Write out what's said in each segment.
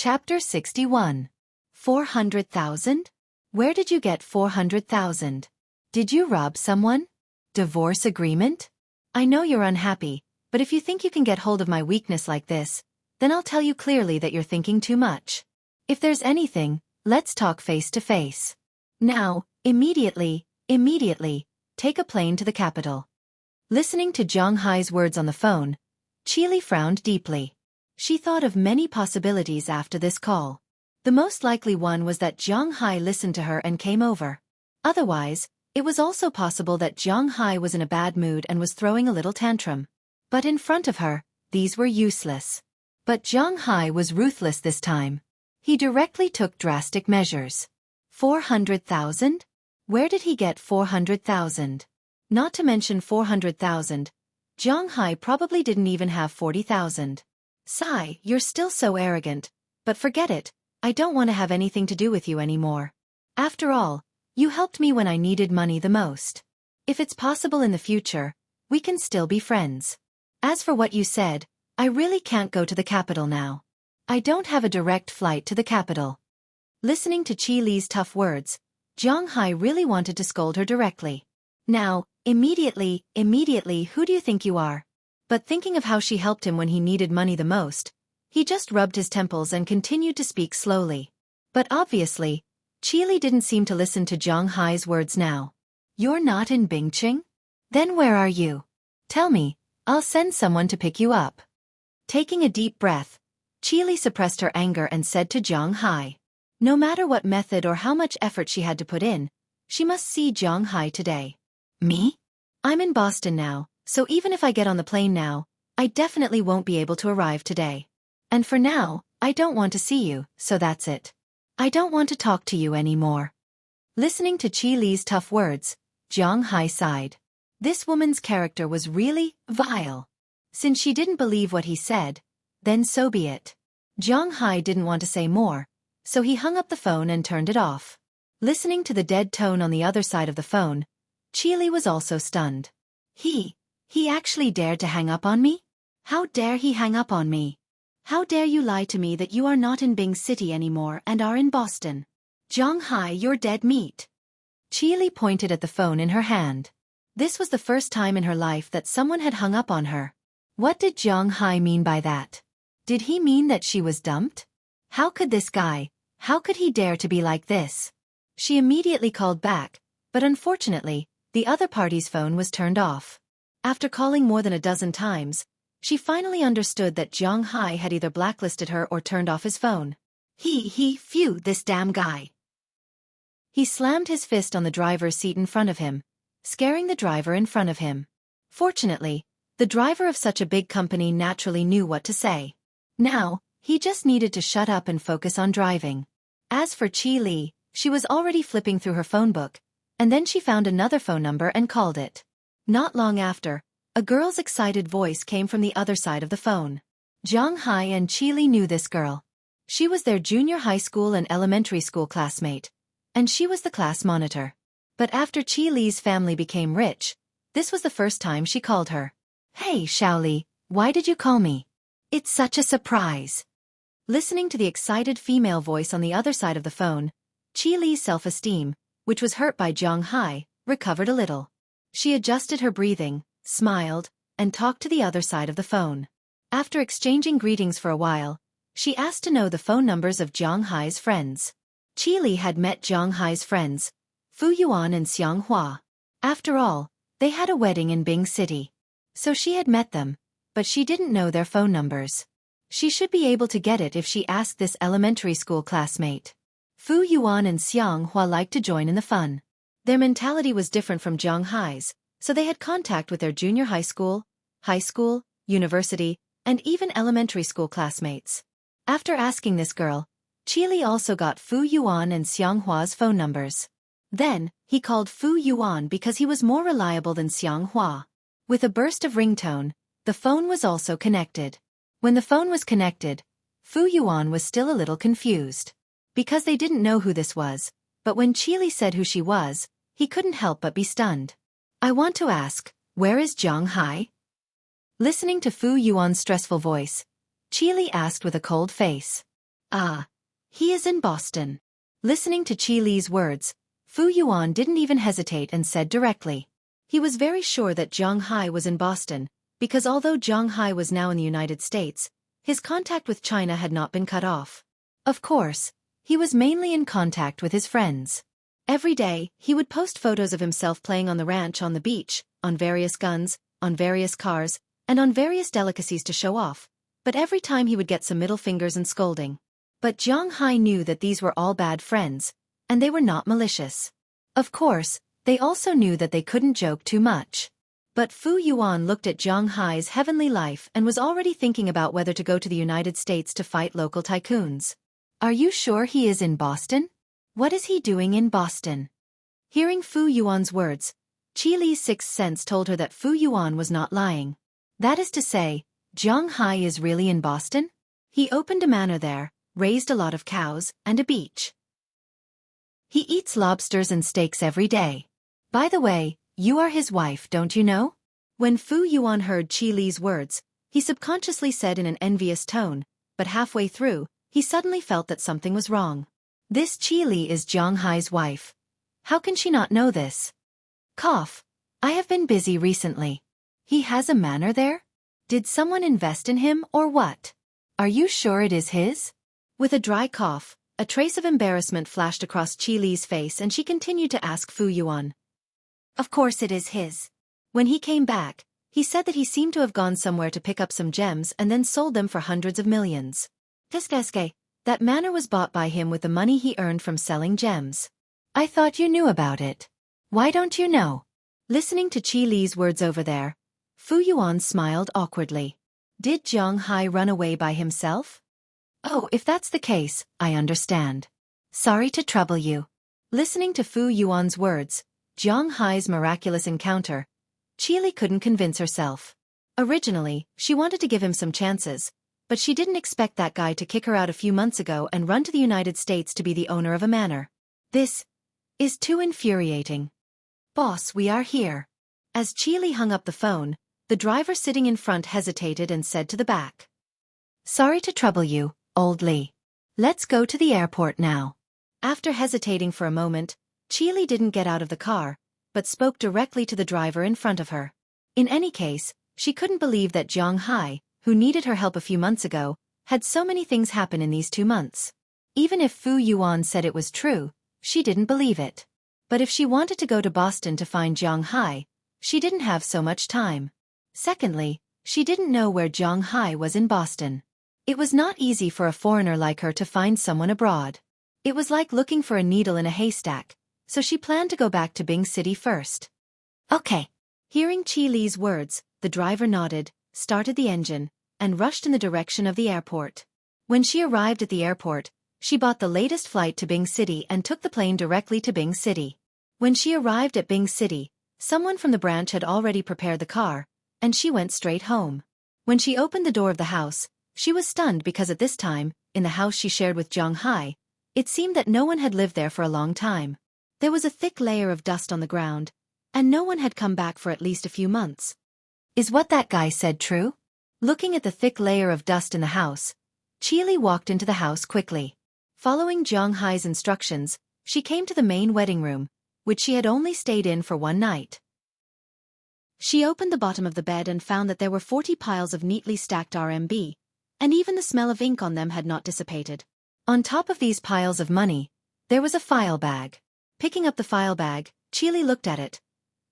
Chapter 61. 400,000? Where did you get 400,000? Did you rob someone? Divorce agreement? I know you're unhappy, but if you think you can get hold of my weakness like this, then I'll tell you clearly that you're thinking too much. If there's anything, let's talk face to face. Now, immediately, take a plane to the capital. Listening to Zhang Hai's words on the phone, Qili frowned deeply. She thought of many possibilities after this call. The most likely one was that Zhang Hai listened to her and came over. Otherwise, it was also possible that Zhang Hai was in a bad mood and was throwing a little tantrum. But in front of her, these were useless. But Zhang Hai was ruthless this time. He directly took drastic measures. 400,000? Where did he get 400,000? Not to mention 400,000. Zhang Hai probably didn't even have 40,000. Sai, you're still so arrogant. But forget it, I don't want to have anything to do with you anymore. After all, you helped me when I needed money the most. If it's possible in the future, we can still be friends. As for what you said, I really can't go to the capital now. I don't have a direct flight to the capital. Listening to Qili's tough words, Zhang Hai really wanted to scold her directly. Now, immediately, who do you think you are? But thinking of how she helped him when he needed money the most, he just rubbed his temples and continued to speak slowly. But obviously, Qili didn't seem to listen to Zhang Hai's words now. You're not in Bingqing? Then where are you? Tell me, I'll send someone to pick you up. Taking a deep breath, Qili suppressed her anger and said to Zhang Hai. No matter what method or how much effort she had to put in, she must see Zhang Hai today. Me? I'm in Boston now, so even if I get on the plane now, I definitely won't be able to arrive today. And for now, I don't want to see you, so that's it. I don't want to talk to you anymore. Listening to Qili's tough words, Zhang Hai sighed. This woman's character was really vile. Since she didn't believe what he said, then so be it. Zhang Hai didn't want to say more, so he hung up the phone and turned it off. Listening to the dead tone on the other side of the phone, Qili was also stunned. He actually dared to hang up on me? How dare he hang up on me? How dare you lie to me that you are not in Bing City anymore and are in Boston? Zhang Hai, you're dead meat. Qili pointed at the phone in her hand. This was the first time in her life that someone had hung up on her. What did Zhang Hai mean by that? Did he mean that she was dumped? How could he dare to be like this? She immediately called back, but unfortunately, the other party's phone was turned off. After calling more than a dozen times, she finally understood that Zhang Hai had either blacklisted her or turned off his phone. Phew, this damn guy. He slammed his fist on the driver's seat in front of him, scaring the driver in front of him. Fortunately, the driver of such a big company naturally knew what to say. Now, he just needed to shut up and focus on driving. As for Qili, she was already flipping through her phone book, and then she found another phone number and called it. Not long after, a girl's excited voice came from the other side of the phone. Zhang Hai and Qili knew this girl. She was their junior high school and elementary school classmate, and she was the class monitor. But after Qili's family became rich, this was the first time she called her. Hey Shaoli, why did you call me? It's such a surprise. Listening to the excited female voice on the other side of the phone, Qili's self-esteem, which was hurt by Zhang Hai, recovered a little. She adjusted her breathing, smiled, and talked to the other side of the phone. After exchanging greetings for a while, she asked to know the phone numbers of Zhang Hai's friends. Qili had met Zhang Hai's friends, Fu Yuan and Xiang Hua. After all, they had a wedding in Bing City. So she had met them, but she didn't know their phone numbers. She should be able to get it if she asked this elementary school classmate. Fu Yuan and Xiang Hua liked to join in the fun. Their mentality was different from Zhang Hai's, so they had contact with their junior high school, university, and even elementary school classmates. After asking this girl, Qili also got Fu Yuan and Xiang Hua's phone numbers. Then, he called Fu Yuan because he was more reliable than Xiang Hua. With a burst of ringtone, the phone was also connected. When the phone was connected, Fu Yuan was still a little confused. Because they didn't know who this was, but when Qili said who she was, he couldn't help but be stunned. I want to ask, where is Zhang Hai? Listening to Fu Yuan's stressful voice, Qili asked with a cold face. Ah, he is in Boston. Listening to Qi Li's words, Fu Yuan didn't even hesitate and said directly. He was very sure that Zhang Hai was in Boston, because although Zhang Hai was now in the United States, his contact with China had not been cut off. Of course, he was mainly in contact with his friends. Every day, he would post photos of himself playing on the ranch on the beach, on various guns, on various cars, and on various delicacies to show off, but every time he would get some middle fingers and scolding. But Zhang Hai knew that these were all bad friends, and they were not malicious. Of course, they also knew that they couldn't joke too much. But Fu Yuan looked at Zhang Hai's heavenly life and was already thinking about whether to go to the United States to fight local tycoons. Are you sure he is in Boston? What is he doing in Boston? Hearing Fu Yuan's words, Qi Li's sixth sense told her that Fu Yuan was not lying. That is to say, Zhang Hai is really in Boston? He opened a manor there, raised a lot of cows, and a beach. He eats lobsters and steaks every day. By the way, you are his wife, don't you know? When Fu Yuan heard Qi Li's words, he subconsciously said in an envious tone, but halfway through, he suddenly felt that something was wrong. This Qi Li is Zhang Hai's wife. How can she not know this? Cough. I have been busy recently. He has a manor there? Did someone invest in him or what? Are you sure it is his? With a dry cough, a trace of embarrassment flashed across Qi Li's face and she continued to ask Fu Yuan. Of course it is his. When he came back, he said that he seemed to have gone somewhere to pick up some gems and then sold them for hundreds of millions. Teskeske, that manor was bought by him with the money he earned from selling gems. I thought you knew about it. Why don't you know? Listening to Qi Li's words over there, Fu Yuan smiled awkwardly. Did Zhang Hai run away by himself? Oh, if that's the case, I understand. Sorry to trouble you. Listening to Fu Yuan's words, Zhang Hai's miraculous encounter, Qi Li couldn't convince herself. Originally, she wanted to give him some chances, but she didn't expect that guy to kick her out a few months ago and run to the United States to be the owner of a manor. This is too infuriating. Boss, we are here. As Qi Li hung up the phone, the driver sitting in front hesitated and said to the back. Sorry to trouble you, old Li. Let's go to the airport now. After hesitating for a moment, Qi Li didn't get out of the car, but spoke directly to the driver in front of her. In any case, she couldn't believe that Zhang Hai, who needed her help a few months ago, had so many things happen in these 2 months. Even if Fu Yuan said it was true, she didn't believe it. But if she wanted to go to Boston to find Zhang Hai, she didn't have so much time. Secondly, she didn't know where Zhang Hai was in Boston. It was not easy for a foreigner like her to find someone abroad. It was like looking for a needle in a haystack, so she planned to go back to Bing City first. Okay. Hearing Qi Li's words, the driver nodded, started the engine, and rushed in the direction of the airport. When she arrived at the airport, she bought the latest flight to Bing City and took the plane directly to Bing City. When she arrived at Bing City, someone from the branch had already prepared the car, and she went straight home. When she opened the door of the house, she was stunned because at this time, in the house she shared with Zhang Hai, it seemed that no one had lived there for a long time. There was a thick layer of dust on the ground, and no one had come back for at least a few months. Is what that guy said true? Looking at the thick layer of dust in the house, Qi Li walked into the house quickly. Following Zhang Hai's instructions, she came to the main wedding room, which she had only stayed in for one night. She opened the bottom of the bed and found that there were 40 piles of neatly stacked RMB, and even the smell of ink on them had not dissipated. On top of these piles of money, there was a file bag. Picking up the file bag, Qi Li looked at it.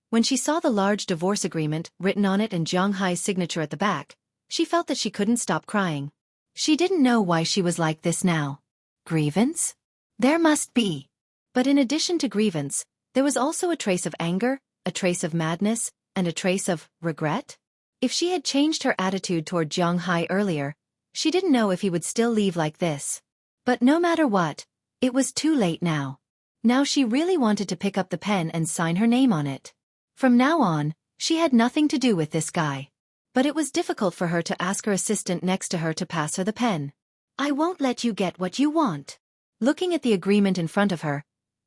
When she saw the large divorce agreement written on it and Zhang Hai's signature at the back, she felt that she couldn't stop crying. She didn't know why she was like this now. Grievance? There must be. But in addition to grievance, there was also a trace of anger, a trace of madness, and a trace of regret. If she had changed her attitude toward Zhang Hai earlier, she didn't know if he would still leave like this. But no matter what, it was too late now. Now she really wanted to pick up the pen and sign her name on it. From now on, she had nothing to do with this guy. But it was difficult for her to ask her assistant next to her to pass her the pen. I won't let you get what you want. Looking at the agreement in front of her,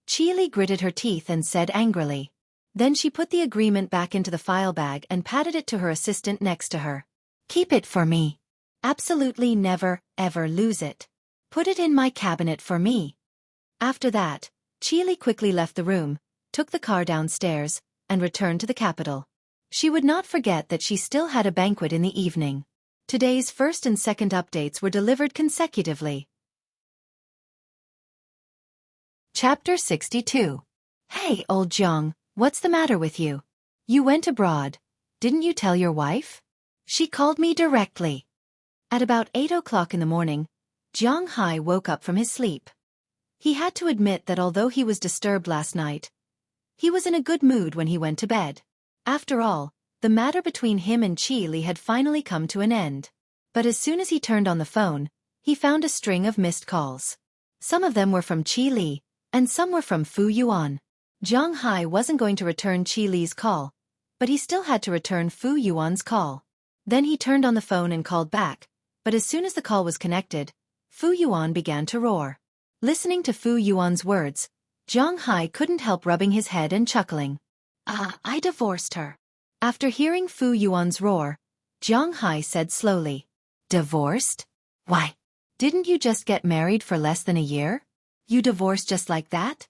Qi Li gritted her teeth and said angrily. Then she put the agreement back into the file bag and patted it to her assistant next to her. Keep it for me. Absolutely never, ever lose it. Put it in my cabinet for me. After that, Xueqi quickly left the room, took the car downstairs, and returned to the capital. She would not forget that she still had a banquet in the evening. Today's first and second updates were delivered consecutively. Chapter 62. Hey, old Zhang, what's the matter with you? You went abroad. Didn't you tell your wife? She called me directly. At about 8 o'clock in the morning, Zhang Hai woke up from his sleep. He had to admit that although he was disturbed last night, he was in a good mood when he went to bed. After all, the matter between him and Xueqi had finally come to an end. But as soon as he turned on the phone, he found a string of missed calls. Some of them were from Xueqi, and some were from Fu Yuan. Zhang Hai wasn't going to return Li's call, but he still had to return Fu Yuan's call. Then he turned on the phone and called back, but as soon as the call was connected, Fu Yuan began to roar. Listening to Fu Yuan's words, Zhang Hai couldn't help rubbing his head and chuckling. I divorced her. After hearing Fu Yuan's roar, Zhang Hai said slowly, Divorced? Why? Didn't you just get married for less than a year? You divorced just like that?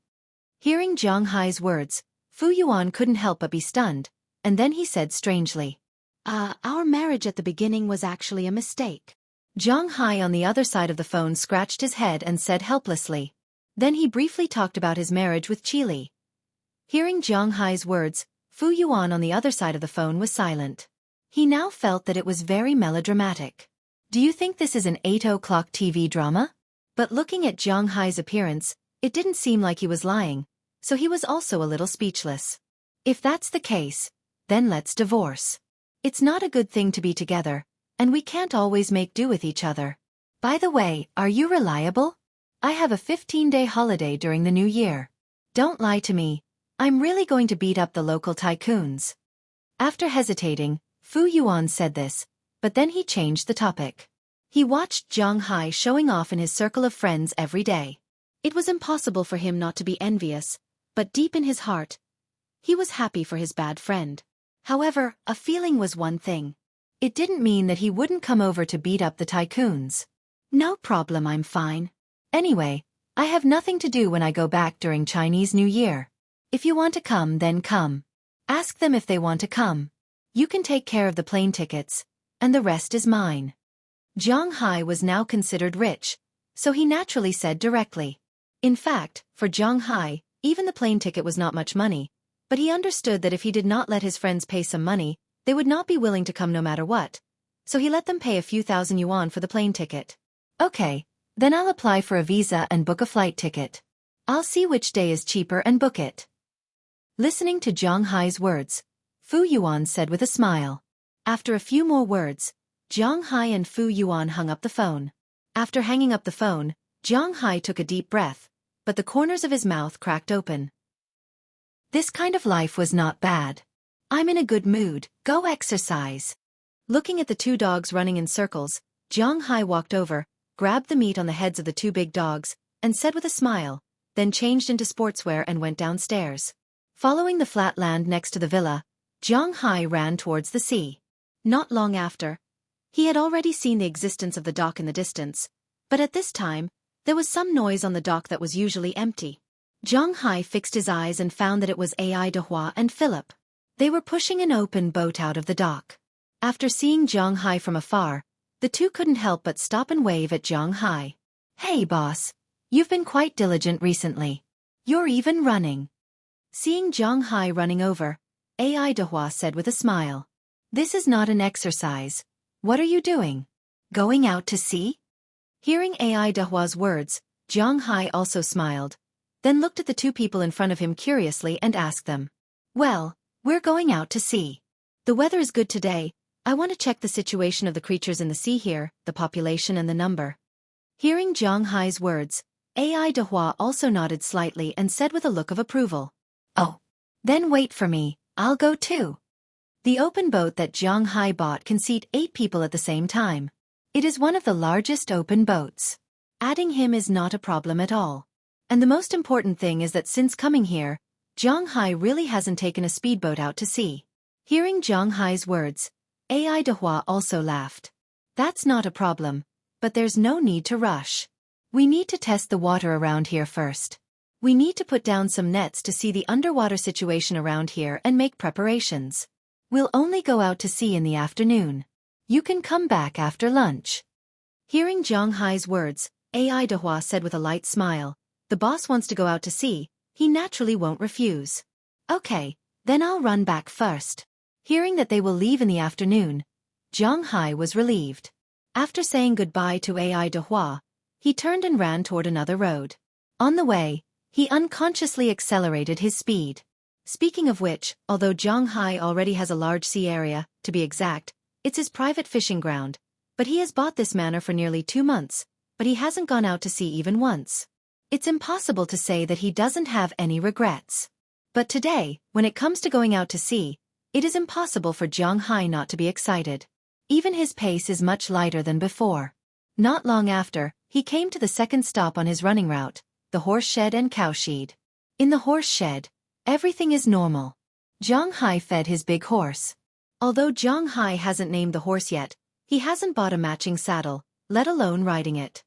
Hearing Zhang Hai's words, Fu Yuan couldn't help but be stunned, and then he said strangely, Our marriage at the beginning was actually a mistake. Zhang Hai on the other side of the phone scratched his head and said helplessly. Then he briefly talked about his marriage with Xueqi. Hearing Zhang Hai's words, Fu Yuan on the other side of the phone was silent. He now felt that it was very melodramatic. Do you think this is an 8 o'clock TV drama? But looking at Zhang Hai's appearance, it didn't seem like he was lying, so he was also a little speechless. If that's the case, then let's divorce. It's not a good thing to be together, and we can't always make do with each other. By the way, are you reliable? I have a 15-day holiday during the new year. Don't lie to me. I'm really going to beat up the local tycoons. After hesitating, Fu Yuan said this, but then he changed the topic. He watched Zhang Hai showing off in his circle of friends every day. It was impossible for him not to be envious, but deep in his heart, he was happy for his bad friend. However, a feeling was one thing. It didn't mean that he wouldn't come over to beat up the tycoons. No problem, I'm fine. Anyway, I have nothing to do when I go back during Chinese New Year. If you want to come, then come. Ask them if they want to come. You can take care of the plane tickets, and the rest is mine. Zhang Hai was now considered rich, so he naturally said directly. In fact, for Zhang Hai, even the plane ticket was not much money, but he understood that if he did not let his friends pay some money, they would not be willing to come no matter what, so he let them pay a few thousand yuan for the plane ticket. Okay, then I'll apply for a visa and book a flight ticket. I'll see which day is cheaper and book it. Listening to Zhang Hai's words, Fu Yuan said with a smile. After a few more words, Zhang Hai and Fu Yuan hung up the phone. After hanging up the phone, Zhang Hai took a deep breath, but the corners of his mouth cracked open. This kind of life was not bad. I'm in a good mood, go exercise. Looking at the two dogs running in circles, Zhang Hai walked over, grabbed the meat on the heads of the two big dogs, and said with a smile, then changed into sportswear and went downstairs. Following the flat land next to the villa, Zhang Hai ran towards the sea. Not long after, he had already seen the existence of the dock in the distance, but at this time, there was some noise on the dock that was usually empty. Zhang Hai fixed his eyes and found that it was Ai Dehua and Philip. They were pushing an open boat out of the dock. After seeing Zhang Hai from afar, the two couldn't help but stop and wave at Zhang Hai. Hey boss, you've been quite diligent recently. You're even running. Seeing Zhang Hai running over, Ai Dehua said with a smile. This is not an exercise. What are you doing? Going out to sea? Hearing Ai Dehua's words, Zhang Hai also smiled, then looked at the two people in front of him curiously and asked them. Well, we're going out to sea. The weather is good today. I want to check the situation of the creatures in the sea here, the population and the number. Hearing Zhang Hai's words, Ai Dehua also nodded slightly and said with a look of approval. Oh. Then wait for me, I'll go too. The open boat that Zhang Hai bought can seat 8 people at the same time. It is one of the largest open boats. Adding him is not a problem at all. And the most important thing is that since coming here, Zhang Hai really hasn't taken a speedboat out to sea. Hearing Zhang Hai's words, Ai Dehua also laughed. That's not a problem, but there's no need to rush. We need to test the water around here first. We need to put down some nets to see the underwater situation around here and make preparations. We'll only go out to sea in the afternoon. You can come back after lunch. Hearing Zhang Hai's words, Ai Dehua said with a light smile, the boss wants to go out to sea, he naturally won't refuse. Okay, then I'll run back first. Hearing that they will leave in the afternoon, Zhang Hai was relieved. After saying goodbye to Ai Dehua, he turned and ran toward another road. On the way, he unconsciously accelerated his speed. Speaking of which, although Zhang Hai already has a large sea area, to be exact, it's his private fishing ground, but he has bought this manor for nearly 2 months, but he hasn't gone out to sea even once. It's impossible to say that he doesn't have any regrets. But today, when it comes to going out to sea, it is impossible for Zhang Hai not to be excited. Even his pace is much lighter than before. Not long after, he came to the second stop on his running route, the horse shed and cow shed. In the horse shed, everything is normal. Zhang Hai fed his big horse. Although Zhang Hai hasn't named the horse yet, he hasn't bought a matching saddle, let alone riding it.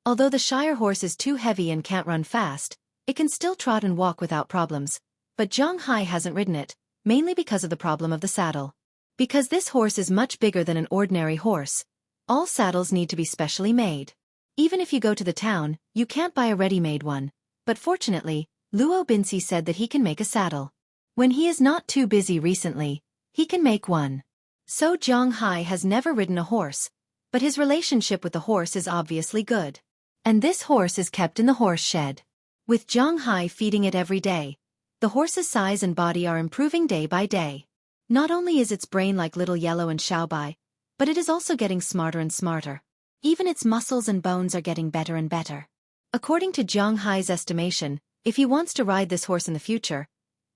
Although the Shire horse is too heavy and can't run fast, it can still trot and walk without problems, but Zhang Hai hasn't ridden it, mainly because of the problem of the saddle. Because this horse is much bigger than an ordinary horse, all saddles need to be specially made. Even if you go to the town, you can't buy a ready-made one, but fortunately, Luo Binci said that he can make a saddle. When he is not too busy recently, he can make one. So Zhang Hai has never ridden a horse, but his relationship with the horse is obviously good. And this horse is kept in the horse shed. With Zhang Hai feeding it every day, the horse's size and body are improving day by day. Not only is its brain like little Yellow and Xiaobai, but it is also getting smarter and smarter. Even its muscles and bones are getting better and better. According to Zhang Hai's estimation, if he wants to ride this horse in the future,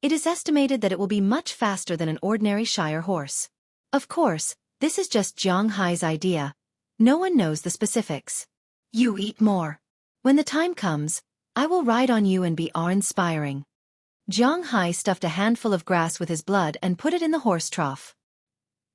it is estimated that it will be much faster than an ordinary Shire horse. Of course, this is just Zhang Hai's idea. No one knows the specifics. You eat more. When the time comes, I will ride on you and be awe-inspiring. Zhang Hai stuffed a handful of grass with his blood and put it in the horse trough.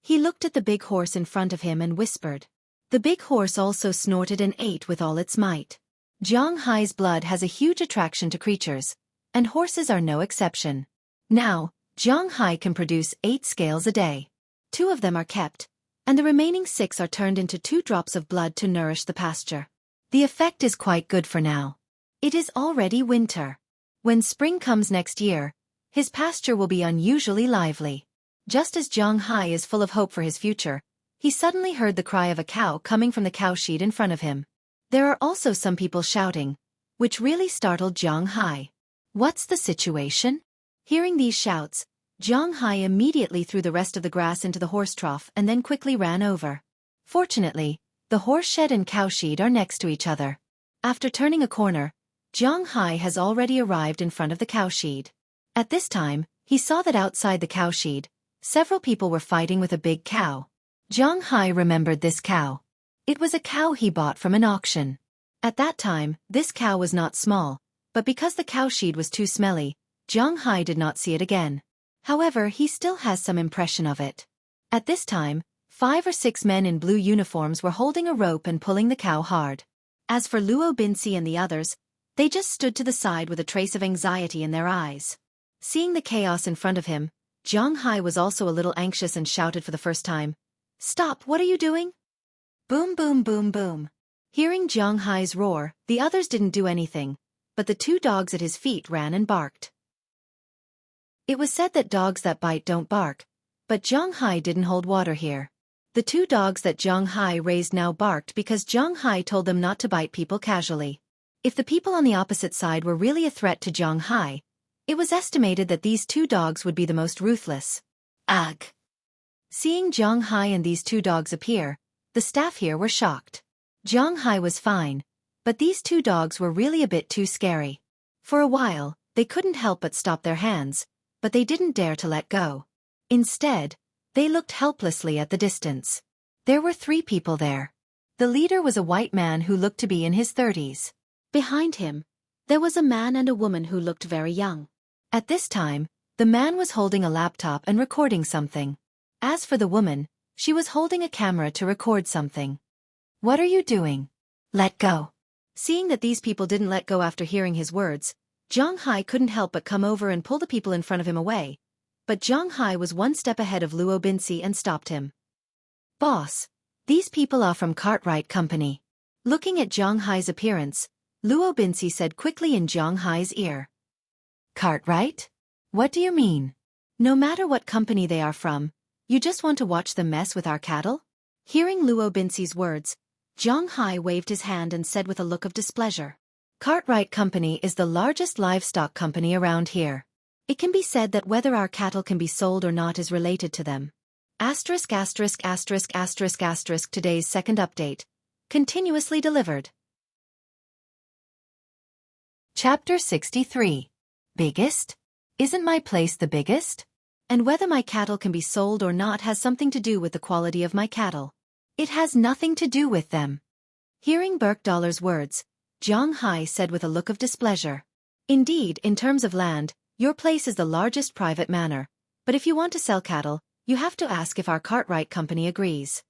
He looked at the big horse in front of him and whispered. The big horse also snorted and ate with all its might. Zhang Hai's blood has a huge attraction to creatures, and horses are no exception. Now, Zhang Hai can produce 8 scales a day. 2 of them are kept, and the remaining 6 are turned into 2 drops of blood to nourish the pasture. The effect is quite good for now. It is already winter. When spring comes next year, his pasture will be unusually lively. Just as Zhang Hai is full of hope for his future, he suddenly heard the cry of a cow coming from the cow shed in front of him. There are also some people shouting, which really startled Zhang Hai. What's the situation? Hearing these shouts, Zhang Hai immediately threw the rest of the grass into the horse trough and then quickly ran over. Fortunately, the horse shed and cow shed are next to each other. After turning a corner, Zhang Hai has already arrived in front of the cow shed. At this time, he saw that outside the cow shed, several people were fighting with a big cow. Zhang Hai remembered this cow. It was a cow he bought from an auction. At that time, this cow was not small, but because the cow shed was too smelly, Zhang Hai did not see it again. However, he still has some impression of it. At this time, 5 or 6 men in blue uniforms were holding a rope and pulling the cow hard. As for Luo Binci and the others, they just stood to the side with a trace of anxiety in their eyes. Seeing the chaos in front of him, Zhang Hai was also a little anxious and shouted for the first time, "Stop, what are you doing?" Boom boom boom boom. Hearing Zhang Hai's roar, the others didn't do anything, but the 2 dogs at his feet ran and barked. It was said that dogs that bite don't bark, but Zhang Hai didn't hold water here. The 2 dogs that Zhang Hai raised now barked because Zhang Hai told them not to bite people casually. If the people on the opposite side were really a threat to Zhang Hai, it was estimated that these 2 dogs would be the most ruthless. Ugh! Seeing Zhang Hai and these 2 dogs appear, the staff here were shocked. Zhang Hai was fine, but these 2 dogs were really a bit too scary. For a while, they couldn't help but stop their hands, but they didn't dare to let go. Instead, they looked helplessly at the distance. There were 3 people there. The leader was a white man who looked to be in his 30s. Behind him, there was a man and a woman who looked very young. At this time, the man was holding a laptop and recording something. As for the woman, she was holding a camera to record something. What are you doing? Let go. Seeing that these people didn't let go after hearing his words, Zhang Hai couldn't help but come over and pull the people in front of him away. But Zhang Hai was one step ahead of Luo Binci and stopped him. "Boss, these people are from Cartwright Company." Looking at Zhang Hai's appearance, Luo Binci said quickly in Zhang Hai's ear. "Cartwright? What do you mean? No matter what company they are from, you just want to watch them mess with our cattle?" Hearing Luo Binci's words, Zhang Hai waved his hand and said with a look of displeasure. "Cartwright Company is the largest livestock company around here. It can be said that whether our cattle can be sold or not is related to them. Today's second update. Continuously delivered. Chapter 63. Biggest? Isn't my place the biggest? And whether my cattle can be sold or not has something to do with the quality of my cattle. It has nothing to do with them." Hearing Berkdoller's words, Zhang Hai said with a look of displeasure. "Indeed, in terms of land, your place is the largest private manor, but if you want to sell cattle, you have to ask if our Cartwright Company agrees."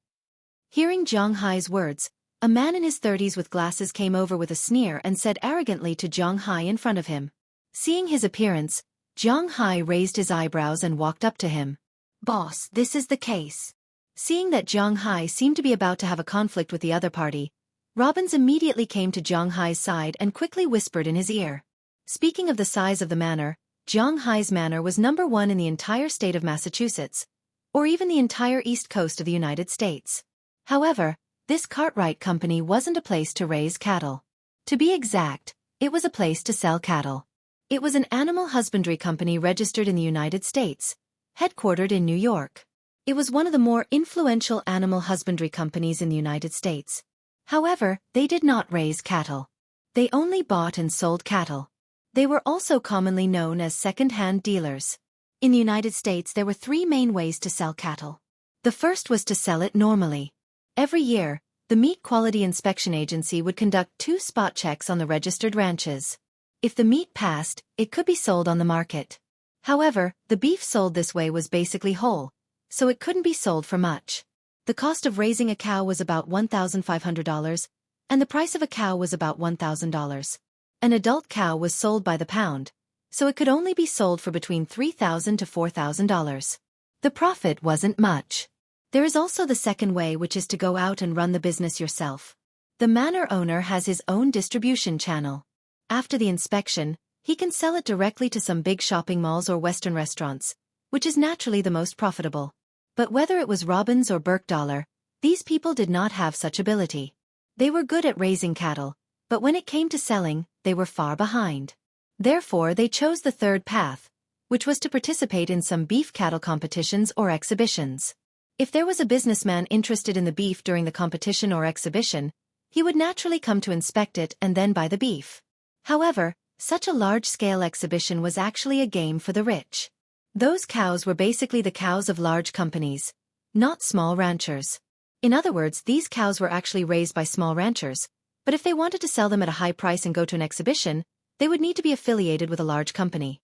Hearing Zhang Hai's words, a man in his 30s with glasses came over with a sneer and said arrogantly to Zhang Hai in front of him. Seeing his appearance, Zhang Hai raised his eyebrows and walked up to him. "Boss, this is the case." Seeing that Zhang Hai seemed to be about to have a conflict with the other party, Robbins immediately came to Zhang Hai's side and quickly whispered in his ear. Speaking of the size of the manor, Zhang Hai's manor was number 1 in the entire state of Massachusetts, or even the entire east coast of the United States. However, this Cartwright Company wasn't a place to raise cattle. To be exact, it was a place to sell cattle. It was an animal husbandry company registered in the United States, headquartered in New York. It was one of the more influential animal husbandry companies in the United States. However, they did not raise cattle. They only bought and sold cattle. They were also commonly known as second-hand dealers. In the United States there were 3 main ways to sell cattle. The first was to sell it normally. Every year, the Meat Quality Inspection Agency would conduct 2 spot checks on the registered ranches. If the meat passed, it could be sold on the market. However, the beef sold this way was basically whole, so it couldn't be sold for much. The cost of raising a cow was about $1,500, and the price of a cow was about $1,000. An adult cow was sold by the pound, so it could only be sold for between $3,000 to $4,000. The profit wasn't much. There is also the second way, which is to go out and run the business yourself. The manor owner has his own distribution channel. After the inspection, he can sell it directly to some big shopping malls or Western restaurants, which is naturally the most profitable. But whether it was Robbins or Berkdollar, these people did not have such ability. They were good at raising cattle, but when it came to selling, they were far behind. Therefore they chose the third path, which was to participate in some beef cattle competitions or exhibitions. If there was a businessman interested in the beef during the competition or exhibition, he would naturally come to inspect it and then buy the beef. However, such a large-scale exhibition was actually a game for the rich. Those cows were basically the cows of large companies, not small ranchers. In other words, these cows were actually raised by small ranchers, but if they wanted to sell them at a high price and go to an exhibition, they would need to be affiliated with a large company.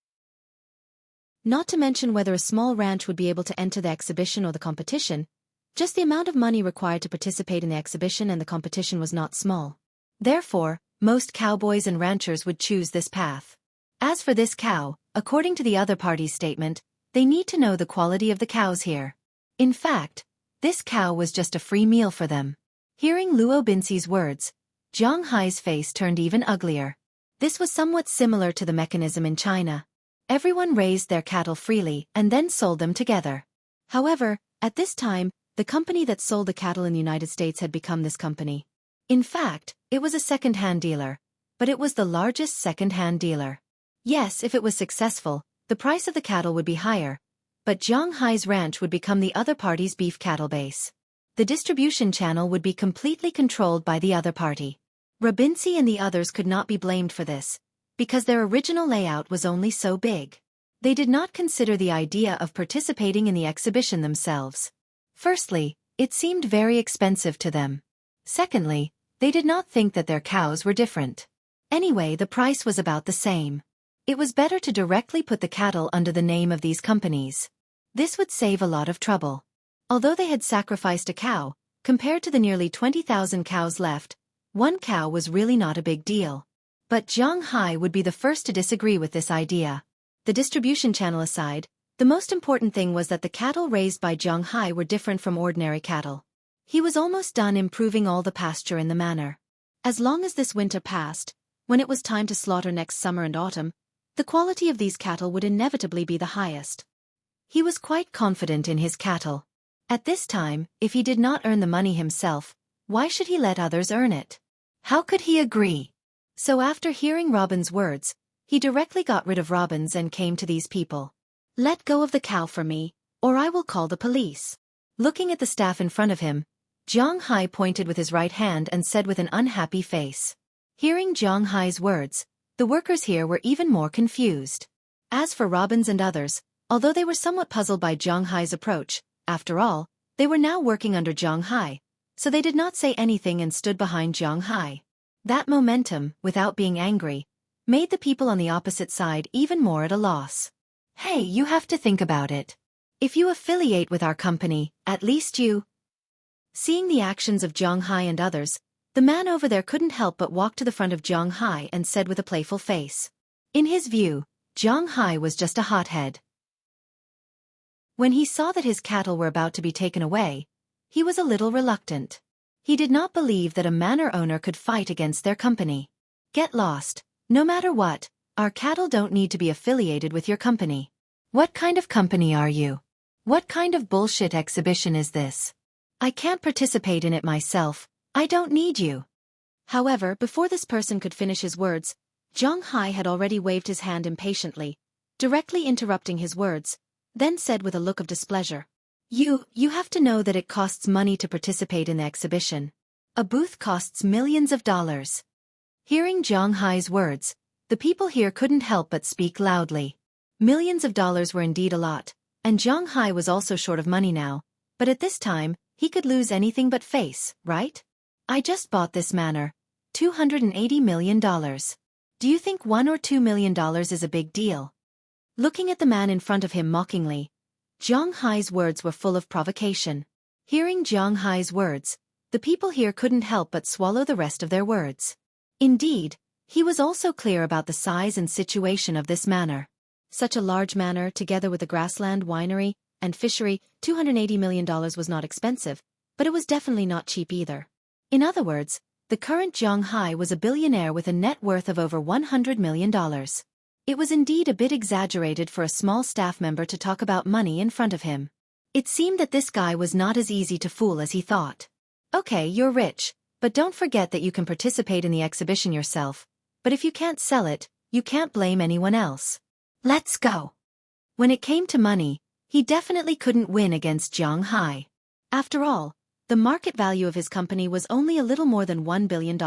Not to mention whether a small ranch would be able to enter the exhibition or the competition, just the amount of money required to participate in the exhibition and the competition was not small. Therefore, most cowboys and ranchers would choose this path. As for this cow, according to the other party's statement, they need to know the quality of the cows here. In fact, this cow was just a free meal for them. Hearing Luo Binci's words, Zhang Hai's face turned even uglier. This was somewhat similar to the mechanism in China. Everyone raised their cattle freely and then sold them together. However, at this time, the company that sold the cattle in the United States had become this company. In fact, it was a second-hand dealer, but it was the largest second-hand dealer. Yes, if it was successful, the price of the cattle would be higher, but Zhang Hai's ranch would become the other party's beef cattle base. The distribution channel would be completely controlled by the other party. Rabinci and the others could not be blamed for this, because their original layout was only so big. They did not consider the idea of participating in the exhibition themselves. Firstly, it seemed very expensive to them. Secondly, they did not think that their cows were different. Anyway, the price was about the same. It was better to directly put the cattle under the name of these companies. This would save a lot of trouble. Although they had sacrificed a cow, compared to the nearly 20,000 cows left, One cow was really not a big deal. But Zhang Hai would be the first to disagree with this idea. The distribution channel aside, the most important thing was that the cattle raised by Zhang Hai were different from ordinary cattle. He was almost done improving all the pasture in the manor. As long as this winter passed, when it was time to slaughter next summer and autumn, the quality of these cattle would inevitably be the highest. He was quite confident in his cattle. At this time, if he did not earn the money himself, why should he let others earn it? How could he agree? So after hearing Robin's words, he directly got rid of Robin's and came to these people. Let go of the cow for me, or I will call the police. Looking at the staff in front of him, Zhang Hai pointed with his right hand and said with an unhappy face. Hearing Zhang Hai's words, the workers here were even more confused. As for Robins and others, although they were somewhat puzzled by Zhang Hai's approach, after all, they were now working under Zhang Hai, so they did not say anything and stood behind Zhang Hai. That momentum, without being angry, made the people on the opposite side even more at a loss. Hey, you have to think about it. If you affiliate with our company, at least you... Seeing the actions of Zhang Hai and others, the man over there couldn't help but walk to the front of Zhang Hai and said with a playful face. In his view, Zhang Hai was just a hothead. When he saw that his cattle were about to be taken away, he was a little reluctant. He did not believe that a manor owner could fight against their company. Get lost. No matter what, our cattle don't need to be affiliated with your company. What kind of company are you? What kind of bullshit exhibition is this? I can't participate in it myself. I don't need you. However, before this person could finish his words, Zhang Hai had already waved his hand impatiently, directly interrupting his words, then said with a look of displeasure. You have to know that it costs money to participate in the exhibition. A booth costs millions of dollars. Hearing Zhang Hai's words, the people here couldn't help but speak loudly. Millions of dollars were indeed a lot, and Zhang Hai was also short of money now, but at this time, he could lose anything but face, right? I just bought this manor. $280 million. Do you think $1 or $2 million is a big deal? Looking at the man in front of him mockingly, Zhang Hai's words were full of provocation. Hearing Zhang Hai's words, the people here couldn't help but swallow the rest of their words. Indeed, he was also clear about the size and situation of this manor. Such a large manor, together with a grassland, winery, and fishery, $280 million was not expensive, but it was definitely not cheap either. In other words, the current Zhang Hai was a billionaire with a net worth of over $100 million. It was indeed a bit exaggerated for a small staff member to talk about money in front of him. It seemed that this guy was not as easy to fool as he thought. Okay, you're rich, but don't forget that you can participate in the exhibition yourself. But if you can't sell it, you can't blame anyone else. Let's go. When it came to money, he definitely couldn't win against Zhang Hai. After all, the market value of his company was only a little more than $1 billion.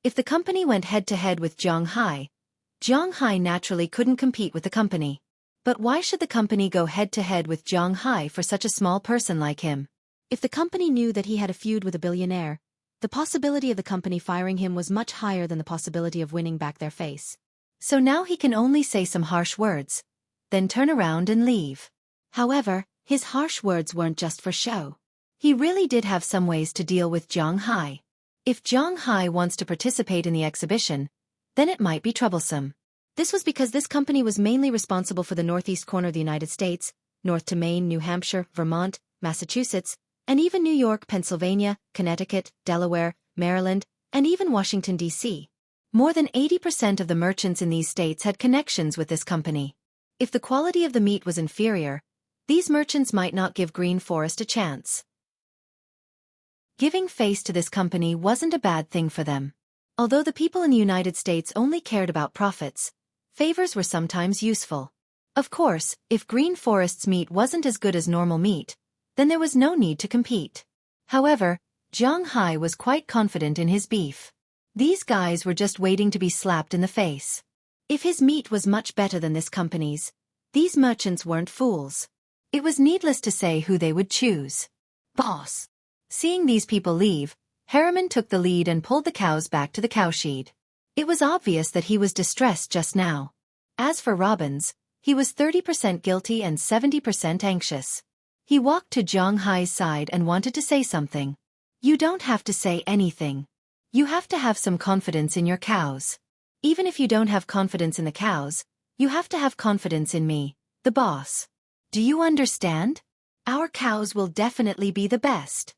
If the company went head-to-head with Zhang Hai naturally couldn't compete with the company. But why should the company go head-to-head with Zhang Hai for such a small person like him? If the company knew that he had a feud with a billionaire, the possibility of the company firing him was much higher than the possibility of winning back their face. So now he can only say some harsh words, then turn around and leave. However, his harsh words weren't just for show. He really did have some ways to deal with Zhang Hai. If Zhang Hai wants to participate in the exhibition, then it might be troublesome. This was because this company was mainly responsible for the northeast corner of the United States, north to Maine, New Hampshire, Vermont, Massachusetts, and even New York, Pennsylvania, Connecticut, Delaware, Maryland, and even Washington, D.C. More than 80% of the merchants in these states had connections with this company. If the quality of the meat was inferior, these merchants might not give Green Forest a chance. Giving face to this company wasn't a bad thing for them. Although the people in the United States only cared about profits, favors were sometimes useful. Of course, if Green Forest's meat wasn't as good as normal meat, then there was no need to compete. However, Zhang Hai was quite confident in his beef. These guys were just waiting to be slapped in the face. If his meat was much better than this company's, these merchants weren't fools. It was needless to say who they would choose. Boss. Seeing these people leave, Harriman took the lead and pulled the cows back to the cowshed. It was obvious that he was distressed just now. As for Robbins, he was 30% guilty and 70% anxious. He walked to Zhang Hai's side and wanted to say something. You don't have to say anything. You have to have some confidence in your cows. Even if you don't have confidence in the cows, you have to have confidence in me, the boss. Do you understand? Our cows will definitely be the best.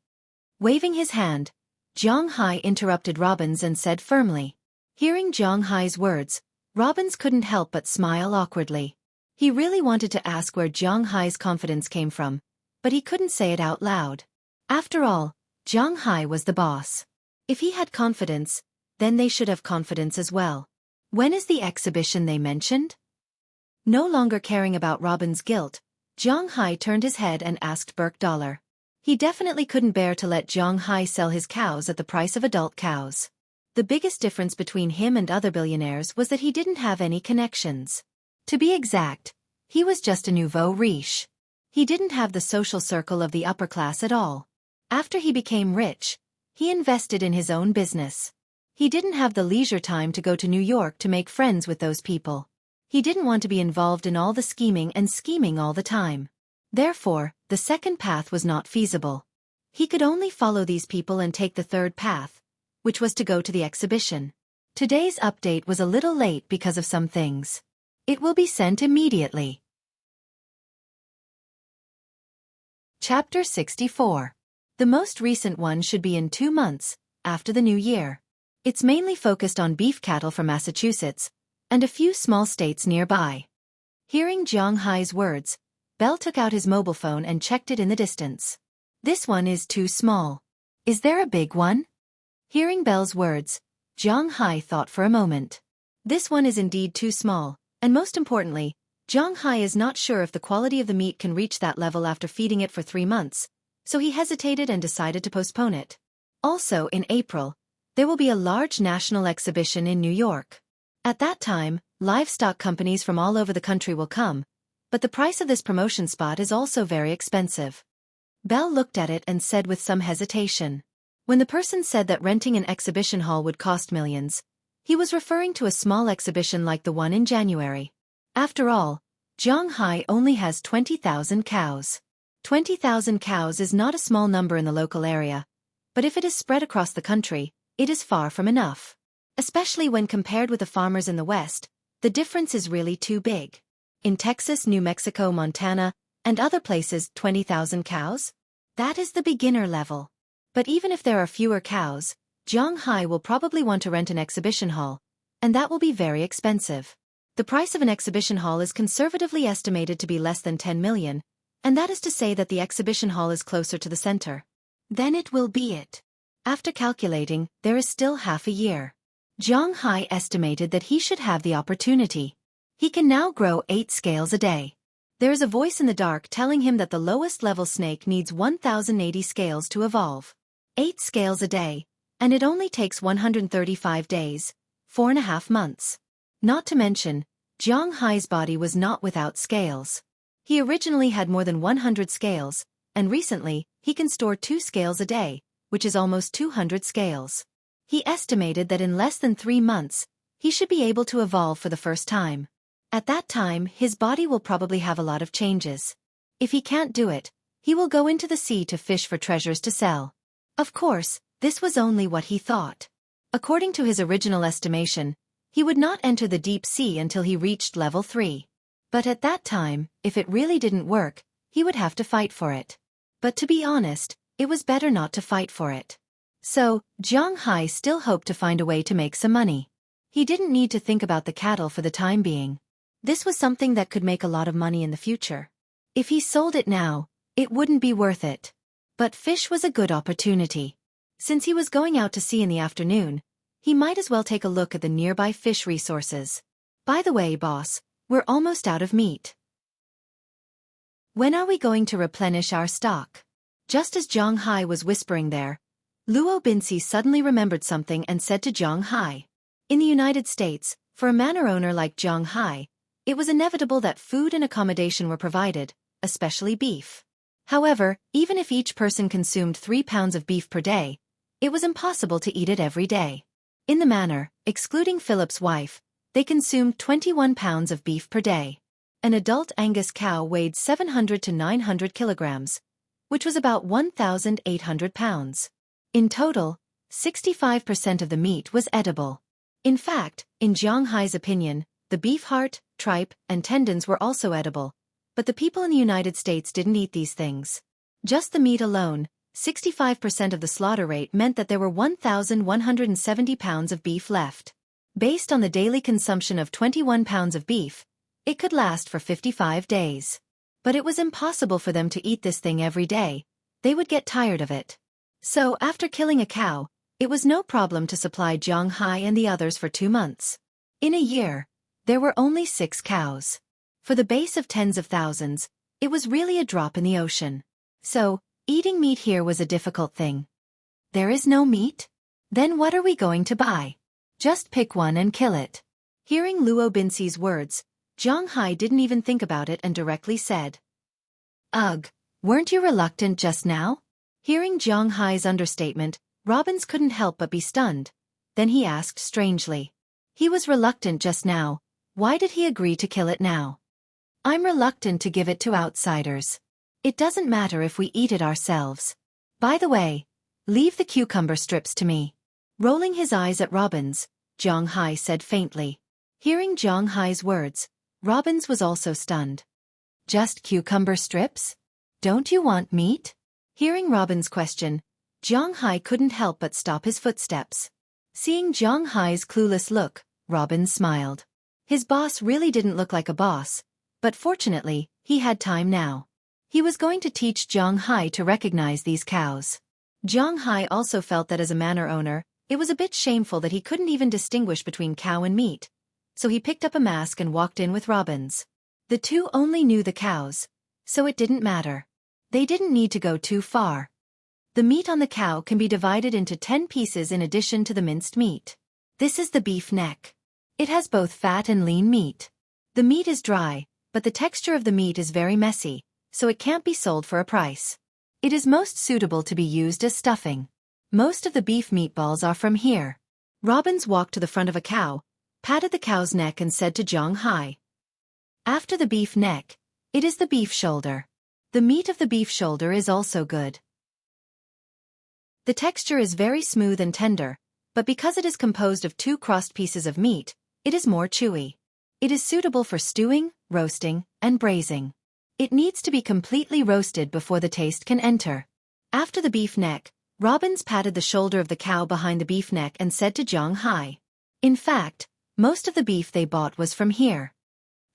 Waving his hand, Zhang Hai interrupted Robbins and said firmly. Hearing Zhang Hai's words, Robbins couldn't help but smile awkwardly. He really wanted to ask where Zhang Hai's confidence came from, but he couldn't say it out loud. After all, Zhang Hai was the boss. If he had confidence, then they should have confidence as well. When is the exhibition they mentioned? No longer caring about Robin's guilt, Zhang Hai turned his head and asked Burke Dollar. He definitely couldn't bear to let Zhang Hai sell his cows at the price of adult cows. The biggest difference between him and other billionaires was that he didn't have any connections. To be exact, he was just a nouveau riche. He didn't have the social circle of the upper class at all. After he became rich, he invested in his own business. He didn't have the leisure time to go to New York to make friends with those people. He didn't want to be involved in all the scheming all the time. Therefore, the second path was not feasible. He could only follow these people and take the third path, which was to go to the exhibition. Today's update was a little late because of some things. It will be sent immediately. Chapter 64. The most recent one should be in 2 months, after the new year. It's mainly focused on beef cattle from Massachusetts, and a few small states nearby. Hearing Zhang Hai's words, Bell took out his mobile phone and checked it in the distance. This one is too small. Is there a big one? Hearing Bell's words, Zhang Hai thought for a moment. This one is indeed too small, and most importantly, Zhang Hai is not sure if the quality of the meat can reach that level after feeding it for 3 months, so he hesitated and decided to postpone it. Also, in April, there will be a large national exhibition in New York. At that time, livestock companies from all over the country will come, but the price of this promotion spot is also very expensive. Bell looked at it and said with some hesitation. When the person said that renting an exhibition hall would cost millions, he was referring to a small exhibition like the one in January. After all, Zhang Hai only has 20,000 cows. 20,000 cows is not a small number in the local area, but if it is spread across the country, it is far from enough. Especially when compared with the farmers in the West, the difference is really too big. In Texas, New Mexico, Montana, and other places, 20,000 cows? That is the beginner level. But even if there are fewer cows, Zhang Hai will probably want to rent an exhibition hall, and that will be very expensive. The price of an exhibition hall is conservatively estimated to be less than 10 million, and that is to say that the exhibition hall is closer to the center. Then it will be it. After calculating, there is still half a year. Zhang Hai estimated that he should have the opportunity. He can now grow 8 scales a day. There is a voice in the dark telling him that the lowest level snake needs 1080 scales to evolve. 8 scales a day, and it only takes 135 days, 4.5 months. Not to mention, Zhang Hai's body was not without scales. He originally had more than 100 scales, and recently, he can store 2 scales a day, which is almost 200 scales. He estimated that in less than 3 months, he should be able to evolve for the first time. At that time, his body will probably have a lot of changes. If he can't do it, he will go into the sea to fish for treasures to sell. Of course, this was only what he thought. According to his original estimation, he would not enter the deep sea until he reached level 3. But at that time, if it really didn't work, he would have to fight for it. But to be honest, it was better not to fight for it. So, Zhang Hai still hoped to find a way to make some money. He didn't need to think about the cattle for the time being. This was something that could make a lot of money in the future. If he sold it now, it wouldn't be worth it. But fish was a good opportunity. Since he was going out to sea in the afternoon, he might as well take a look at the nearby fish resources. By the way, boss, we're almost out of meat. When are we going to replenish our stock? Just as Zhang Hai was whispering there, Luo Binci suddenly remembered something and said to Zhang Hai. In the United States, for a manor owner like Zhang Hai, it was inevitable that food and accommodation were provided, especially beef. However, even if each person consumed 3 pounds of beef per day, it was impossible to eat it every day. In the manor, excluding Philip's wife, they consumed 21 pounds of beef per day. An adult Angus cow weighed 700 to 900 kilograms, which was about 1,800 pounds. In total, 65% of the meat was edible. In fact, in Jiang Hai's opinion, the beef heart, tripe, and tendons were also edible, but the people in the United States didn't eat these things. Just the meat alone, 65% of the slaughter rate meant that there were 1,170 pounds of beef left. Based on the daily consumption of 21 pounds of beef, it could last for 55 days. But it was impossible for them to eat this thing every day. They would get tired of it. So, after killing a cow, it was no problem to supply Jiang Hai and the others for 2 months. In a year, there were only 6 cows. For the base of tens of thousands, it was really a drop in the ocean. So, eating meat here was a difficult thing. There is no meat? Then what are we going to buy? Just pick one and kill it. Hearing Luo Binxi's words, Jiang Hai didn't even think about it and directly said, "Ugh, weren't you reluctant just now?" Hearing Jiang Hai's understatement, Robbins couldn't help but be stunned. Then he asked strangely. He was reluctant just now. Why did he agree to kill it now? I'm reluctant to give it to outsiders. It doesn't matter if we eat it ourselves. By the way, leave the cucumber strips to me. Rolling his eyes at Robbins, Jiang Hai said faintly. Hearing Jiang Hai's words, Robbins was also stunned. Just cucumber strips? Don't you want meat? Hearing Robbins' question, Jiang Hai couldn't help but stop his footsteps. Seeing Jiang Hai's clueless look, Robbins smiled. His boss really didn't look like a boss, but fortunately, he had time now. He was going to teach Jiang Hai to recognize these cows. Jiang Hai also felt that as a manor owner, it was a bit shameful that he couldn't even distinguish between cow and meat. So he picked up a mask and walked in with Robbins. The two only knew the cows, so it didn't matter. They didn't need to go too far. The meat on the cow can be divided into 10 pieces in addition to the minced meat. This is the beef neck. It has both fat and lean meat. The meat is dry, but the texture of the meat is very messy, so it can't be sold for a price. It is most suitable to be used as stuffing. Most of the beef meatballs are from here. Robbins walked to the front of a cow, patted the cow's neck and said to Jiang Hai. After the beef neck, it is the beef shoulder. The meat of the beef shoulder is also good. The texture is very smooth and tender, but because it is composed of 2 crossed pieces of meat, it is more chewy. It is suitable for stewing, roasting, and braising. It needs to be completely roasted before the taste can enter. After the beef neck, Robbins patted the shoulder of the cow behind the beef neck and said to Jiang Hai. In fact, most of the beef they bought was from here.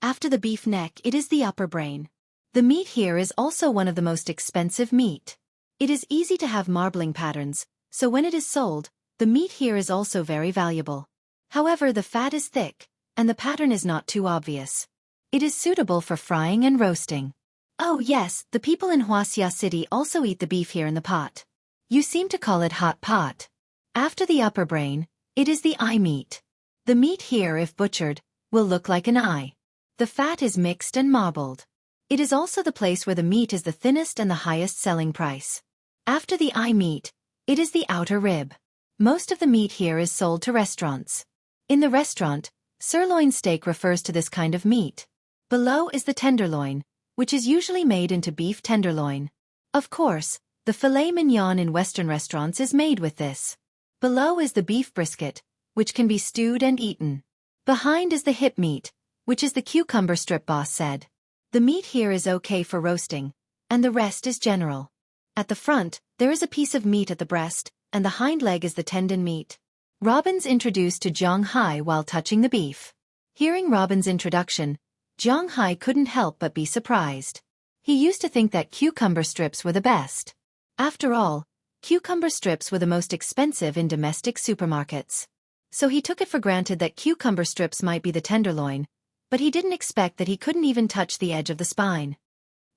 After the beef neck, it is the upper brain. The meat here is also one of the most expensive meat. It is easy to have marbling patterns, so when it is sold, the meat here is also very valuable. However, the fat is thick, and the pattern is not too obvious. It is suitable for frying and roasting. Oh yes, the people in Huaxia City also eat the beef here in the pot. You seem to call it hot pot. After the upper brain, it is the eye meat. The meat here, if butchered, will look like an eye. The fat is mixed and marbled. It is also the place where the meat is the thinnest and the highest selling price. After the eye meat, it is the outer rib. Most of the meat here is sold to restaurants. In the restaurant, sirloin steak refers to this kind of meat. Below is the tenderloin, which is usually made into beef tenderloin. Of course, the filet mignon in Western restaurants is made with this. Below is the beef brisket, which can be stewed and eaten. Behind is the hip meat, which is the cucumber strip, boss said. The meat here is okay for roasting, and the rest is general. At the front, there is a piece of meat at the breast, and the hind leg is the tendon meat. Robbins introduced to Jiang Hai while touching the beef. Hearing Robbins' introduction, Jiang Hai couldn't help but be surprised. He used to think that cucumber strips were the best. After all, cucumber strips were the most expensive in domestic supermarkets. So he took it for granted that cucumber strips might be the tenderloin, but he didn't expect that he couldn't even touch the edge of the spine.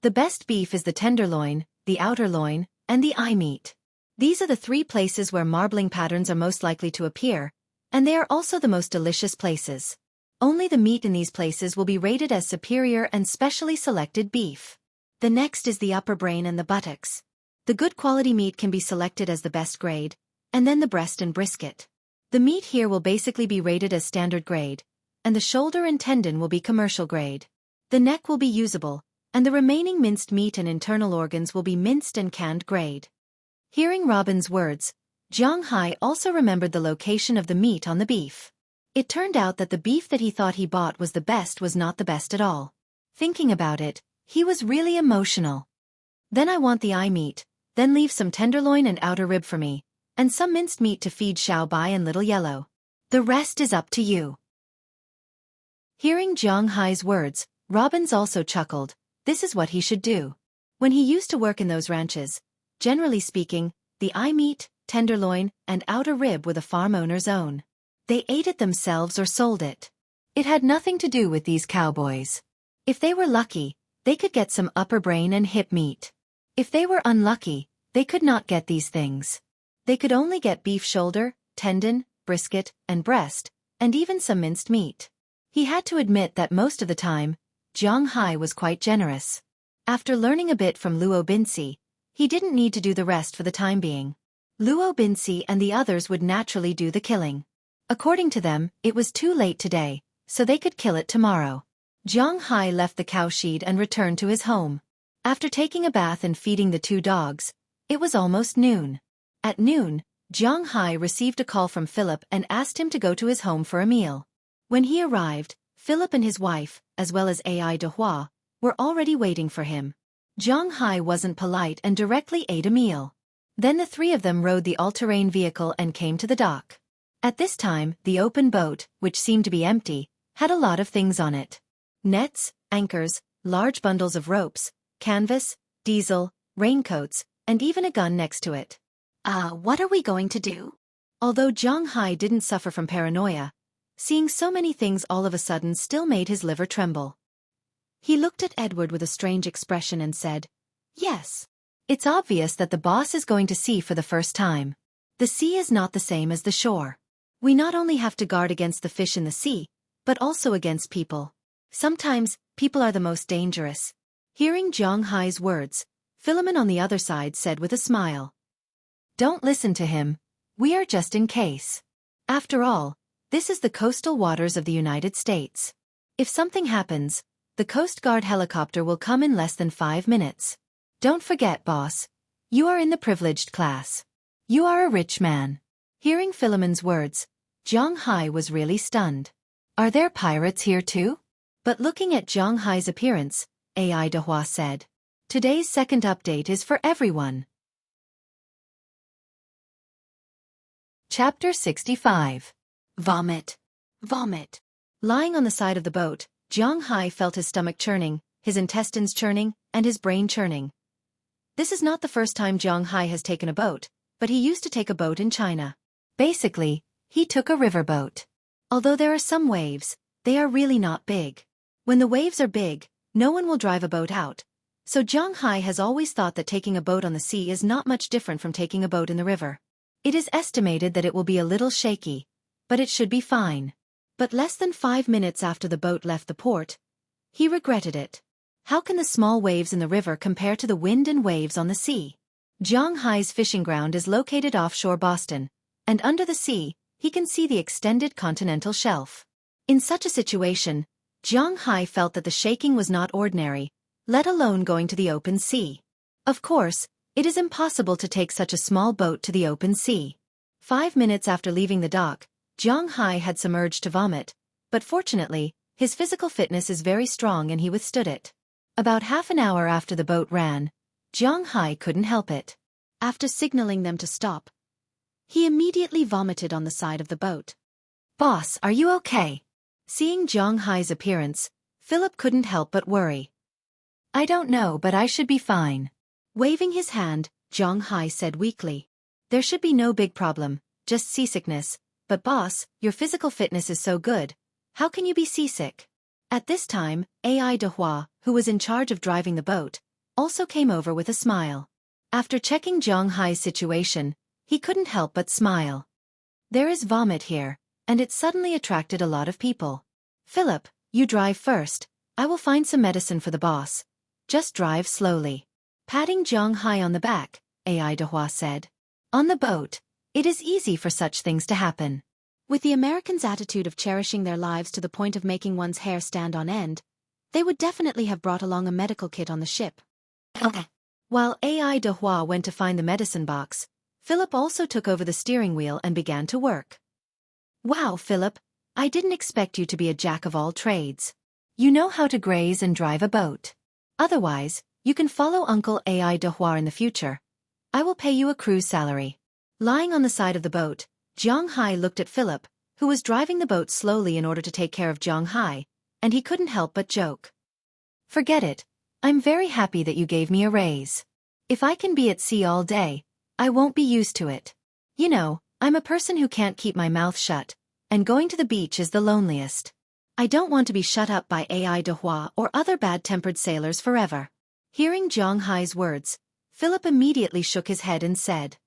The best beef is the tenderloin, the outer loin, and the eye meat. These are the 3 places where marbling patterns are most likely to appear, and they are also the most delicious places. Only the meat in these places will be rated as superior and specially selected beef. The next is the upper brain and the buttocks. The good quality meat can be selected as the best grade, and then the breast and brisket. The meat here will basically be rated as standard grade, and the shoulder and tendon will be commercial grade. The neck will be usable, and the remaining minced meat and internal organs will be minced and canned grade. Hearing Robbins' words, Jiang Hai also remembered the location of the meat on the beef. It turned out that the beef that he thought he bought was the best was not the best at all. Thinking about it, he was really emotional. Then I want the eye meat, then leave some tenderloin and outer rib for me, and some minced meat to feed Xiao Bai and Little Yellow. The rest is up to you. Hearing Jiang Hai's words, Robbins also chuckled. This is what he should do. When he used to work in those ranches, generally speaking, the eye meat, tenderloin, and outer rib were the farm owner's own. They ate it themselves or sold it. It had nothing to do with these cowboys. If they were lucky, they could get some upper brain and hip meat. If they were unlucky, they could not get these things. They could only get beef shoulder, tendon, brisket, and breast, and even some minced meat. He had to admit that most of the time, Jiang Hai was quite generous. After learning a bit from Luo Binci, he didn't need to do the rest for the time being. Luo Binci and the others would naturally do the killing. According to them, it was too late today, so they could kill it tomorrow. Jiang Hai left the cowshed and returned to his home. After taking a bath and feeding the 2 dogs, it was almost noon. At noon, Jiang Hai received a call from Philip and asked him to go to his home for a meal. When he arrived, Philip and his wife, as well as Ai Dehua, were already waiting for him. Jiang Hai wasn't polite and directly ate a meal. Then the 3 of them rode the all-terrain vehicle and came to the dock. At this time, the open boat, which seemed to be empty, had a lot of things on it. Nets, anchors, large bundles of ropes, canvas, diesel, raincoats, and even a gun next to it. What are we going to do? Although Jiang Hai didn't suffer from paranoia, seeing so many things all of a sudden still made his liver tremble. He looked at Edward with a strange expression and said, "Yes. It's obvious that the boss is going to sea for the first time. The sea is not the same as the shore. We not only have to guard against the fish in the sea, but also against people. Sometimes, people are the most dangerous." Hearing Jiang Hai's words, Philemon on the other side said with a smile, "Don't listen to him. We are just in case. After all, this is the coastal waters of the United States. If something happens, the Coast Guard helicopter will come in less than 5 minutes. Don't forget, boss. You are in the privileged class. You are a rich man." Hearing Philemon's words, Jiang Hai was really stunned. Are there pirates here too? But looking at Jiang Hai's appearance, Ai Dehua said, "Today's second update is for everyone." Chapter 65. Vomit. Vomit. Lying on the side of the boat, Jiang Hai felt his stomach churning, his intestines churning, and his brain churning. This is not the first time Jiang Hai has taken a boat, but he used to take a boat in China. Basically, he took a riverboat. Although there are some waves, they are really not big. When the waves are big, no one will drive a boat out. So Jiang Hai has always thought that taking a boat on the sea is not much different from taking a boat in the river. It is estimated that it will be a little shaky, but it should be fine. But less than 5 minutes after the boat left the port, he regretted it. How can the small waves in the river compare to the wind and waves on the sea? Jiang Hai's fishing ground is located offshore Boston, and under the sea, he can see the extended continental shelf. In such a situation, Jiang Hai felt that the shaking was not ordinary, let alone going to the open sea. Of course, it is impossible to take such a small boat to the open sea. 5 minutes after leaving the dock, Jiang Hai had some urge to vomit, but fortunately, his physical fitness is very strong and he withstood it. About half an hour after the boat ran, Jiang Hai couldn't help it. After signaling them to stop, he immediately vomited on the side of the boat. "Boss, are you okay?" Seeing Jiang Hai's appearance, Philip couldn't help but worry. "I don't know, but I should be fine." Waving his hand, Jiang Hai said weakly, "There should be no big problem, just seasickness, but boss, your physical fitness is so good, how can you be seasick?" At this time, Ai Dehua, who was in charge of driving the boat, also came over with a smile. After checking Jiang Hai's situation, he couldn't help but smile. There is vomit here, and it suddenly attracted a lot of people. "Philip, you drive first, I will find some medicine for the boss. Just drive slowly." Patting Jiang Hai on the back, Ai Dehua said, "On the boat, it is easy for such things to happen." With the Americans' attitude of cherishing their lives to the point of making one's hair stand on end, they would definitely have brought along a medical kit on the ship. While Ai Dehua went to find the medicine box, Philip also took over the steering wheel and began to work. Wow, Philip, I didn't expect you to be a jack of all trades. You know how to graze and drive a boat. Otherwise, you can follow Uncle Ai Dehuar in the future. I will pay you a cruise salary. Lying on the side of the boat, Jiang Hai looked at Philip, who was driving the boat slowly in order to take care of Jiang Hai, and he couldn't help but joke. Forget it. I'm very happy that you gave me a raise. If I can be at sea all day, I won't be used to it. You know, I'm a person who can't keep my mouth shut, and going to the beach is the loneliest. I don't want to be shut up by Ai Dehua or other bad-tempered sailors forever. Hearing Jiang Hai's words, Philip immediately shook his head and said.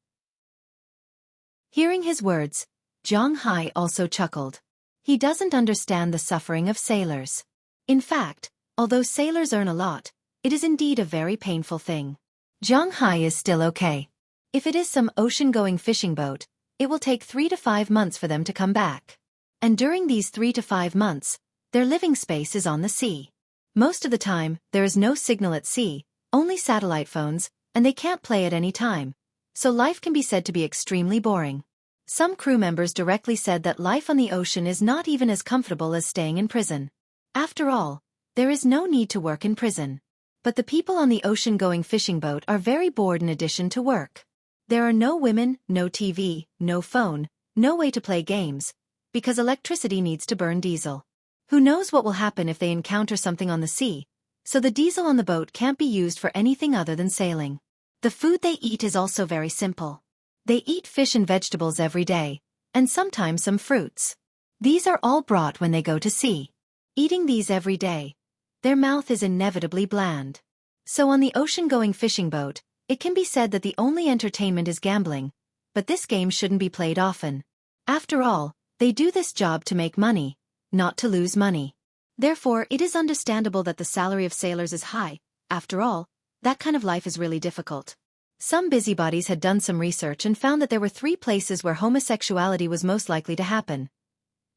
Hearing his words, Jiang Hai also chuckled. He doesn't understand the suffering of sailors. In fact, although sailors earn a lot, it is indeed a very painful thing. Jiang Hai is still okay. If it is some ocean-going fishing boat, it will take 3 to 5 months for them to come back. And during these 3 to 5 months, their living space is on the sea. Most of the time, there is no signal at sea, only satellite phones, and they can't play at any time. So life can be said to be extremely boring. Some crew members directly said that life on the ocean is not even as comfortable as staying in prison. After all, there is no need to work in prison. But the people on the ocean-going fishing boat are very bored in addition to work. There are no women, no TV, no phone, no way to play games, because electricity needs to burn diesel. Who knows what will happen if they encounter something on the sea, so the diesel on the boat can't be used for anything other than sailing. The food they eat is also very simple. They eat fish and vegetables every day, and sometimes some fruits. These are all brought when they go to sea. Eating these every day, their mouth is inevitably bland. So on the ocean-going fishing boat, it can be said that the only entertainment is gambling, but this game shouldn't be played often. After all, they do this job to make money, not to lose money. Therefore, it is understandable that the salary of sailors is high. After all, that kind of life is really difficult. Some busybodies had done some research and found that there were 3 places where homosexuality was most likely to happen: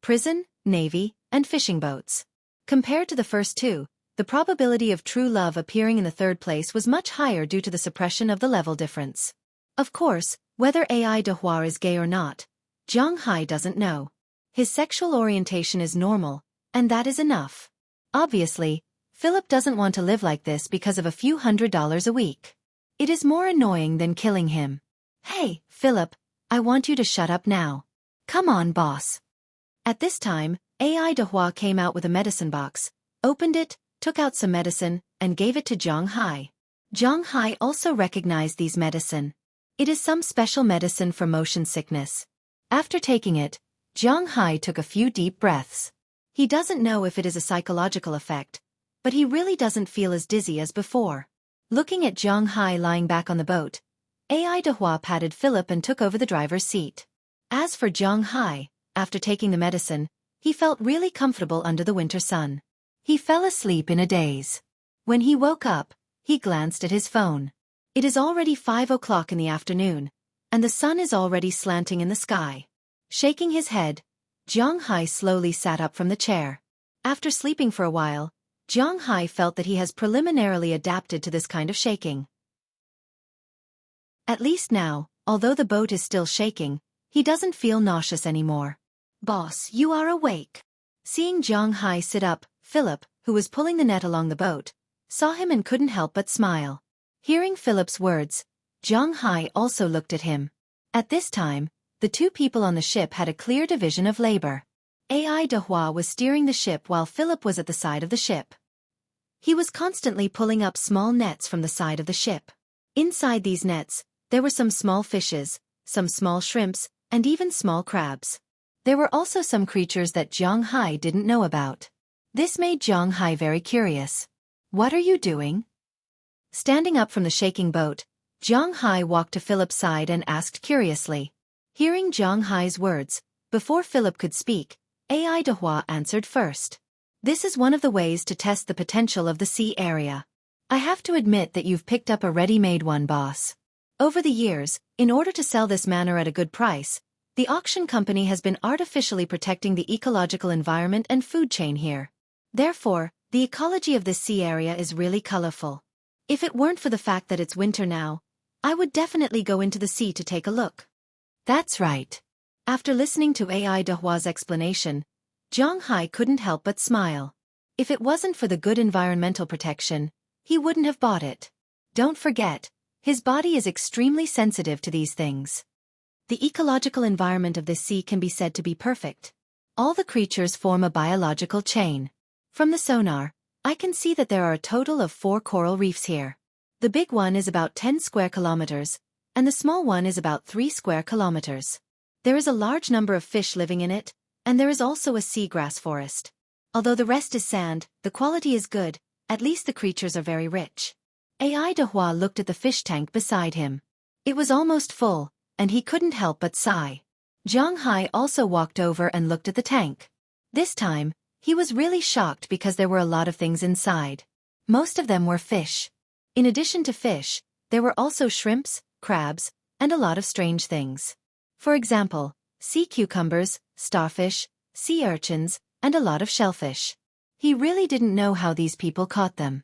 prison, navy, and fishing boats. Compared to the first 2, the probability of true love appearing in the 3rd place was much higher due to the suppression of the level difference. Of course, whether Ai Dehua is gay or not, Jiang Hai doesn't know. His sexual orientation is normal, and that is enough. Obviously, Philip doesn't want to live like this because of a few $100s a week. It is more annoying than killing him. Hey, Philip, I want you to shut up now. Come on, boss. At this time, Ai Dehua came out with a medicine box, opened it, took out some medicine, and gave it to Jiang Hai. Jiang Hai also recognized these medicine. It is some special medicine for motion sickness. After taking it, Jiang Hai took a few deep breaths. He doesn't know if it is a psychological effect, but he really doesn't feel as dizzy as before. Looking at Jiang Hai lying back on the boat, Ai Dehua patted Philip and took over the driver's seat. As for Jiang Hai, after taking the medicine, he felt really comfortable under the winter sun. He fell asleep in a daze. When he woke up, he glanced at his phone. It is already 5 o'clock in the afternoon, and the sun is already slanting in the sky. Shaking his head, Jiang Hai slowly sat up from the chair. After sleeping for a while, Jiang Hai felt that he has preliminarily adapted to this kind of shaking. At least now, although the boat is still shaking, he doesn't feel nauseous anymore. Boss, you are awake. Seeing Jiang Hai sit up, Philip, who was pulling the net along the boat, saw him and couldn't help but smile. Hearing Philip's words, Jiang Hai also looked at him. At this time, the 2 people on the ship had a clear division of labor. Ai Dehua was steering the ship while Philip was at the side of the ship. He was constantly pulling up small nets from the side of the ship. Inside these nets, there were some small fishes, some small shrimps, and even small crabs. There were also some creatures that Jiang Hai didn't know about. This made Jiang Hai very curious. What are you doing? Standing up from the shaking boat, Jiang Hai walked to Philip's side and asked curiously. Hearing Jiang Hai's words, before Philip could speak, Ai Dehua answered first. This is one of the ways to test the potential of the sea area. I have to admit that you've picked up a ready-made one, boss. Over the years, in order to sell this manor at a good price, the auction company has been artificially protecting the ecological environment and food chain here. Therefore, the ecology of this sea area is really colorful. If it weren't for the fact that it's winter now, I would definitely go into the sea to take a look. That's right. After listening to AI Dehua's explanation, Zhang Hai couldn't help but smile. If it wasn't for the good environmental protection, he wouldn't have bought it. Don't forget, his body is extremely sensitive to these things. The ecological environment of this sea can be said to be perfect. All the creatures form a biological chain. From the sonar, I can see that there are a total of 4 coral reefs here. The big one is about 10 square kilometers, and the small one is about 3 square kilometers. There is a large number of fish living in it, and there is also a seagrass forest. Although the rest is sand, the quality is good, at least the creatures are very rich. AI Dehua looked at the fish tank beside him. It was almost full, and he couldn't help but sigh. Zhang Hai also walked over and looked at the tank. This time, he was really shocked because there were a lot of things inside. Most of them were fish. In addition to fish, there were also shrimps, crabs, and a lot of strange things. For example, sea cucumbers, starfish, sea urchins, and a lot of shellfish. He really didn't know how these people caught them.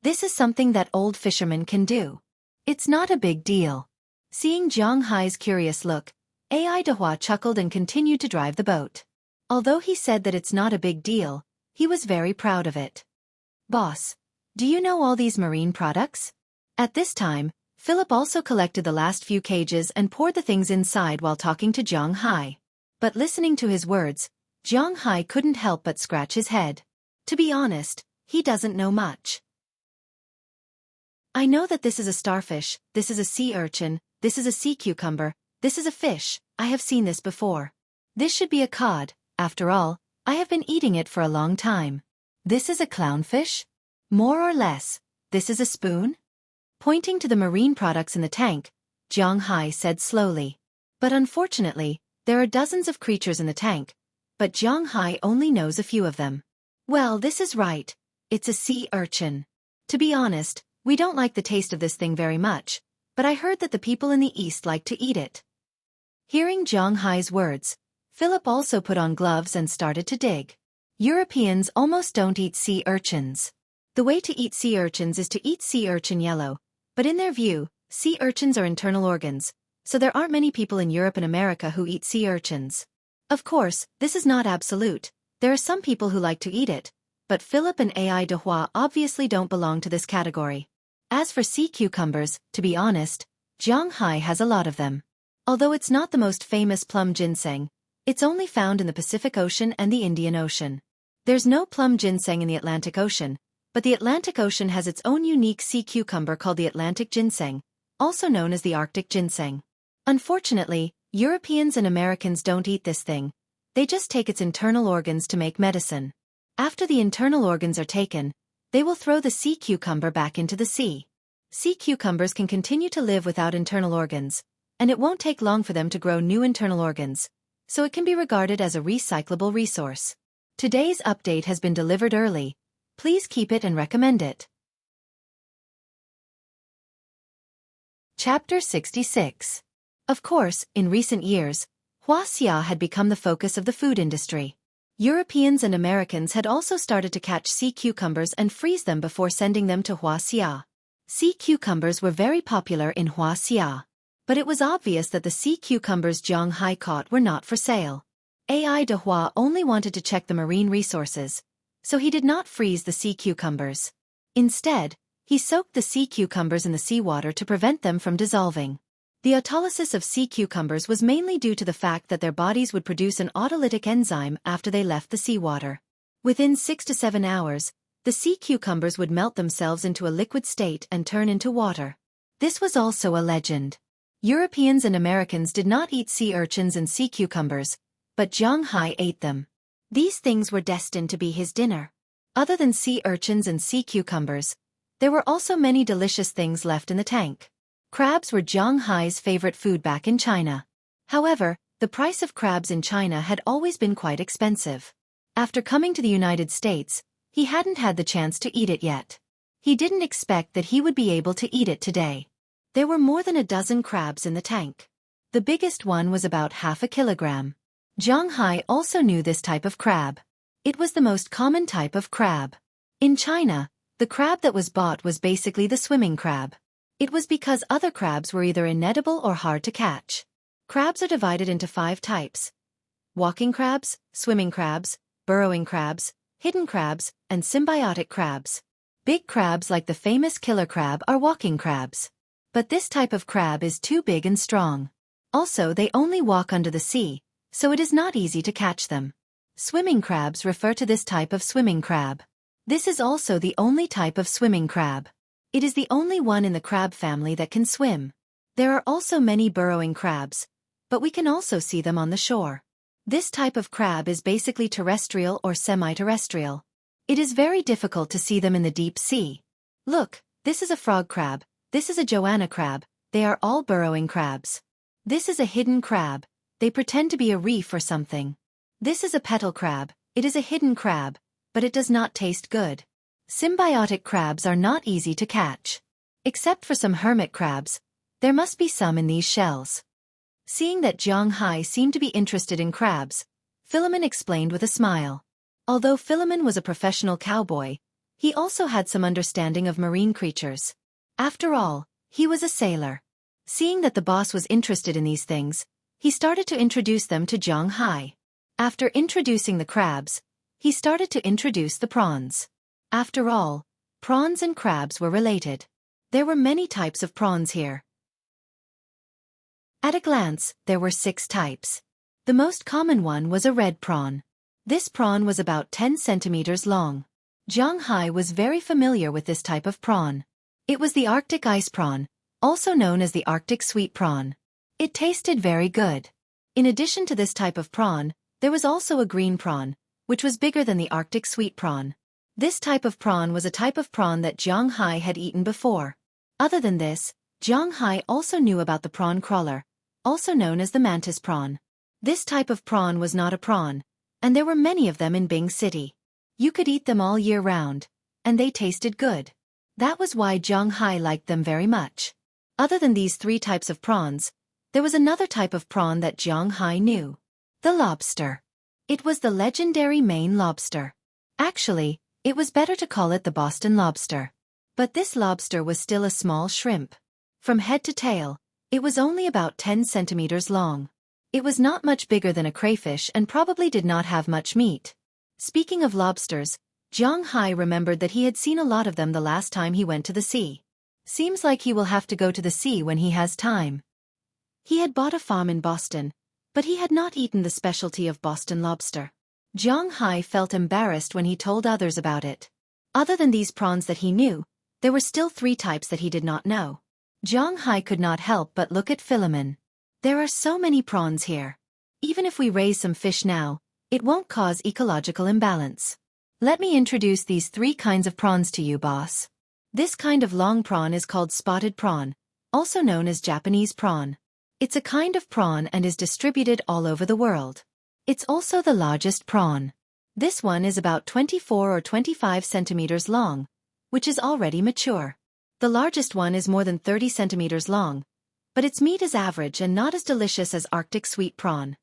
This is something that old fishermen can do. It's not a big deal. Seeing Zhang Hai's curious look, AI Dehua chuckled and continued to drive the boat. Although he said that it's not a big deal, he was very proud of it. Boss, do you know all these marine products? At this time, Philip also collected the last few cages and poured the things inside while talking to Zhang Hai. But listening to his words, Zhang Hai couldn't help but scratch his head. To be honest, he doesn't know much. I know that this is a starfish, this is a sea urchin, this is a sea cucumber, this is a fish, I have seen this before. This should be a cod, after all, I have been eating it for a long time. This is a clownfish? More or less, this is a spoon? Pointing to the marine products in the tank, Zhang Hai said slowly. But unfortunately, there are dozens of creatures in the tank, but Zhang Hai only knows a few of them. Well, this is right, it's a sea urchin. To be honest, we don't like the taste of this thing very much, but I heard that the people in the East like to eat it. Hearing Zhang Hai's words, Philip also put on gloves and started to dig. Europeans almost don't eat sea urchins. The way to eat sea urchins is to eat sea urchin yellow, but in their view, sea urchins are internal organs, so there aren't many people in Europe and America who eat sea urchins. Of course, this is not absolute, there are some people who like to eat it, but Philip and AI Dehua obviously don't belong to this category. As for sea cucumbers, to be honest, Zhang Hai has a lot of them. Although it's not the most famous plum ginseng, it's only found in the Pacific Ocean and the Indian Ocean. There's no plum ginseng in the Atlantic Ocean, but the Atlantic Ocean has its own unique sea cucumber called the Atlantic ginseng, also known as the Arctic ginseng. Unfortunately, Europeans and Americans don't eat this thing, they just take its internal organs to make medicine. After the internal organs are taken, they will throw the sea cucumber back into the sea. Sea cucumbers can continue to live without internal organs, and it won't take long for them to grow new internal organs, so it can be regarded as a recyclable resource. Today's update has been delivered early. Please keep it and recommend it. Chapter 66. Of course, in recent years, Huaxia had become the focus of the food industry. Europeans and Americans had also started to catch sea cucumbers and freeze them before sending them to Huaxia. Sea cucumbers were very popular in Huaxia. But it was obvious that the sea cucumbers Zhang Hai caught were not for sale. AI Dehua only wanted to check the marine resources, so he did not freeze the sea cucumbers. Instead, he soaked the sea cucumbers in the seawater to prevent them from dissolving. The autolysis of sea cucumbers was mainly due to the fact that their bodies would produce an autolytic enzyme after they left the seawater. Within 6 to 7 hours, the sea cucumbers would melt themselves into a liquid state and turn into water. This was also a legend. Europeans and Americans did not eat sea urchins and sea cucumbers, but Zhang Hai ate them. These things were destined to be his dinner. Other than sea urchins and sea cucumbers, there were also many delicious things left in the tank. Crabs were Zhang Hai's favorite food back in China. However, the price of crabs in China had always been quite expensive. After coming to the United States, he hadn't had the chance to eat it yet. He didn't expect that he would be able to eat it today. There were more than a dozen crabs in the tank. The biggest one was about half a kilogram. Zhang Hai also knew this type of crab. It was the most common type of crab. In China, the crab that was bought was basically the swimming crab. It was because other crabs were either inedible or hard to catch. Crabs are divided into 5 types: walking crabs, swimming crabs, burrowing crabs, hidden crabs, and symbiotic crabs. Big crabs like the famous killer crab are walking crabs. But this type of crab is too big and strong. Also, they only walk under the sea, so it is not easy to catch them. Swimming crabs refer to this type of swimming crab. This is also the only type of swimming crab. It is the only one in the crab family that can swim. There are also many burrowing crabs, but we can also see them on the shore. This type of crab is basically terrestrial or semi-terrestrial. It is very difficult to see them in the deep sea. Look, this is a frog crab, this is a Joanna crab, they are all burrowing crabs. This is a hidden crab, they pretend to be a reef or something. This is a petal crab, it is a hidden crab, but it does not taste good. Symbiotic crabs are not easy to catch. Except for some hermit crabs, there must be some in these shells. Seeing that Jiang Hai seemed to be interested in crabs, Philemon explained with a smile. Although Philemon was a professional cowboy, he also had some understanding of marine creatures. After all, he was a sailor. Seeing that the boss was interested in these things, he started to introduce them to Jiang Hai. After introducing the crabs, he started to introduce the prawns. After all, prawns and crabs were related. There were many types of prawns here. At a glance, there were 6 types. The most common one was a red prawn. This prawn was about 10 centimeters long. Jiang Hai was very familiar with this type of prawn. It was the Arctic ice prawn, also known as the Arctic sweet prawn. It tasted very good. In addition to this type of prawn, there was also a green prawn, which was bigger than the Arctic sweet prawn. This type of prawn was a type of prawn that Jiang Hai had eaten before. Other than this, Jiang Hai also knew about the prawn crawler, also known as the mantis prawn. This type of prawn was not a prawn, and there were many of them in Bing City. You could eat them all year round, and they tasted good. That was why Jiang Hai liked them very much. Other than these 3 types of prawns, there was another type of prawn that Jiang Hai knew. The lobster. It was the legendary Maine lobster. Actually, it was better to call it the Boston lobster. But this lobster was still a small shrimp. From head to tail, it was only about 10 centimeters long. It was not much bigger than a crayfish and probably did not have much meat. Speaking of lobsters, Jiang Hai remembered that he had seen a lot of them the last time he went to the sea. Seems like he will have to go to the sea when he has time. He had bought a farm in Boston, but he had not eaten the specialty of Boston lobster. Jiang Hai felt embarrassed when he told others about it. Other than these prawns that he knew, there were still 3 types that he did not know. Jiang Hai could not help but look at Philemon. There are so many prawns here. Even if we raise some fish now, it won't cause ecological imbalance. Let me introduce these 3 kinds of prawns to you, boss. This kind of long prawn is called spotted prawn, also known as Japanese prawn. It's a kind of prawn and is distributed all over the world. It's also the largest prawn. This one is about 24 or 25 centimeters long, which is already mature. The largest one is more than 30 centimeters long, but its meat is average and not as delicious as Arctic sweet prawn.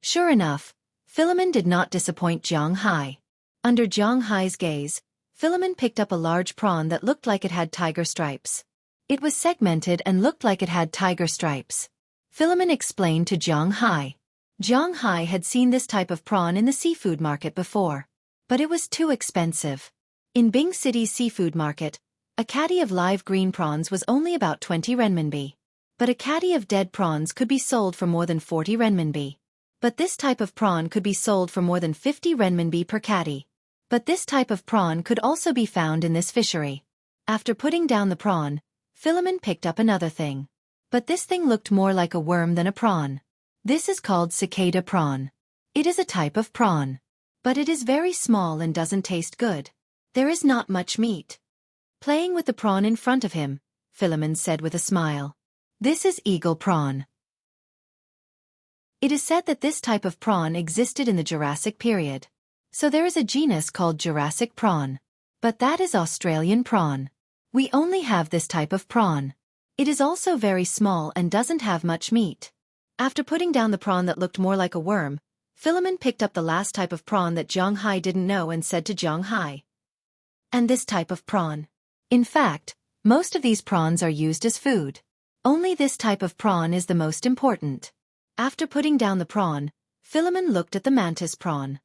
Sure enough, Philemon did not disappoint Jiang Hai. Under Jiang Hai's gaze, Philemon picked up a large prawn that looked like it had tiger stripes. It was segmented and looked like it had tiger stripes. Philemon explained to Jiang Hai. Jiang Hai had seen this type of prawn in the seafood market before, but it was too expensive. In Bing City's seafood market, a caddy of live green prawns was only about 20 renminbi. But a caddy of dead prawns could be sold for more than 40 renminbi. But this type of prawn could be sold for more than 50 renminbi per caddy. But this type of prawn could also be found in this fishery. After putting down the prawn, Philemon picked up another thing. But this thing looked more like a worm than a prawn. This is called cicada prawn. It is a type of prawn. But it is very small and doesn't taste good. There is not much meat. Playing with the prawn in front of him, Philemon said with a smile. This is eagle prawn. It is said that this type of prawn existed in the Jurassic period. So there is a genus called Jurassic prawn. But that is Australian prawn. We only have this type of prawn. It is also very small and doesn't have much meat. After putting down the prawn that looked more like a worm, Philemon picked up the last type of prawn that Jiang Hai didn't know and said to Jiang Hai. And this type of prawn. In fact, Most of these prawns are used as food. Only this type of prawn is the most important. After putting down the prawn, Philemon looked at the mantis prawn.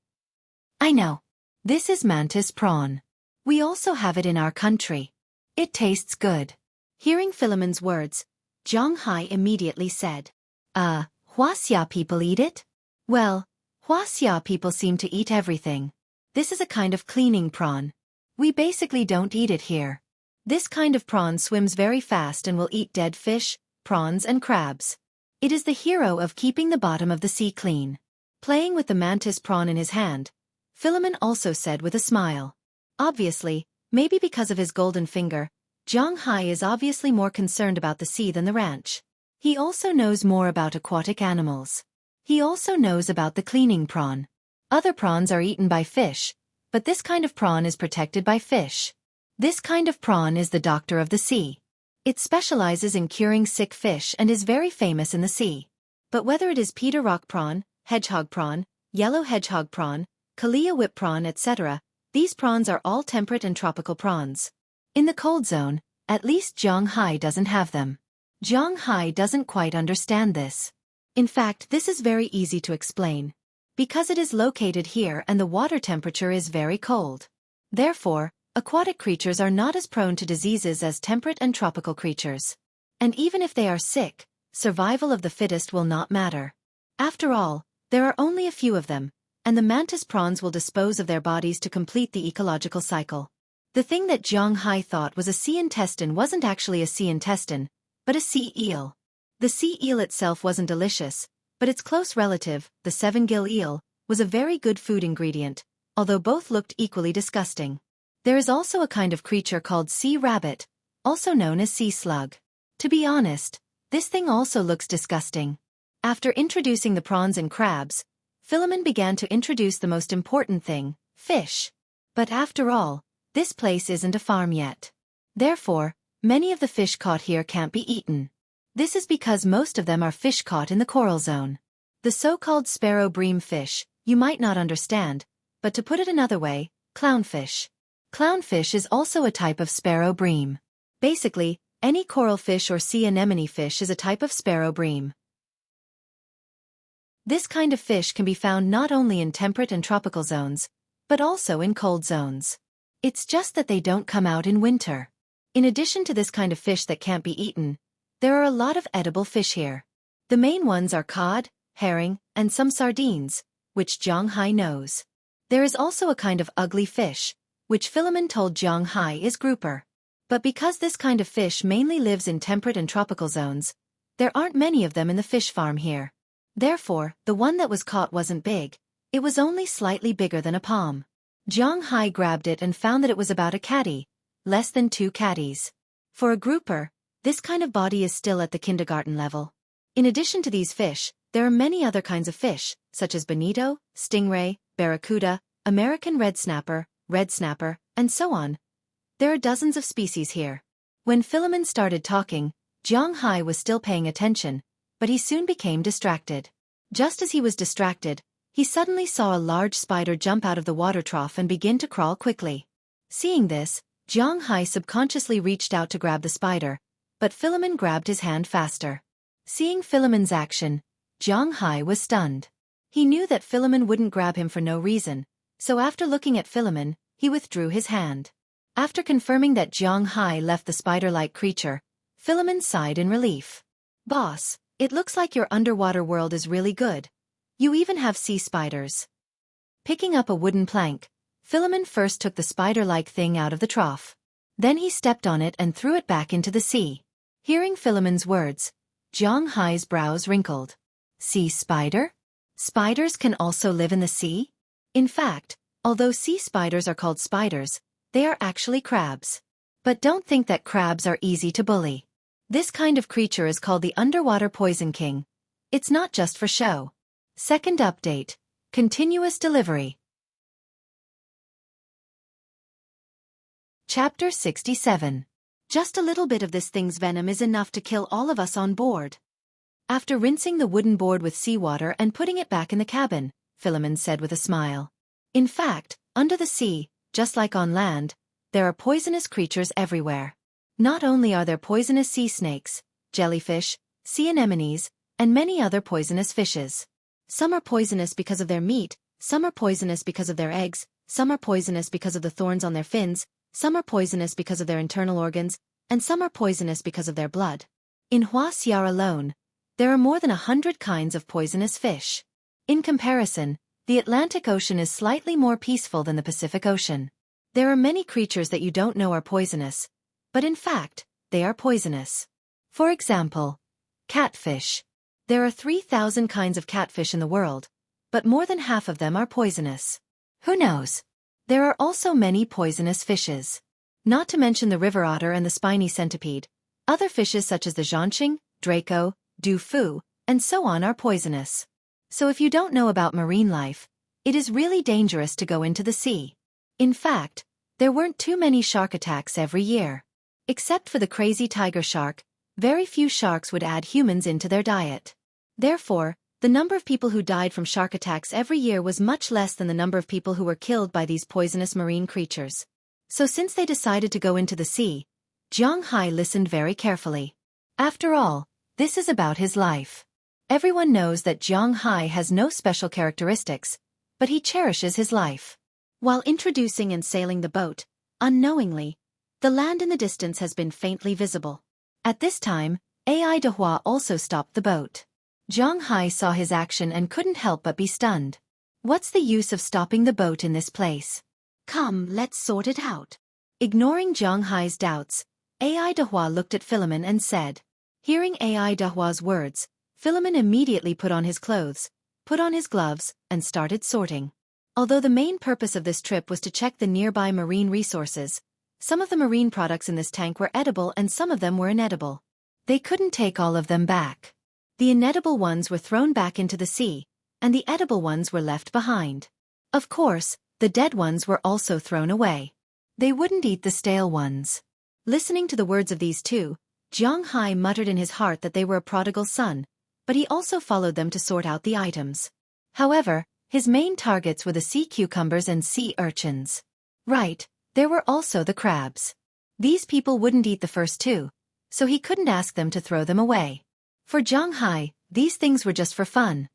I know. This is mantis prawn. We also have it in our country. It tastes good. Hearing Philemon's words, Zhonghai immediately said, Huaxia people eat it? Well, Huaxia people seem to eat everything. This is a kind of cleaning prawn. We basically don't eat it here. This kind of prawn swims very fast and will eat dead fish, prawns and crabs. It is the hero of keeping the bottom of the sea clean. Playing with the mantis prawn in his hand, Philemon also said with a smile. Obviously, maybe because of his golden finger, Zhonghai is obviously more concerned about the sea than the ranch. He also knows more about aquatic animals. He also knows about the cleaning prawn. Other prawns are eaten by fish, but this kind of prawn is protected by fish. This kind of prawn is the doctor of the sea. It specializes in curing sick fish and is very famous in the sea. But whether it is Peter rock prawn, hedgehog prawn, yellow hedgehog prawn, Kalia whip prawn, etc., these prawns are all temperate and tropical prawns. In the cold zone, at least Zhonghai doesn't have them. Zhonghai doesn't quite understand this. In fact, this is very easy to explain. Because it is located here and the water temperature is very cold. Therefore, aquatic creatures are not as prone to diseases as temperate and tropical creatures. And even if they are sick, survival of the fittest will not matter. After all, there are only a few of them, and the mantis prawns will dispose of their bodies to complete the ecological cycle. The thing that Zhonghai thought was a sea intestine wasn't actually a sea intestine, but a sea eel. The sea eel itself wasn't delicious, but its close relative, the seven-gill eel, was a very good food ingredient, although both looked equally disgusting. There is also a kind of creature called sea rabbit, also known as sea slug. To be honest, this thing also looks disgusting. After introducing the prawns and crabs, Philemon began to introduce the most important thing, fish. But after all, this place isn't a farm yet. Therefore, many of the fish caught here can't be eaten. This is because most of them are fish caught in the coral zone. The so-called sparrow bream fish, you might not understand, but to put it another way, clownfish. Clownfish is also a type of sparrow bream. Basically, any coral fish or sea anemone fish is a type of sparrow bream. This kind of fish can be found not only in temperate and tropical zones, but also in cold zones. It's just that they don't come out in winter. In addition to this kind of fish that can't be eaten, there are a lot of edible fish here. The main ones are cod, herring, and some sardines, which Zhonghai knows. There is also a kind of ugly fish, which Philemon told Zhonghai is grouper. But because this kind of fish mainly lives in temperate and tropical zones, there aren't many of them in the fish farm here. Therefore, the one that was caught wasn't big, it was only slightly bigger than a palm. Zhonghai grabbed it and found that it was about a caddy, less than 2 caddies. For a grouper, this kind of body is still at the kindergarten level. In addition to these fish, there are many other kinds of fish, such as bonito, stingray, barracuda, American red snapper, and so on. There are dozens of species here. When Philemon started talking, Zhonghai was still paying attention, but he soon became distracted. Just as he was distracted, he suddenly saw a large spider jump out of the water trough and begin to crawl quickly. Seeing this, Zhonghai subconsciously reached out to grab the spider, but Philemon grabbed his hand faster. Seeing Philemon's action, Zhonghai was stunned. He knew that Philemon wouldn't grab him for no reason, so after looking at Philemon, he withdrew his hand. After confirming that Zhonghai left the spider-like creature, Philemon sighed in relief. "Boss, it looks like your underwater world is really good. You even have sea spiders." Picking up a wooden plank, Philemon first took the spider-like thing out of the trough. Then he stepped on it and threw it back into the sea. Hearing Philemon's words, Zhonghai's brows wrinkled. Sea spider? Spiders can also live in the sea? In fact, although sea spiders are called spiders, they are actually crabs. But don't think that crabs are easy to bully. This kind of creature is called the underwater poison king. It's not just for show. Second update. Continuous delivery. Chapter 67. Just a little bit of this thing's venom is enough to kill all of us on board. After rinsing the wooden board with seawater and putting it back in the cabin, Philemon said with a smile. In fact, under the sea, just like on land, there are poisonous creatures everywhere. Not only are there poisonous sea snakes, jellyfish, sea anemones, and many other poisonous fishes. Some are poisonous because of their meat, some are poisonous because of their eggs, some are poisonous because of the thorns on their fins, some are poisonous because of their internal organs, and some are poisonous because of their blood. In Xueqi alone, there are more than 100 kinds of poisonous fish. In comparison, the Atlantic Ocean is slightly more peaceful than the Pacific Ocean. There are many creatures that you don't know are poisonous, but in fact, they are poisonous. For example, catfish. There are 3,000 kinds of catfish in the world, but more than half of them are poisonous. Who knows? There are also many poisonous fishes. Not to mention the river otter and the spiny centipede. Other fishes such as the zhangqing, draco, dufu, and so on are poisonous. So if you don't know about marine life, it is really dangerous to go into the sea. In fact, there weren't too many shark attacks every year. Except for the crazy tiger shark, very few sharks would add humans into their diet. Therefore, the number of people who died from shark attacks every year was much less than the number of people who were killed by these poisonous marine creatures. So since they decided to go into the sea, Zhang Hai listened very carefully. After all, this is about his life. Everyone knows that Zhang Hai has no special characteristics, but he cherishes his life. While introducing and sailing the boat, unknowingly, the land in the distance has been faintly visible. At this time, Ai Dehua also stopped the boat. Zhang Hai saw his action and couldn't help but be stunned. What's the use of stopping the boat in this place? Come, let's sort it out. Ignoring Zhang Hai's doubts, Ai Dehua looked at Philemon and said. Hearing Ai Dehua's words, Philemon immediately put on his clothes, put on his gloves, and started sorting. Although the main purpose of this trip was to check the nearby marine resources, some of the marine products in this tank were edible and some of them were inedible. They couldn't take all of them back. The inedible ones were thrown back into the sea, and the edible ones were left behind. Of course, the dead ones were also thrown away. They wouldn't eat the stale ones. Listening to the words of these two, Zhang Hai muttered in his heart that they were a prodigal son, but he also followed them to sort out the items. However, his main targets were the sea cucumbers and sea urchins. Right. There were also the crabs. These people wouldn't eat the first two, so he couldn't ask them to throw them away. For Zhang Hai, these things were just for fun.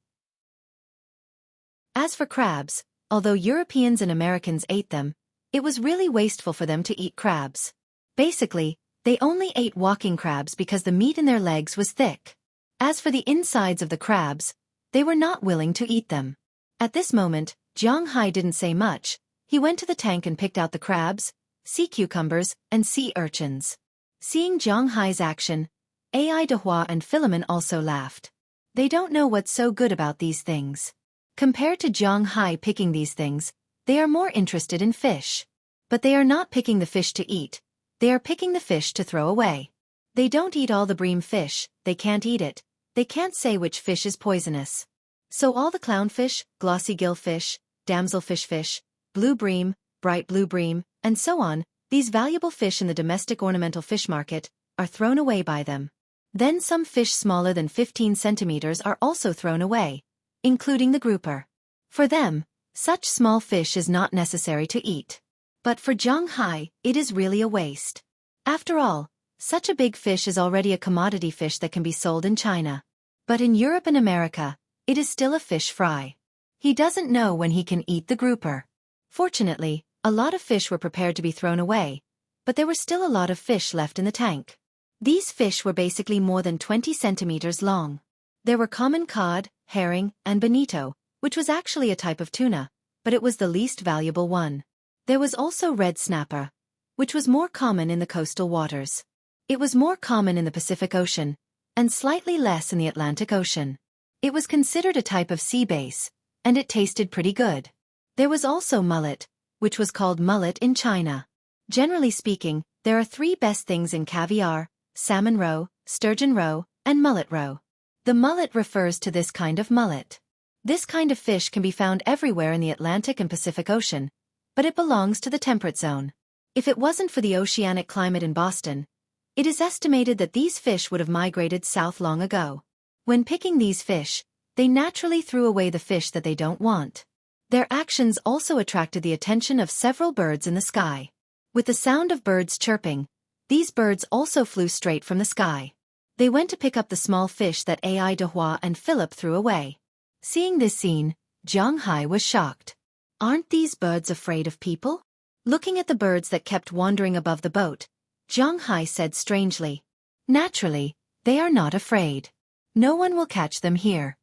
As for crabs, although Europeans and Americans ate them, it was really wasteful for them to eat crabs. Basically, they only ate walking crabs because the meat in their legs was thick. As for the insides of the crabs, they were not willing to eat them. At this moment, Zhang Hai didn't say much. He went to the tank and picked out the crabs, sea cucumbers, and sea urchins. Seeing Zhang Hai's action, Ai Dehua and Philemon also laughed. They don't know what's so good about these things. Compared to Zhang Hai picking these things, they are more interested in fish. But they are not picking the fish to eat. They are picking the fish to throw away. They don't eat all the bream fish, they can't eat it. They can't say which fish is poisonous. So all the clownfish, glossy gillfish, damselfish fish, blue bream, bright blue bream, and so on, these valuable fish in the domestic ornamental fish market, are thrown away by them. Then some fish smaller than 15 centimeters are also thrown away, including the grouper. For them, such small fish is not necessary to eat. But for Zhang Hai, it is really a waste. After all, such a big fish is already a commodity fish that can be sold in China. But in Europe and America, it is still a fish fry. He doesn't know when he can eat the grouper. Fortunately, a lot of fish were prepared to be thrown away, but there were still a lot of fish left in the tank. These fish were basically more than 20 centimeters long. There were common cod, herring, and bonito, which was actually a type of tuna, but it was the least valuable one. There was also red snapper, which was more common in the coastal waters. It was more common in the Pacific Ocean, and slightly less in the Atlantic Ocean. It was considered a type of sea bass, and it tasted pretty good. There was also mullet, which was called mullet in China. Generally speaking, there are 3 best things in caviar: salmon roe, sturgeon roe, and mullet roe. The mullet refers to this kind of mullet. This kind of fish can be found everywhere in the Atlantic and Pacific Ocean, but it belongs to the temperate zone. If it wasn't for the oceanic climate in Boston, it is estimated that these fish would have migrated south long ago. When picking these fish, they naturally threw away the fish that they don't want. Their actions also attracted the attention of several birds in the sky. With the sound of birds chirping, These birds also flew straight from the sky. They went to pick up the small fish that Ai Dehua and Philip threw away. Seeing this scene, Zhang Hai was shocked. Aren't these birds afraid of people? Looking at the birds that kept wandering above the boat, Zhang Hai said strangely, "Naturally, they are not afraid. No one will catch them here."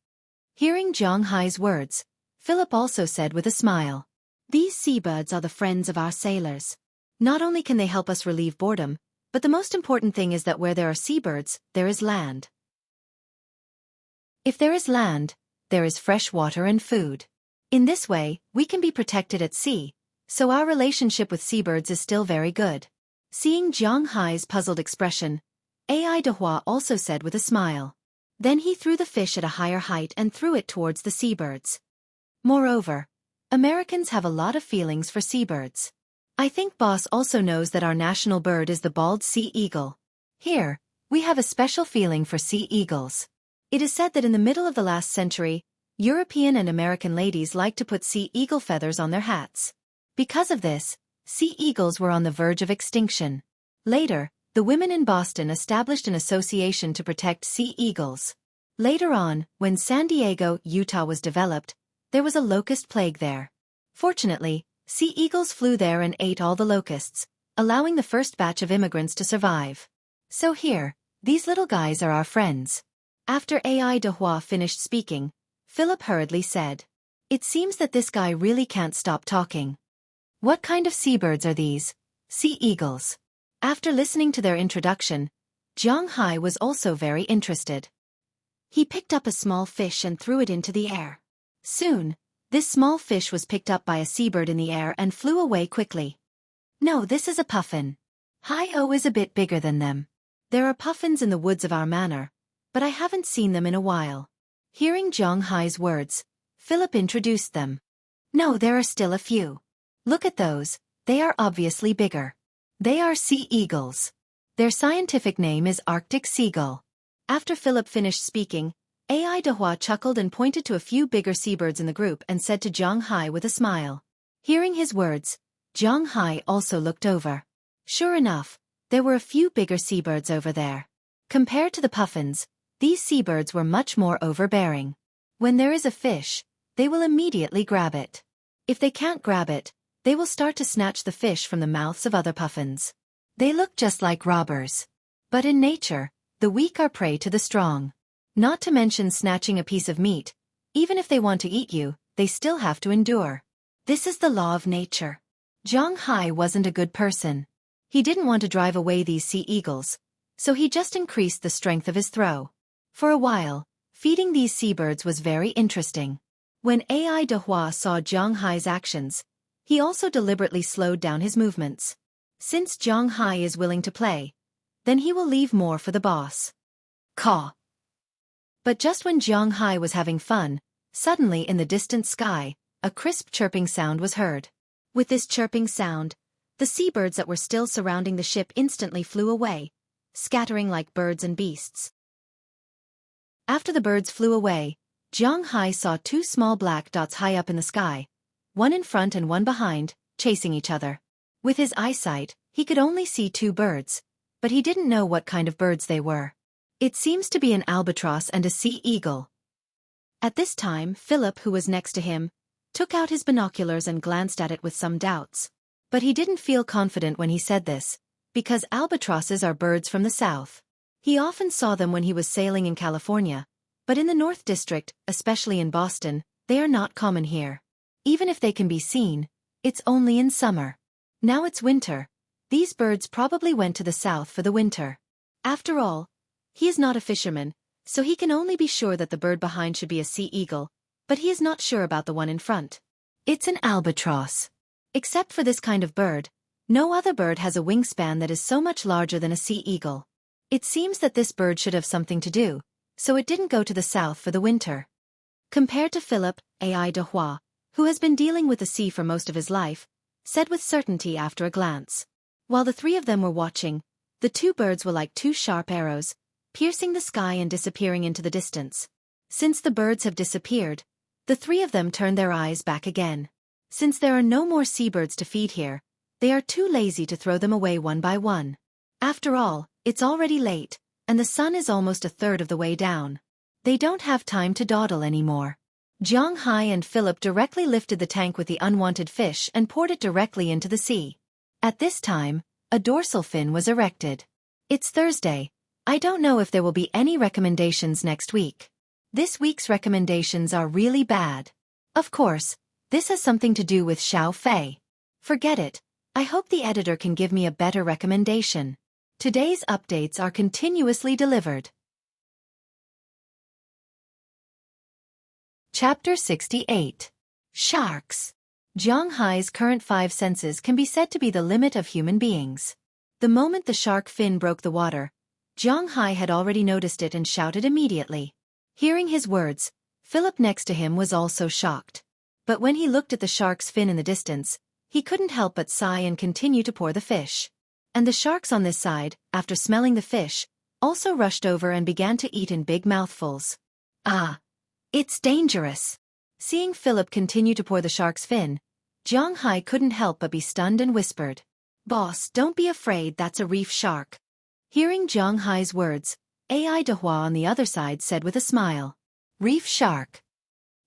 Hearing Zhang Hai's words, Philip also said with a smile, "These seabirds are the friends of our sailors. Not only can they help us relieve boredom, but the most important thing is that where there are seabirds, there is land. If there is land, there is fresh water and food. In this way, we can be protected at sea, so our relationship with seabirds is still very good." Seeing Zhang Hai's puzzled expression, Ai Dehua also said with a smile. Then he threw the fish at a higher height and threw it towards the seabirds. Moreover, Americans have a lot of feelings for seabirds. I think Boss also knows that our national bird is the bald sea eagle. Here, we have a special feeling for sea eagles. It is said that in the middle of the last century, European and American ladies liked to put sea eagle feathers on their hats. Because of this, sea eagles were on the verge of extinction. Later, the women in Boston established an association to protect sea eagles. Later on, when San Diego, Utah was developed, there was a locust plague there. Fortunately, sea eagles flew there and ate all the locusts, allowing the first batch of immigrants to survive. So here, these little guys are our friends. After Ai Dehua finished speaking, Philip hurriedly said, "It seems that this guy really can't stop talking. What kind of seabirds are these?" "Sea eagles." After listening to their introduction, Zhang Hai was also very interested. He picked up a small fish and threw it into the air. Soon, this small fish was picked up by a seabird in the air and flew away quickly. "No, this is a puffin. Hi-oh is a bit bigger than them. There are puffins in the woods of our manor, but I haven't seen them in a while." Hearing Zhang Hai's words, Philip introduced them. "No, there are still a few. Look at those, they are obviously bigger. They are sea eagles. Their scientific name is Arctic seagull." After Philip finished speaking, Ai Dehua chuckled and pointed to a few bigger seabirds in the group and said to Zhang Hai with a smile. Hearing his words, Zhang Hai also looked over. Sure enough, there were a few bigger seabirds over there. Compared to the puffins, these seabirds were much more overbearing. When there is a fish, they will immediately grab it. If they can't grab it, they will start to snatch the fish from the mouths of other puffins. They look just like robbers. But in nature, the weak are prey to the strong. Not to mention snatching a piece of meat, even if they want to eat you, they still have to endure. This is the law of nature. Zhang Hai wasn't a good person. He didn't want to drive away these sea eagles, so he just increased the strength of his throw. For a while, feeding these seabirds was very interesting. When Ai Dehua saw Zhang Hai's actions, he also deliberately slowed down his movements. Since Zhang Hai is willing to play, then he will leave more for the boss. Caw. But just when Zhang Hai was having fun, suddenly in the distant sky, a crisp chirping sound was heard. With this chirping sound, the seabirds that were still surrounding the ship instantly flew away, scattering like birds and beasts. After the birds flew away, Zhang Hai saw two small black dots high up in the sky, one in front and one behind, chasing each other. With his eyesight, he could only see two birds, but he didn't know what kind of birds they were. It seems to be an albatross and a sea eagle. At this time, Philip, who was next to him, took out his binoculars and glanced at it with some doubts. But he didn't feel confident when he said this, because albatrosses are birds from the south. He often saw them when he was sailing in California, but in the North District, especially in Boston, they are not common here. Even if they can be seen, it's only in summer. Now it's winter. These birds probably went to the south for the winter. After all, he is not a fisherman, so he can only be sure that the bird behind should be a sea eagle, but he is not sure about the one in front. It's an albatross. Except for this kind of bird, no other bird has a wingspan that is so much larger than a sea eagle. It seems that this bird should have something to do, so it didn't go to the south for the winter. Compared to Philip, Ai Dehua, who has been dealing with the sea for most of his life, said with certainty after a glance. While the three of them were watching, the two birds were like two sharp arrows, piercing the sky and disappearing into the distance. Since the birds have disappeared, the three of them turned their eyes back again. Since there are no more seabirds to feed here, they are too lazy to throw them away one by one. After all, it's already late, and the sun is almost a third of the way down. They don't have time to dawdle anymore. Jiang Hai and Philip directly lifted the tank with the unwanted fish and poured it directly into the sea. At this time, a dorsal fin was erected. It's Thursday. I don't know if there will be any recommendations next week. This week's recommendations are really bad. Of course, this has something to do with Xiao Fei. Forget it. I hope the editor can give me a better recommendation. Today's updates are continuously delivered. Chapter 68. Sharks. Jiang Hai's current 5 senses can be said to be the limit of human beings. The moment the shark fin broke the water, Jiang Hai had already noticed it and shouted immediately. Hearing his words, Philip next to him was also shocked. But when he looked at the shark's fin in the distance, he couldn't help but sigh and continue to pour the fish. And the sharks on this side, after smelling the fish, also rushed over and began to eat in big mouthfuls. Ah! It's dangerous! Seeing Philip continue to pour the shark's fin, Jiang Hai couldn't help but be stunned and whispered, "Boss, don't be afraid, that's a reef shark." Hearing Jiang Hai's words, Ai Dehua on the other side said with a smile, "Reef shark."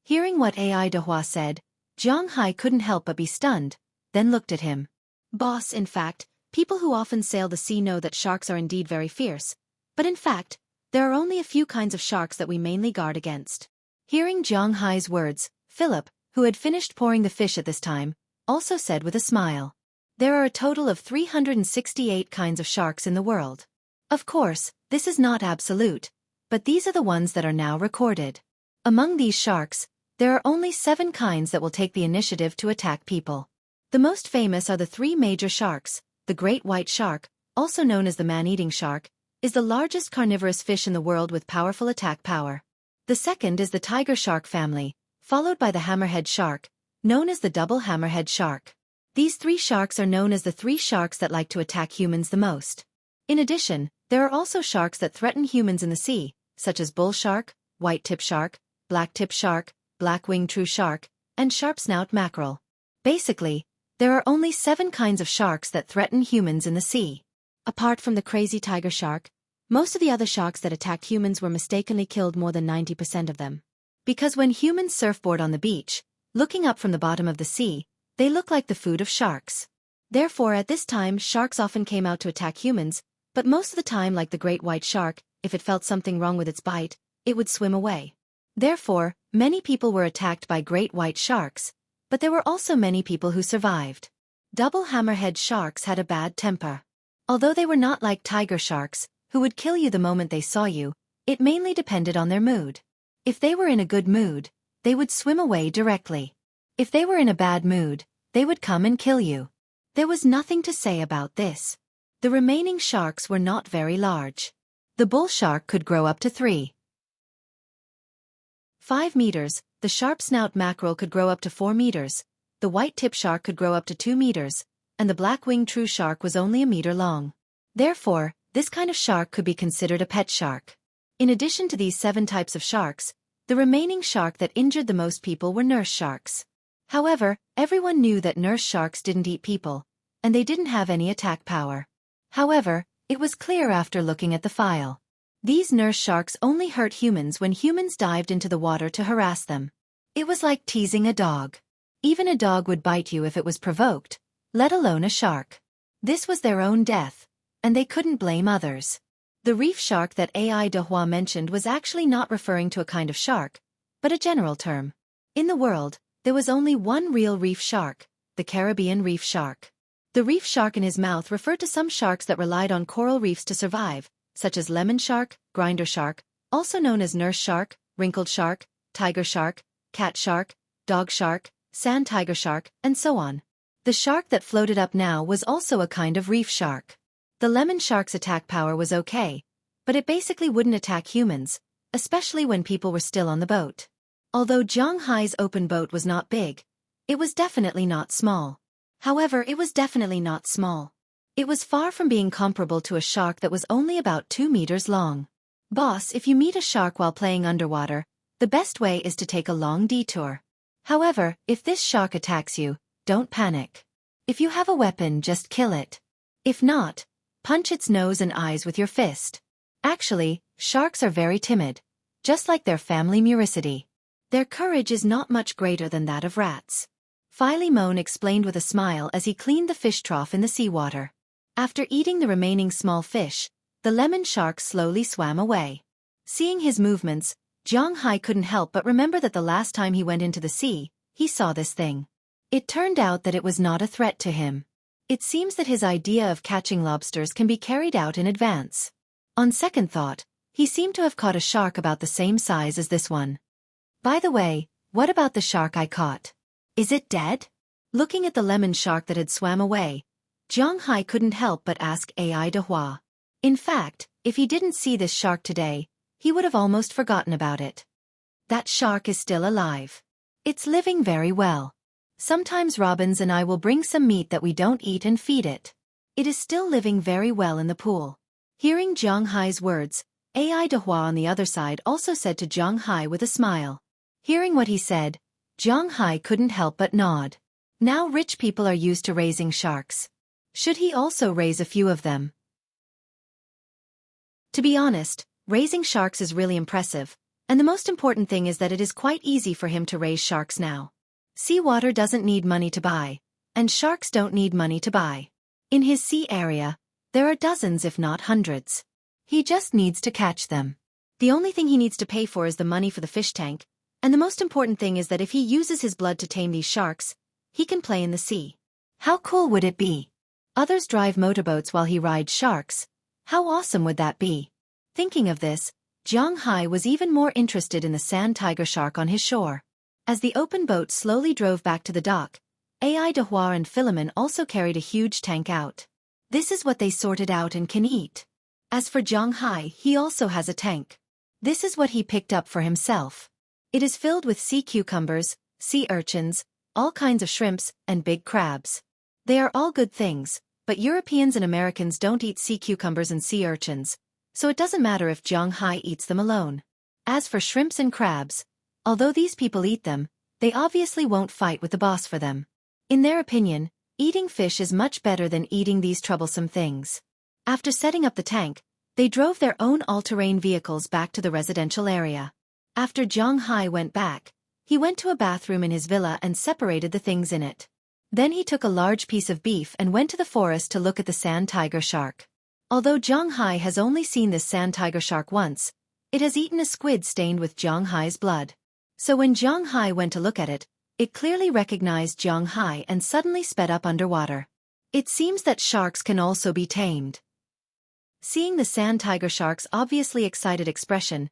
Hearing what Ai Dehua said, Jiang Hai couldn't help but be stunned, then looked at him. "Boss, in fact, people who often sail the sea know that sharks are indeed very fierce, but in fact, there are only a few kinds of sharks that we mainly guard against." Hearing Jiang Hai's words, Philip, who had finished pouring the fish at this time, also said with a smile, "There are a total of 368 kinds of sharks in the world. Of course, this is not absolute, but these are the ones that are now recorded. Among these sharks, there are only 7 kinds that will take the initiative to attack people. The most famous are the 3 major sharks. The great white shark, also known as the man-eating shark, is the largest carnivorous fish in the world with powerful attack power. The second is the tiger shark family, followed by the hammerhead shark, known as the double hammerhead shark. These 3 sharks are known as the 3 sharks that like to attack humans the most. In addition, there are also sharks that threaten humans in the sea, such as bull shark, white tip shark, black tip shark, black-winged true shark, and sharp-snout mackerel. Basically, there are only 7 kinds of sharks that threaten humans in the sea. Apart from the crazy tiger shark, most of the other sharks that attacked humans were mistakenly killed, more than 90% of them. Because when humans surfboard on the beach, looking up from the bottom of the sea, they look like the food of sharks. Therefore, at this time, sharks often came out to attack humans, but most of the time, like the great white shark, if it felt something wrong with its bite, it would swim away. Therefore, many people were attacked by great white sharks, but there were also many people who survived. Double hammerhead sharks had a bad temper. Although they were not like tiger sharks, who would kill you the moment they saw you, it mainly depended on their mood. If they were in a good mood, they would swim away directly. If they were in a bad mood, they would come and kill you. There was nothing to say about this. The remaining sharks were not very large. The bull shark could grow up to 3.5 meters, the sharp-snout mackerel could grow up to 4 meters, the white tip shark could grow up to 2 meters, and the black-winged true shark was only a meter long. Therefore, this kind of shark could be considered a pet shark. In addition to these 7 types of sharks, the remaining shark that injured the most people were nurse sharks. However, everyone knew that nurse sharks didn't eat people, and they didn't have any attack power. However, it was clear after looking at the file. These nurse sharks only hurt humans when humans dived into the water to harass them. It was like teasing a dog. Even a dog would bite you if it was provoked, let alone a shark. This was their own death, and they couldn't blame others. The reef shark that Ai Dehua mentioned was actually not referring to a kind of shark, but a general term. In the world, there was only one real reef shark, the Caribbean reef shark. The reef shark in his mouth referred to some sharks that relied on coral reefs to survive, such as lemon shark, grinder shark, also known as nurse shark, wrinkled shark, tiger shark, cat shark, dog shark, sand tiger shark, and so on. The shark that floated up now was also a kind of reef shark. The lemon shark's attack power was okay, but it basically wouldn't attack humans, especially when people were still on the boat. Although Jiang Hai's open boat was not big, it was definitely not small. However, it was definitely not small. It was far from being comparable to a shark that was only about 2 meters long. Boss, if you meet a shark while playing underwater, the best way is to take a long detour. However, if this shark attacks you, don't panic. If you have a weapon, just kill it. If not, Punch its nose and eyes with your fist. Actually, sharks are very timid, just like their family Muricidae. Their courage is not much greater than that of rats. Philemon explained with a smile as he cleaned the fish trough in the seawater. After eating the remaining small fish, the lemon shark slowly swam away. Seeing his movements, Zhang Hai couldn't help but remember that the last time he went into the sea, he saw this thing. It turned out that it was not a threat to him. It seems that his idea of catching lobsters can be carried out in advance. On second thought, he seemed to have caught a shark about the same size as this one. By the way, what about the shark I caught? Is it dead? Looking at the lemon shark that had swam away, Zhang Hai couldn't help but ask Ai Dehua. In fact, if he didn't see this shark today, he would have almost forgotten about it. That shark is still alive. It's living very well. Sometimes Robbins and I will bring some meat that we don't eat and feed it. It is still living very well in the pool. Hearing Zhang Hai's words, Ai Dehua on the other side also said to Zhang Hai with a smile. Hearing what he said, Zhang Hai couldn't help but nod. Now rich people are used to raising sharks. Should he also raise a few of them? To be honest, raising sharks is really impressive, and the most important thing is that it is quite easy for him to raise sharks now. Seawater doesn't need money to buy, and sharks don't need money to buy. In his sea area, there are dozens if not hundreds. He just needs to catch them. The only thing he needs to pay for is the money for the fish tank, and the most important thing is that if he uses his blood to tame these sharks, he can play in the sea. How cool would it be? Others drive motorboats while he rides sharks. How awesome would that be? Thinking of this, Zhang Hai was even more interested in the sand tiger shark on his shore. As the open boat slowly drove back to the dock, Ai Dehua and Philemon also carried a huge tank out. This is what they sorted out and can eat. As for Zhang Hai, he also has a tank. This is what he picked up for himself. It is filled with sea cucumbers, sea urchins, all kinds of shrimps, and big crabs. They are all good things, but Europeans and Americans don't eat sea cucumbers and sea urchins, so it doesn't matter if Zhang Hai eats them alone. As for shrimps and crabs, although these people eat them, they obviously won't fight with the boss for them. In their opinion, eating fish is much better than eating these troublesome things. After setting up the tank, they drove their own all-terrain vehicles back to the residential area. After Zhang Hai went back, he went to a bathroom in his villa and separated the things in it. Then he took a large piece of beef and went to the forest to look at the sand tiger shark. Although Zhang Hai has only seen this sand tiger shark once, it has eaten a squid stained with Zhang Hai's blood. So when Zhang Hai went to look at it, it clearly recognized Zhang Hai and suddenly sped up underwater. It seems that sharks can also be tamed. Seeing the sand tiger shark's obviously excited expression,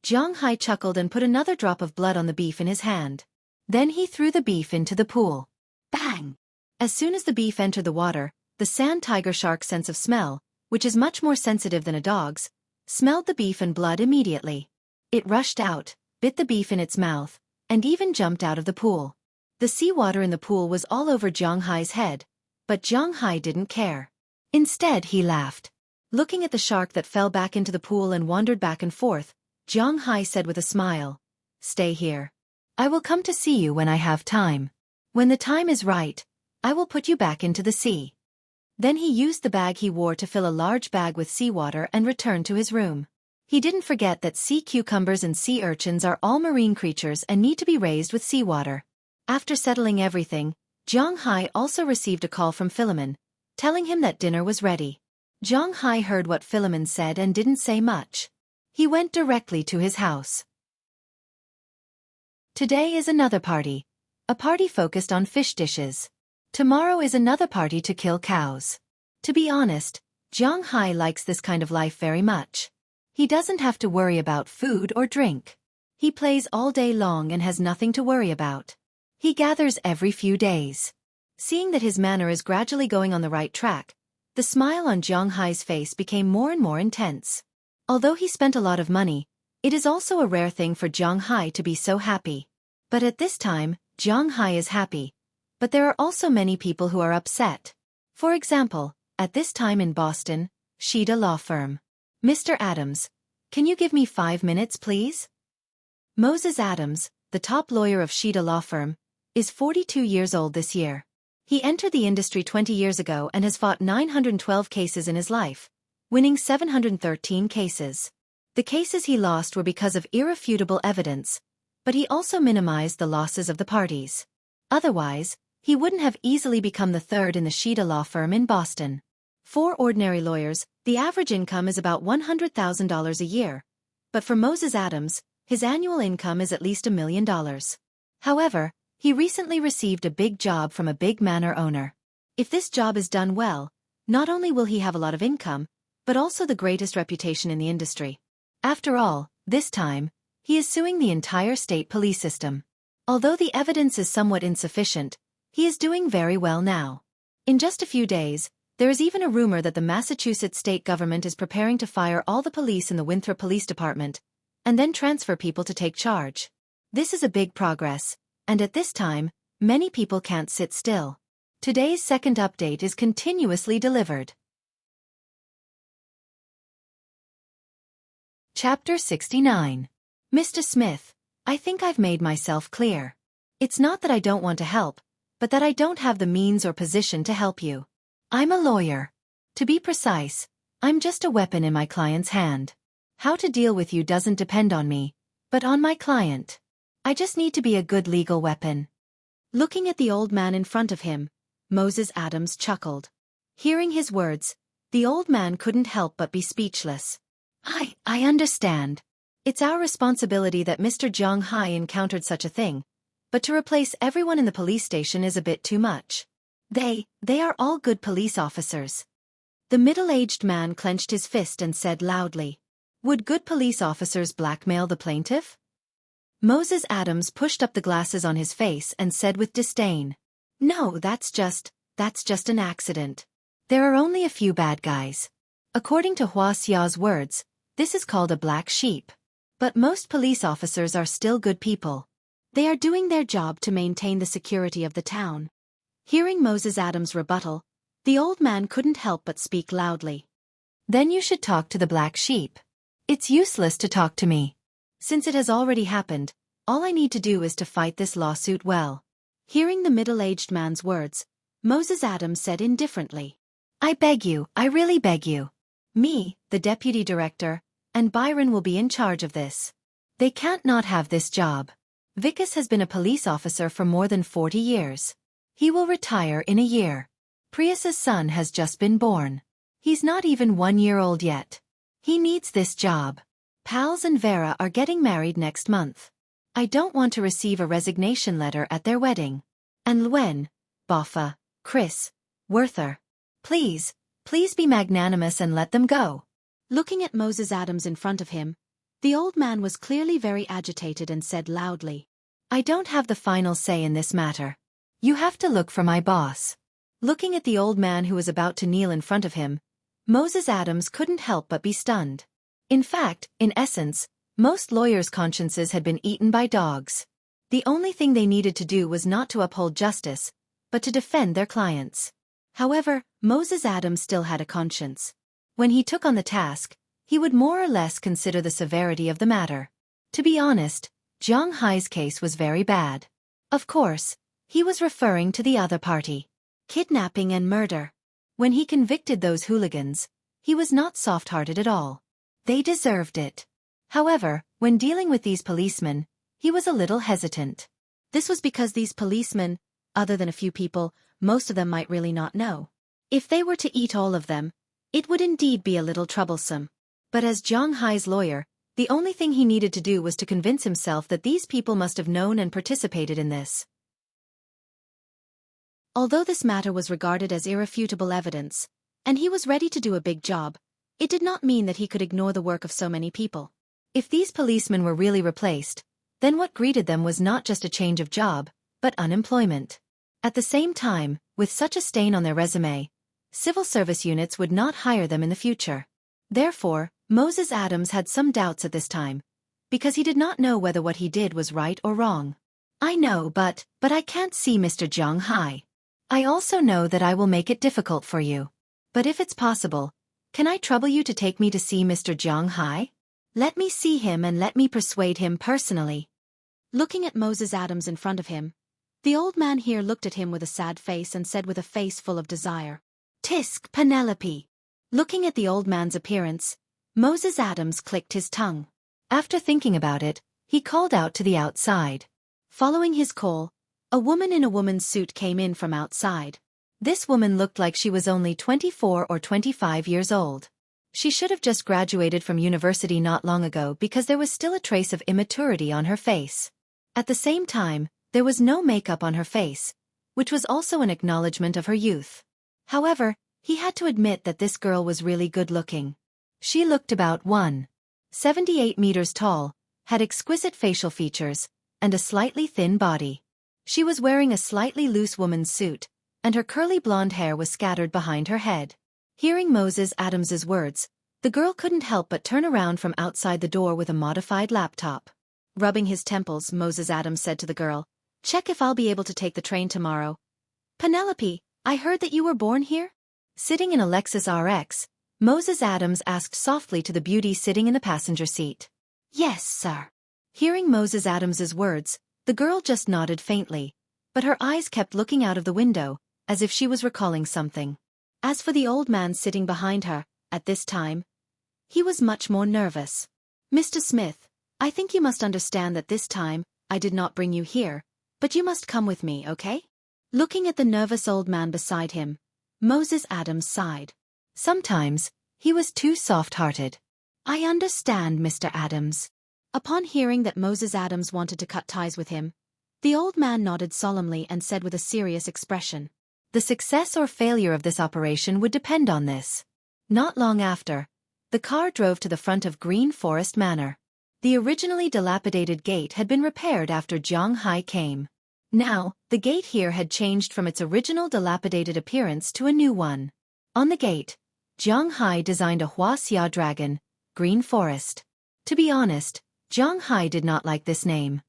Zhang Hai chuckled and put another drop of blood on the beef in his hand. Then he threw the beef into the pool. Bang! As soon as the beef entered the water, the sand tiger shark's sense of smell, which is much more sensitive than a dog's, smelled the beef and blood immediately. It rushed out, bit the beef in its mouth, and even jumped out of the pool. The seawater in the pool was all over Zhang Hai's head, but Zhang Hai didn't care. Instead, he laughed. Looking at the shark that fell back into the pool and wandered back and forth, Zhang Hai said with a smile, "Stay here. I will come to see you when I have time. When the time is right, I will put you back into the sea." Then he used the bag he wore to fill a large bag with seawater and returned to his room. He didn't forget that sea cucumbers and sea urchins are all marine creatures and need to be raised with seawater. After settling everything, Zhang Hai also received a call from Philemon, telling him that dinner was ready. Zhang Hai heard what Philemon said and didn't say much. He went directly to his house. Today is another party. A party focused on fish dishes. Tomorrow is another party to kill cows. To be honest, Zhang Hai likes this kind of life very much. He doesn't have to worry about food or drink. He plays all day long and has nothing to worry about. He gathers every few days. Seeing that his manner is gradually going on the right track, the smile on Zhang Hai's face became more and more intense. Although he spent a lot of money, it is also a rare thing for Zhang Hai to be so happy. But at this time, Zhang Hai is happy. But there are also many people who are upset. For example, at this time in Boston, Sheeta Law Firm. "Mr. Adams, can you give me 5 minutes, please?" Moses Adams, the top lawyer of Sheeta Law Firm, is 42 years old this year. He entered the industry 20 years ago and has fought 912 cases in his life, winning 713 cases. The cases he lost were because of irrefutable evidence, but he also minimized the losses of the parties. Otherwise, he wouldn't have easily become the third in the Shida law firm in Boston. For ordinary lawyers, the average income is about $100,000 a year, but for Moses Adams, his annual income is at least $1 million. However, he recently received a big job from a big manor owner. If this job is done well, not only will he have a lot of income, but also the greatest reputation in the industry. After all, this time, he is suing the entire state police system. Although the evidence is somewhat insufficient, he is doing very well now. In just a few days, there is even a rumor that the Massachusetts state government is preparing to fire all the police in the Winthrop Police Department, and then transfer people to take charge. This is a big progress, and at this time, many people can't sit still. Today's second update is continuously delivered. Chapter 69. Mr. Smith, I think I've made myself clear. It's not that I don't want to help, but that I don't have the means or position to help you. I'm a lawyer. To be precise, I'm just a weapon in my client's hand. How to deal with you doesn't depend on me, but on my client. I just need to be a good legal weapon. Looking at the old man in front of him, Moses Adams chuckled. Hearing his words, the old man couldn't help but be speechless. I understand. It's our responsibility that Mr. Jiang Hai encountered such a thing, but to replace everyone in the police station is a bit too much. They are all good police officers. The middle-aged man clenched his fist and said loudly, "Would good police officers blackmail the plaintiff?" Moses Adams pushed up the glasses on his face and said with disdain, "No, that's just an accident. There are only a few bad guys. According to Hua Xiao's words, this is called a black sheep. But most police officers are still good people. They are doing their job to maintain the security of the town." Hearing Moses Adams' rebuttal, the old man couldn't help but speak loudly. "Then you should talk to the black sheep. It's useless to talk to me. Since it has already happened, all I need to do is to fight this lawsuit well." Hearing the middle-aged man's words, Moses Adams said indifferently, "I beg you, I really beg you. Me, the deputy director, and Byron will be in charge of this. They can't not have this job. Vikas has been a police officer for more than 40 years. He will retire in a year. Prius's son has just been born. He's not even 1 year old yet. He needs this job. Pals and Vera are getting married next month. I don't want to receive a resignation letter at their wedding. And Luen, Boffa, Chris, Werther. Please be magnanimous and let them go." Looking at Moses Adams in front of him, the old man was clearly very agitated and said loudly, "I don't have the final say in this matter. You have to look for my boss." Looking at the old man who was about to kneel in front of him, Moses Adams couldn't help but be stunned. In fact, in essence, most lawyers' consciences had been eaten by dogs. The only thing they needed to do was not to uphold justice, but to defend their clients. However, Moses Adams still had a conscience. When he took on the task, he would more or less consider the severity of the matter. To be honest, Jiang Hai's case was very bad. Of course, he was referring to the other party. Kidnapping and murder. When he convicted those hooligans, he was not soft-hearted at all. They deserved it. However, when dealing with these policemen, he was a little hesitant. This was because these policemen, other than a few people, most of them might really not know. If they were to eat all of them, it would indeed be a little troublesome. But as Jiang Hai's lawyer, the only thing he needed to do was to convince himself that these people must have known and participated in this. Although this matter was regarded as irrefutable evidence, and he was ready to do a big job, it did not mean that he could ignore the work of so many people. If these policemen were really replaced, then what greeted them was not just a change of job, but unemployment. At the same time, with such a stain on their resume, civil service units would not hire them in the future. Therefore, Moses Adams had some doubts at this time, because he did not know whether what he did was right or wrong. "I know, but I can't see Mr. Jiang Hai. I also know that I will make it difficult for you. But if it's possible, can I trouble you to take me to see Mr. Jiang Hai? Let me see him and let me persuade him personally." Looking at Moses Adams in front of him, The old man here looked at him with a sad face and said with a face full of desire, "Tisk, Penelope." Looking at the old man's appearance, Moses Adams clicked his tongue. After thinking about it, he called out to the outside. Following his call, a woman in a woman's suit came in from outside. This woman looked like she was only 24 or 25 years old. She should have just graduated from university not long ago because there was still a trace of immaturity on her face. At the same time, there was no makeup on her face, which was also an acknowledgement of her youth. However, he had to admit that this girl was really good-looking. She looked about 1.78 meters tall, had exquisite facial features, and a slightly thin body. She was wearing a slightly loose woman's suit, and her curly blonde hair was scattered behind her head. Hearing Moses Adams's words, the girl couldn't help but turn around from outside the door with a modified laptop. Rubbing his temples, Moses Adams said to the girl, "Check if I'll be able to take the train tomorrow." "Penelope, I heard that you were born here?" Sitting in a Lexus RX, Moses Adams asked softly to the beauty sitting in the passenger seat. "Yes, sir." Hearing Moses Adams's words, the girl just nodded faintly, but her eyes kept looking out of the window, as if she was recalling something. As for the old man sitting behind her, at this time, he was much more nervous. "Mr. Smith, I think you must understand that this time, I did not bring you here, but you must come with me, okay?" Looking at the nervous old man beside him, Moses Adams sighed. Sometimes, he was too soft-hearted. "I understand, Mr. Adams." Upon hearing that Moses Adams wanted to cut ties with him, the old man nodded solemnly and said with a serious expression, "The success or failure of this operation would depend on this." Not long after, the car drove to the front of Green Forest Manor. The originally dilapidated gate had been repaired after Zhang Hai came. Now, the gate here had changed from its original dilapidated appearance to a new one. On the gate, Zhang Hai designed a Huaxia dragon, Green Forest. To be honest, Zhang Hai did not like this name.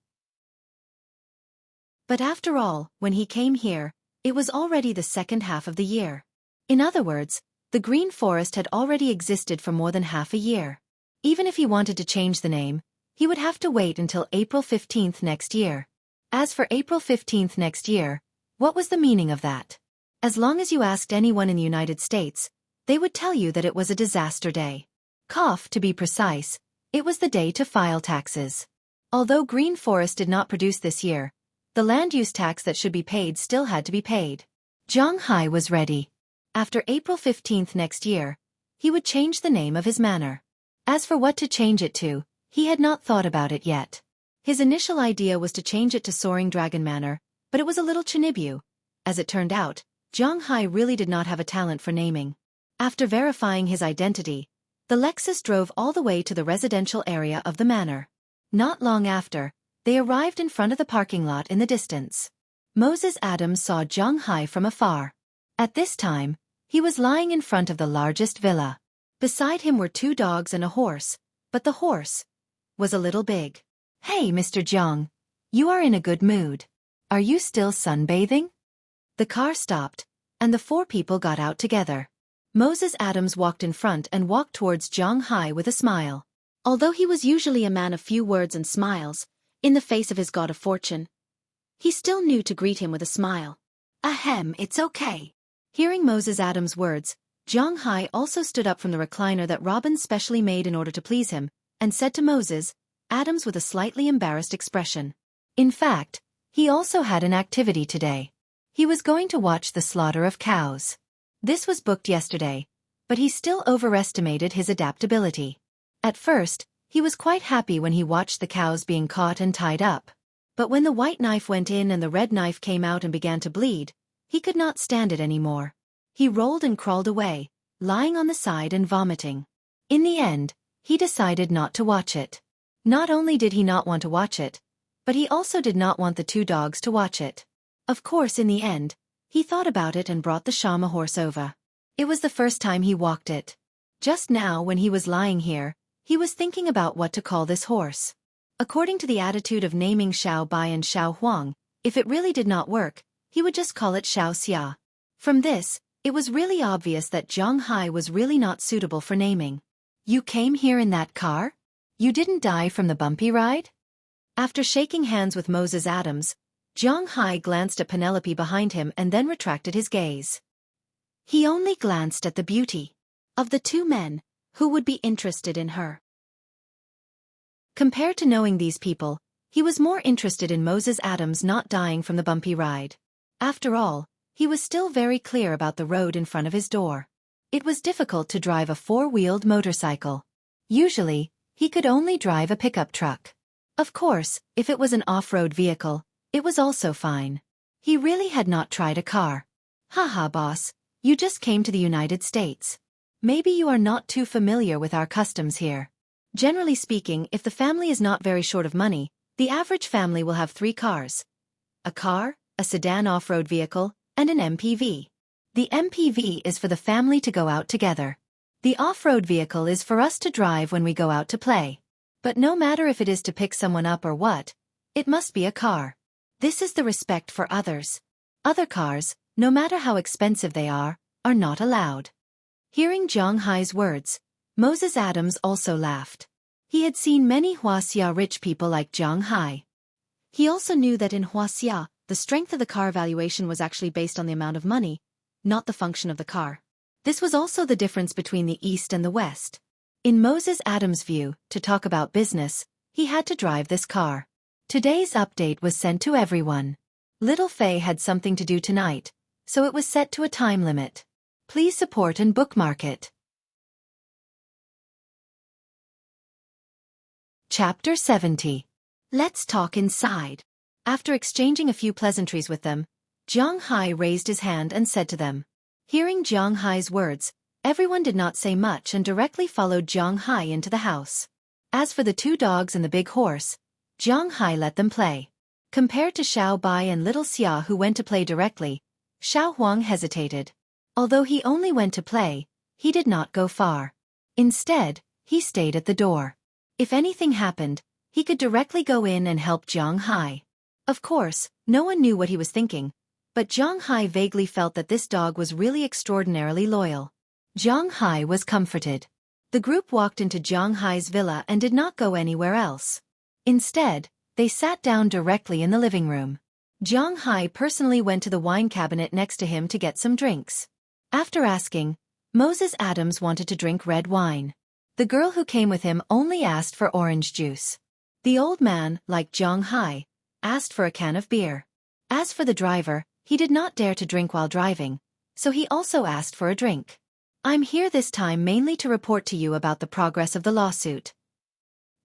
But after all, when he came here, it was already the second half of the year. In other words, the Green Forest had already existed for more than half a year. Even if he wanted to change the name, he would have to wait until April 15th next year. As for April 15th next year, what was the meaning of that? As long as you asked anyone in the United States, they would tell you that it was a disaster day. To be precise, it was the day to file taxes. Although Green Forest did not produce this year, the land use tax that should be paid still had to be paid. Zhang Hai was ready. After April 15th next year, he would change the name of his manor. As for what to change it to, he had not thought about it yet. His initial idea was to change it to Soaring Dragon Manor, but it was a little Chinibu. As it turned out, Zhang Hai really did not have a talent for naming. After verifying his identity, the Lexus drove all the way to the residential area of the manor. Not long after, they arrived in front of the parking lot in the distance. Moses Adams saw Zhang Hai from afar. At this time, he was lying in front of the largest villa. Beside him were 2 dogs and a horse, but the horse was a little big. "Hey, Mr. Zhang, you are in a good mood. Are you still sunbathing?" The car stopped, and the 4 people got out together. Moses Adams walked in front and walked towards Zhang Hai with a smile. Although he was usually a man of few words and smiles, in the face of his god of fortune, he still knew to greet him with a smile. "Ahem, it's okay." Hearing Moses Adams' words, Zhang Hai also stood up from the recliner that Robin specially made in order to please him, and said to Moses Adams with a slightly embarrassed expression. In fact, he also had an activity today. He was going to watch the slaughter of cows. This was booked yesterday, but he still overestimated his adaptability. At first, he was quite happy when he watched the cows being caught and tied up. But when the white knife went in and the red knife came out and began to bleed, he could not stand it anymore. He rolled and crawled away, lying on the side and vomiting. In the end, he decided not to watch it. Not only did he not want to watch it, but he also did not want the 2 dogs to watch it. Of course, in the end, he thought about it and brought the Shama horse over. It was the first time he walked it. Just now, when he was lying here, he was thinking about what to call this horse. According to the attitude of naming Xiao Bai and Xiao Huang, if it really did not work, he would just call it Xiao Xia. From this, it was really obvious that Zhang Hai was really not suitable for naming. "You came here in that car? You didn't die from the bumpy ride?" After shaking hands with Moses Adams, Zhang Hai glanced at Penelope behind him and then retracted his gaze. He only glanced at the beauty of the two men who would be interested in her. Compared to knowing these people, he was more interested in Moses Adams not dying from the bumpy ride. After all, he was still very clear about the road in front of his door. It was difficult to drive a four-wheeled motorcycle. Usually, he could only drive a pickup truck. Of course, if it was an off-road vehicle, it was also fine. He really had not tried a car. Haha, boss, you just came to the United States. Maybe you are not too familiar with our customs here. Generally speaking, if the family is not very short of money, the average family will have 3 cars. A car, a sedan off-road vehicle, and an MPV. The MPV is for the family to go out together. The off-road vehicle is for us to drive when we go out to play. But no matter if it is to pick someone up or what, it must be a car. This is the respect for others. Other cars, no matter how expensive they are not allowed. Hearing Zhang Hai's words, Moses Adams also laughed. He had seen many Huaxia rich people like Zhang Hai. He also knew that in Huaxia, the strength of the car valuation was actually based on the amount of money, not the function of the car. This was also the difference between the East and the West. In Moses Adams' view, to talk about business, he had to drive this car. Today's update was sent to everyone. Little Faye had something to do tonight, so it was set to a time limit. Please support and bookmark it. Chapter 70. Let's talk inside. After exchanging a few pleasantries with them, Zhang Hai raised his hand and said to them. Hearing Zhang Hai's words, everyone did not say much and directly followed Zhang Hai into the house. As for the 2 dogs and the big horse, Zhang Hai let them play. Compared to Xiao Bai and little Xia who went to play directly, Xiao Huang hesitated. Although he only went to play, he did not go far. Instead, he stayed at the door. If anything happened, he could directly go in and help Zhang Hai. Of course, no one knew what he was thinking, but Zhang Hai vaguely felt that this dog was really extraordinarily loyal. Zhang Hai was comforted. The group walked into Zhang Hai's villa and did not go anywhere else. Instead, they sat down directly in the living room. Zhang Hai personally went to the wine cabinet next to him to get some drinks. After asking, Moses Adams wanted to drink red wine. The girl who came with him only asked for orange juice. The old man, like Zhang Hai, asked for a can of beer. As for the driver, he did not dare to drink while driving, so he also asked for a drink. I'm here this time mainly to report to you about the progress of the lawsuit.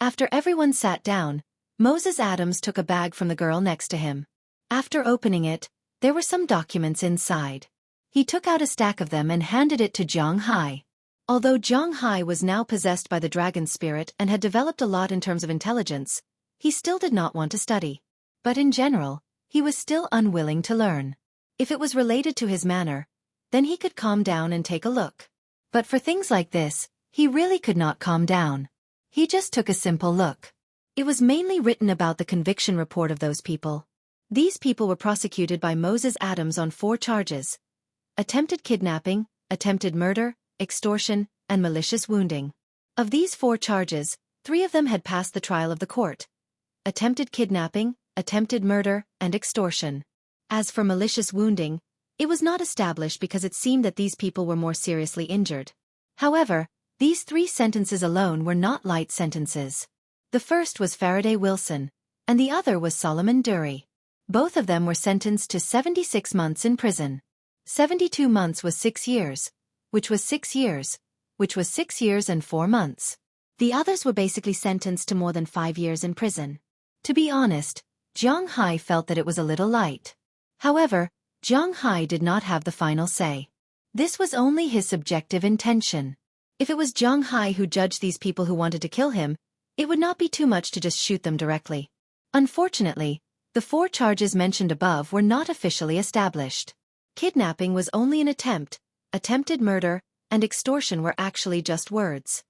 After everyone sat down, Moses Adams took a bag from the girl next to him. After opening it, there were some documents inside. He took out a stack of them and handed it to Zhang Hai. Although Zhang Hai was now possessed by the dragon spirit and had developed a lot in terms of intelligence, he still did not want to study. But in general, he was still unwilling to learn. If it was related to his manner, then he could calm down and take a look. But for things like this, he really could not calm down. He just took a simple look. It was mainly written about the conviction report of those people. These people were prosecuted by Moses Adams on 4 charges: attempted kidnapping, attempted murder, extortion, and malicious wounding. Of these 4 charges, 3 of them had passed the trial of the court: attempted kidnapping, attempted murder, and extortion. As for malicious wounding, it was not established because it seemed that these people were more seriously injured. However, these 3 sentences alone were not light sentences. The first was Faraday Wilson, and the other was Solomon Dury. Both of them were sentenced to 76 months in prison. 72 months was 6 years, which was 6 years, which was 6 years and 4 months. The others were basically sentenced to more than 5 years in prison. To be honest, Zhang Hai felt that it was a little light. However, Zhang Hai did not have the final say. This was only his subjective intention. If it was Zhang Hai who judged these people who wanted to kill him, it would not be too much to just shoot them directly. Unfortunately, the 4 charges mentioned above were not officially established. Kidnapping was only an attempt, attempted murder, and extortion were actually just words.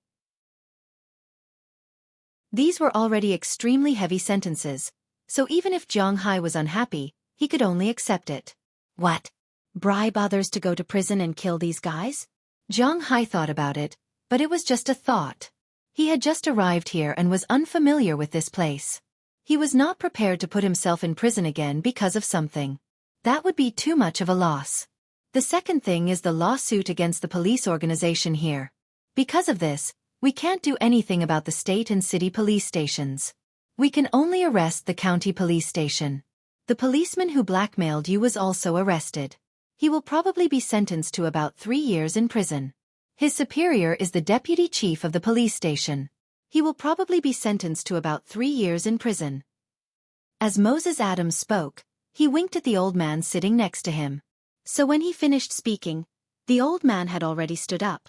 These were already extremely heavy sentences, so even if Zhang Hai was unhappy, he could only accept it. What? Bribe others to go to prison and kill these guys? Zhang Hai thought about it, but it was just a thought. He had just arrived here and was unfamiliar with this place. He was not prepared to put himself in prison again because of something. That would be too much of a loss. The second thing is the lawsuit against the police organization here. Because of this, we can't do anything about the state and city police stations. We can only arrest the county police station. The policeman who blackmailed you was also arrested. He will probably be sentenced to about 3 years in prison. His superior is the deputy chief of the police station. He will probably be sentenced to about 3 years in prison. As Moses Adams spoke, he winked at the old man sitting next to him. So when he finished speaking, the old man had already stood up.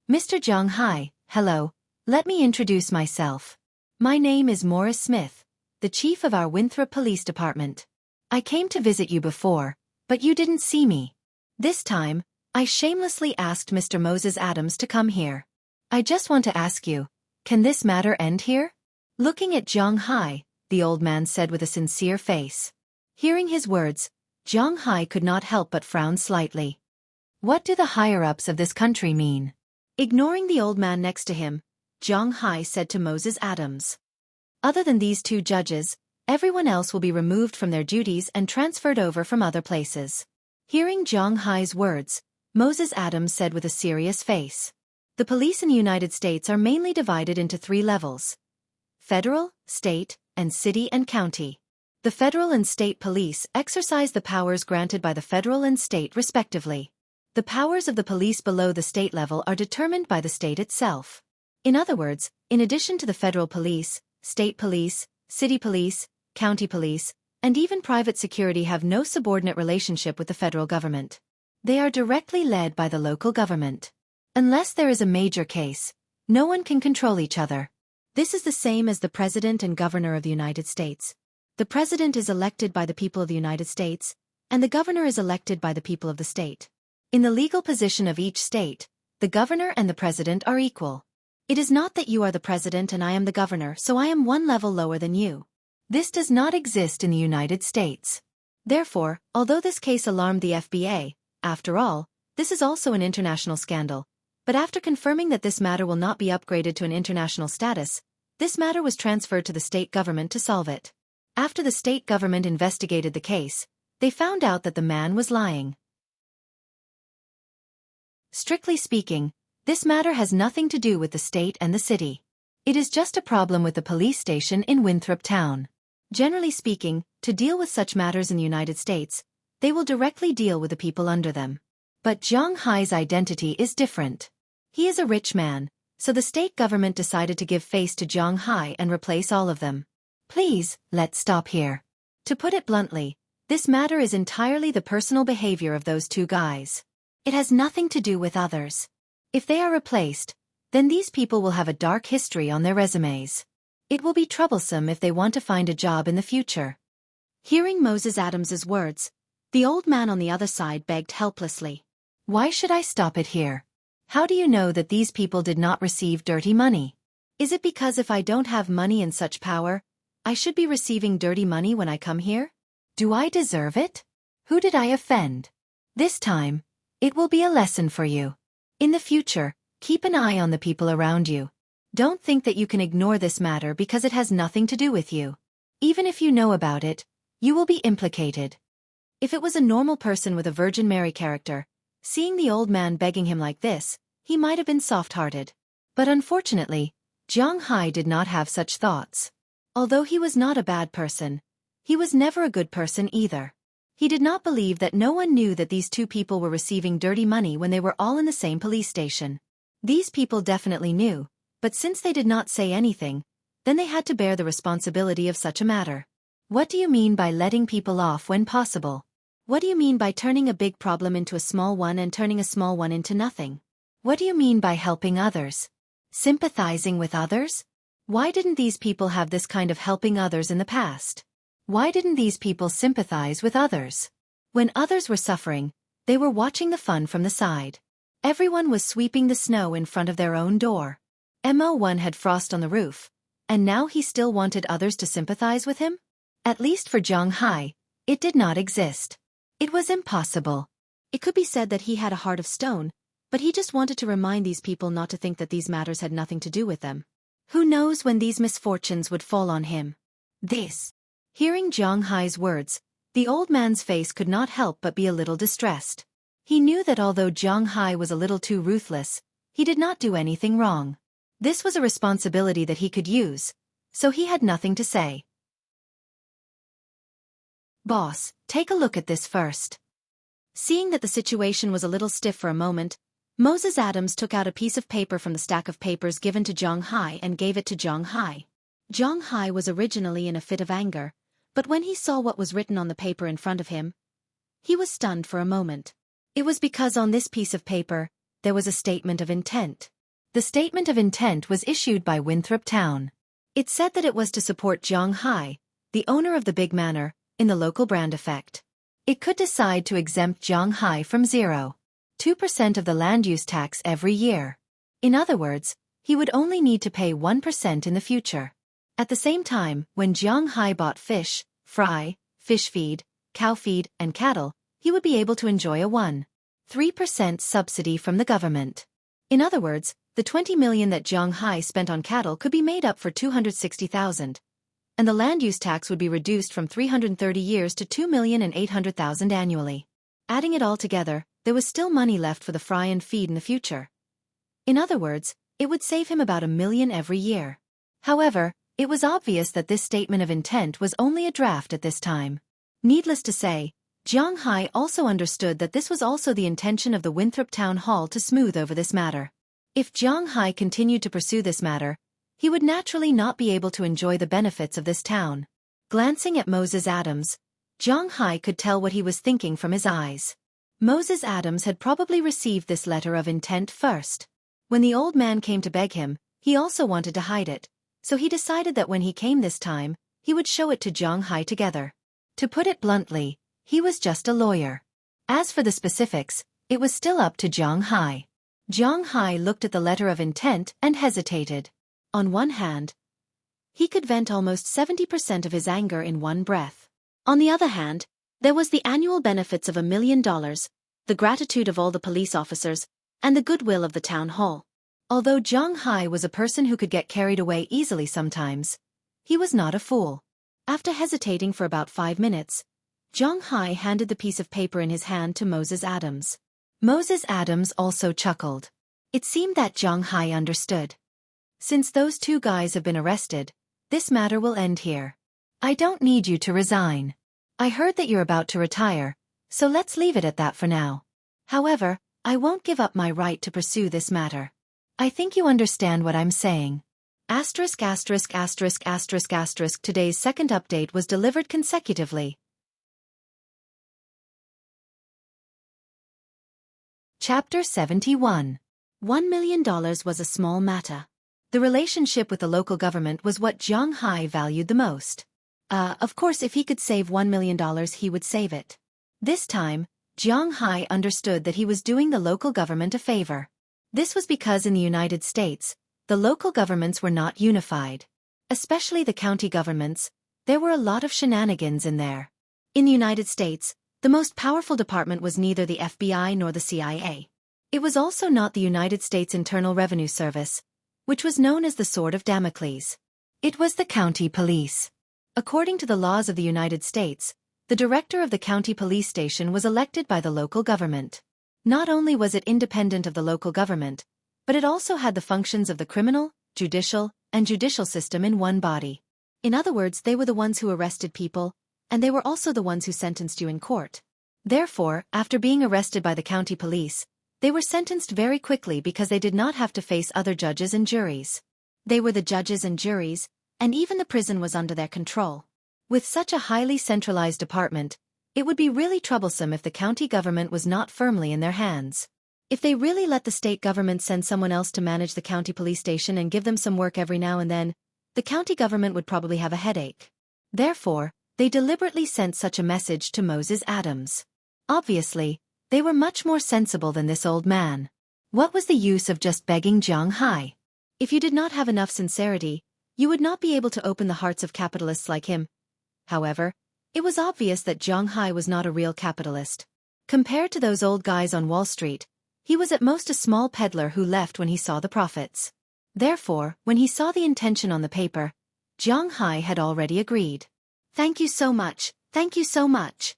Mr. Zhang Hai, hello, let me introduce myself. My name is Morris Smith, the chief of our Winthrop Police Department. I came to visit you before, but you didn't see me. This time, I shamelessly asked Mr. Moses Adams to come here. I just want to ask you, can this matter end here? Looking at Zhang Hai, the old man said with a sincere face. Hearing his words, Zhang Hai could not help but frown slightly. What do the higher-ups of this country mean? Ignoring the old man next to him, Zhang Hai said to Moses Adams. Other than these 2 judges, everyone else will be removed from their duties and transferred over from other places. Hearing Zhang Hai's words, Moses Adams said with a serious face. The police in the United States are mainly divided into 3 levels: federal, state, and city and county. The federal and state police exercise the powers granted by the federal and state respectively. The powers of the police below the state level are determined by the state itself. In other words, in addition to the federal police, state police, city police, county police, and even private security have no subordinate relationship with the federal government. They are directly led by the local government. Unless there is a major case, no one can control each other. This is the same as the President and Governor of the United States. The President is elected by the people of the United States, and the Governor is elected by the people of the state. In the legal position of each state, the Governor and the President are equal. It is not that you are the President and I am the Governor, so I am one level lower than you. This does not exist in the United States. Therefore, although this case alarmed the FBA, after all, this is also an international scandal. But after confirming that this matter will not be upgraded to an international status, this matter was transferred to the state government to solve it. After the state government investigated the case, they found out that the man was lying. Strictly speaking, this matter has nothing to do with the state and the city. It is just a problem with the police station in Winthrop Town. Generally speaking, to deal with such matters in the United States, they will directly deal with the people under them. But Zhang Hai's identity is different. He is a rich man, so the state government decided to give face to Zhang Hai and replace all of them. Please, let's stop here. To put it bluntly, this matter is entirely the personal behavior of those 2 guys. It has nothing to do with others. If they are replaced, then these people will have a dark history on their resumes. It will be troublesome if they want to find a job in the future. Hearing Moses Adams's words, the old man on the other side begged helplessly. Why should I stop it here? How do you know that these people did not receive dirty money? Is it because if I don't have money and such power, I should be receiving dirty money when I come here? Do I deserve it? Who did I offend? This time, it will be a lesson for you. In the future, keep an eye on the people around you. Don't think that you can ignore this matter because it has nothing to do with you. Even if you know about it, you will be implicated. If it was a normal person with a Virgin Mary character, seeing the old man begging him like this, he might have been soft-hearted. But unfortunately, Zhang Hai did not have such thoughts. Although he was not a bad person, he was never a good person either. He did not believe that no one knew that these 2 people were receiving dirty money when they were all in the same police station. These people definitely knew, but since they did not say anything, then they had to bear the responsibility of such a matter. What do you mean by letting people off when possible? What do you mean by turning a big problem into a small one and turning a small one into nothing? What do you mean by helping others? Sympathizing with others? Why didn't these people have this kind of helping others in the past? Why didn't these people sympathize with others? When others were suffering, they were watching the fun from the side. Everyone was sweeping the snow in front of their own door. Mo1 had frost on the roof, and now he still wanted others to sympathize with him? At least for Zhang Hai, it did not exist. It was impossible. It could be said that he had a heart of stone, but he just wanted to remind these people not to think that these matters had nothing to do with them. Who knows when these misfortunes would fall on him? This. Hearing Zhang Hai's words, the old man's face could not help but be a little distressed. He knew that although Zhang Hai was a little too ruthless, he did not do anything wrong. This was a responsibility that he could use, so he had nothing to say. Boss, take a look at this first. Seeing that the situation was a little stiff for a moment, Moses Adams took out a piece of paper from the stack of papers given to Zhang Hai and gave it to Zhang Hai. Zhang Hai was originally in a fit of anger, but when he saw what was written on the paper in front of him, he was stunned for a moment. It was because on this piece of paper, there was a statement of intent. The statement of intent was issued by Winthrop Town. It said that it was to support Zhang Hai, the owner of the big manor, in the local brand effect. It could decide to exempt Zhang Hai from 0.2% of the land use tax every year. In other words, he would only need to pay 1% in the future. At the same time, when Zhang Hai bought fish, fry, fish feed, cow feed, and cattle, he would be able to enjoy a 1.3% subsidy from the government. In other words, the 20 million that Zhang Hai spent on cattle could be made up for 260,000, and the land use tax would be reduced from 330 years to 2,800,000 annually. Adding it all together, there was still money left for the fry and feed in the future. In other words, it would save him about $1 million every year. However, it was obvious that this statement of intent was only a draft at this time. Needless to say, Zhang Hai also understood that this was also the intention of the Winthrop Town Hall to smooth over this matter. If Zhang Hai continued to pursue this matter, he would naturally not be able to enjoy the benefits of this town. Glancing at Moses Adams, Zhang Hai could tell what he was thinking from his eyes. Moses Adams had probably received this letter of intent first. When the old man came to beg him, he also wanted to hide it, so he decided that when he came this time, he would show it to Zhang Hai together. To put it bluntly, he was just a lawyer. As for the specifics, it was still up to Zhang Hai. Zhang Hai looked at the letter of intent and hesitated. On one hand, he could vent almost 70% of his anger in one breath. On the other hand, there was the annual benefits of $1 million, the gratitude of all the police officers, and the goodwill of the town hall. Although Zhang Hai was a person who could get carried away easily sometimes, he was not a fool. After hesitating for about 5 minutes, Zhang Hai handed the piece of paper in his hand to Moses Adams. Moses Adams also chuckled. It seemed that Zhang Hai understood. Since those two guys have been arrested, this matter will end here. I don't need you to resign. I heard that you're about to retire, so let's leave it at that for now. However, I won't give up my right to pursue this matter. I think you understand what I'm saying. Today's second update was delivered consecutively. Chapter 71. $1 million was a small matter. The relationship with the local government was what Zhang Hai valued the most. Of course, if he could save $1 million, he would save it. This time, Zhang Hai understood that he was doing the local government a favor. This was because in the United States, the local governments were not unified. Especially the county governments, there were a lot of shenanigans in there. In the United States, the most powerful department was neither the FBI nor the CIA. It was also not the United States Internal Revenue Service, which was known as the Sword of Damocles. It was the county police. According to the laws of the United States, the director of the county police station was elected by the local government. Not only was it independent of the local government, but it also had the functions of the criminal, judicial, and judicial system in one body. In other words, they were the ones who arrested people, and they were also the ones who sentenced you in court. Therefore, after being arrested by the county police, they were sentenced very quickly because they did not have to face other judges and juries. They were the judges and juries, and even the prison was under their control. With such a highly centralized department, it would be really troublesome if the county government was not firmly in their hands. If they really let the state government send someone else to manage the county police station and give them some work every now and then, the county government would probably have a headache. Therefore, they deliberately sent such a message to Moses Adams. Obviously, they were much more sensible than this old man. What was the use of just begging Zhang Hai? If you did not have enough sincerity, you would not be able to open the hearts of capitalists like him. However, it was obvious that Zhang Hai was not a real capitalist. Compared to those old guys on Wall Street, he was at most a small peddler who left when he saw the profits. Therefore, when he saw the intention on the paper, Jiang Hai had already agreed. "Thank you so much, thank you so much."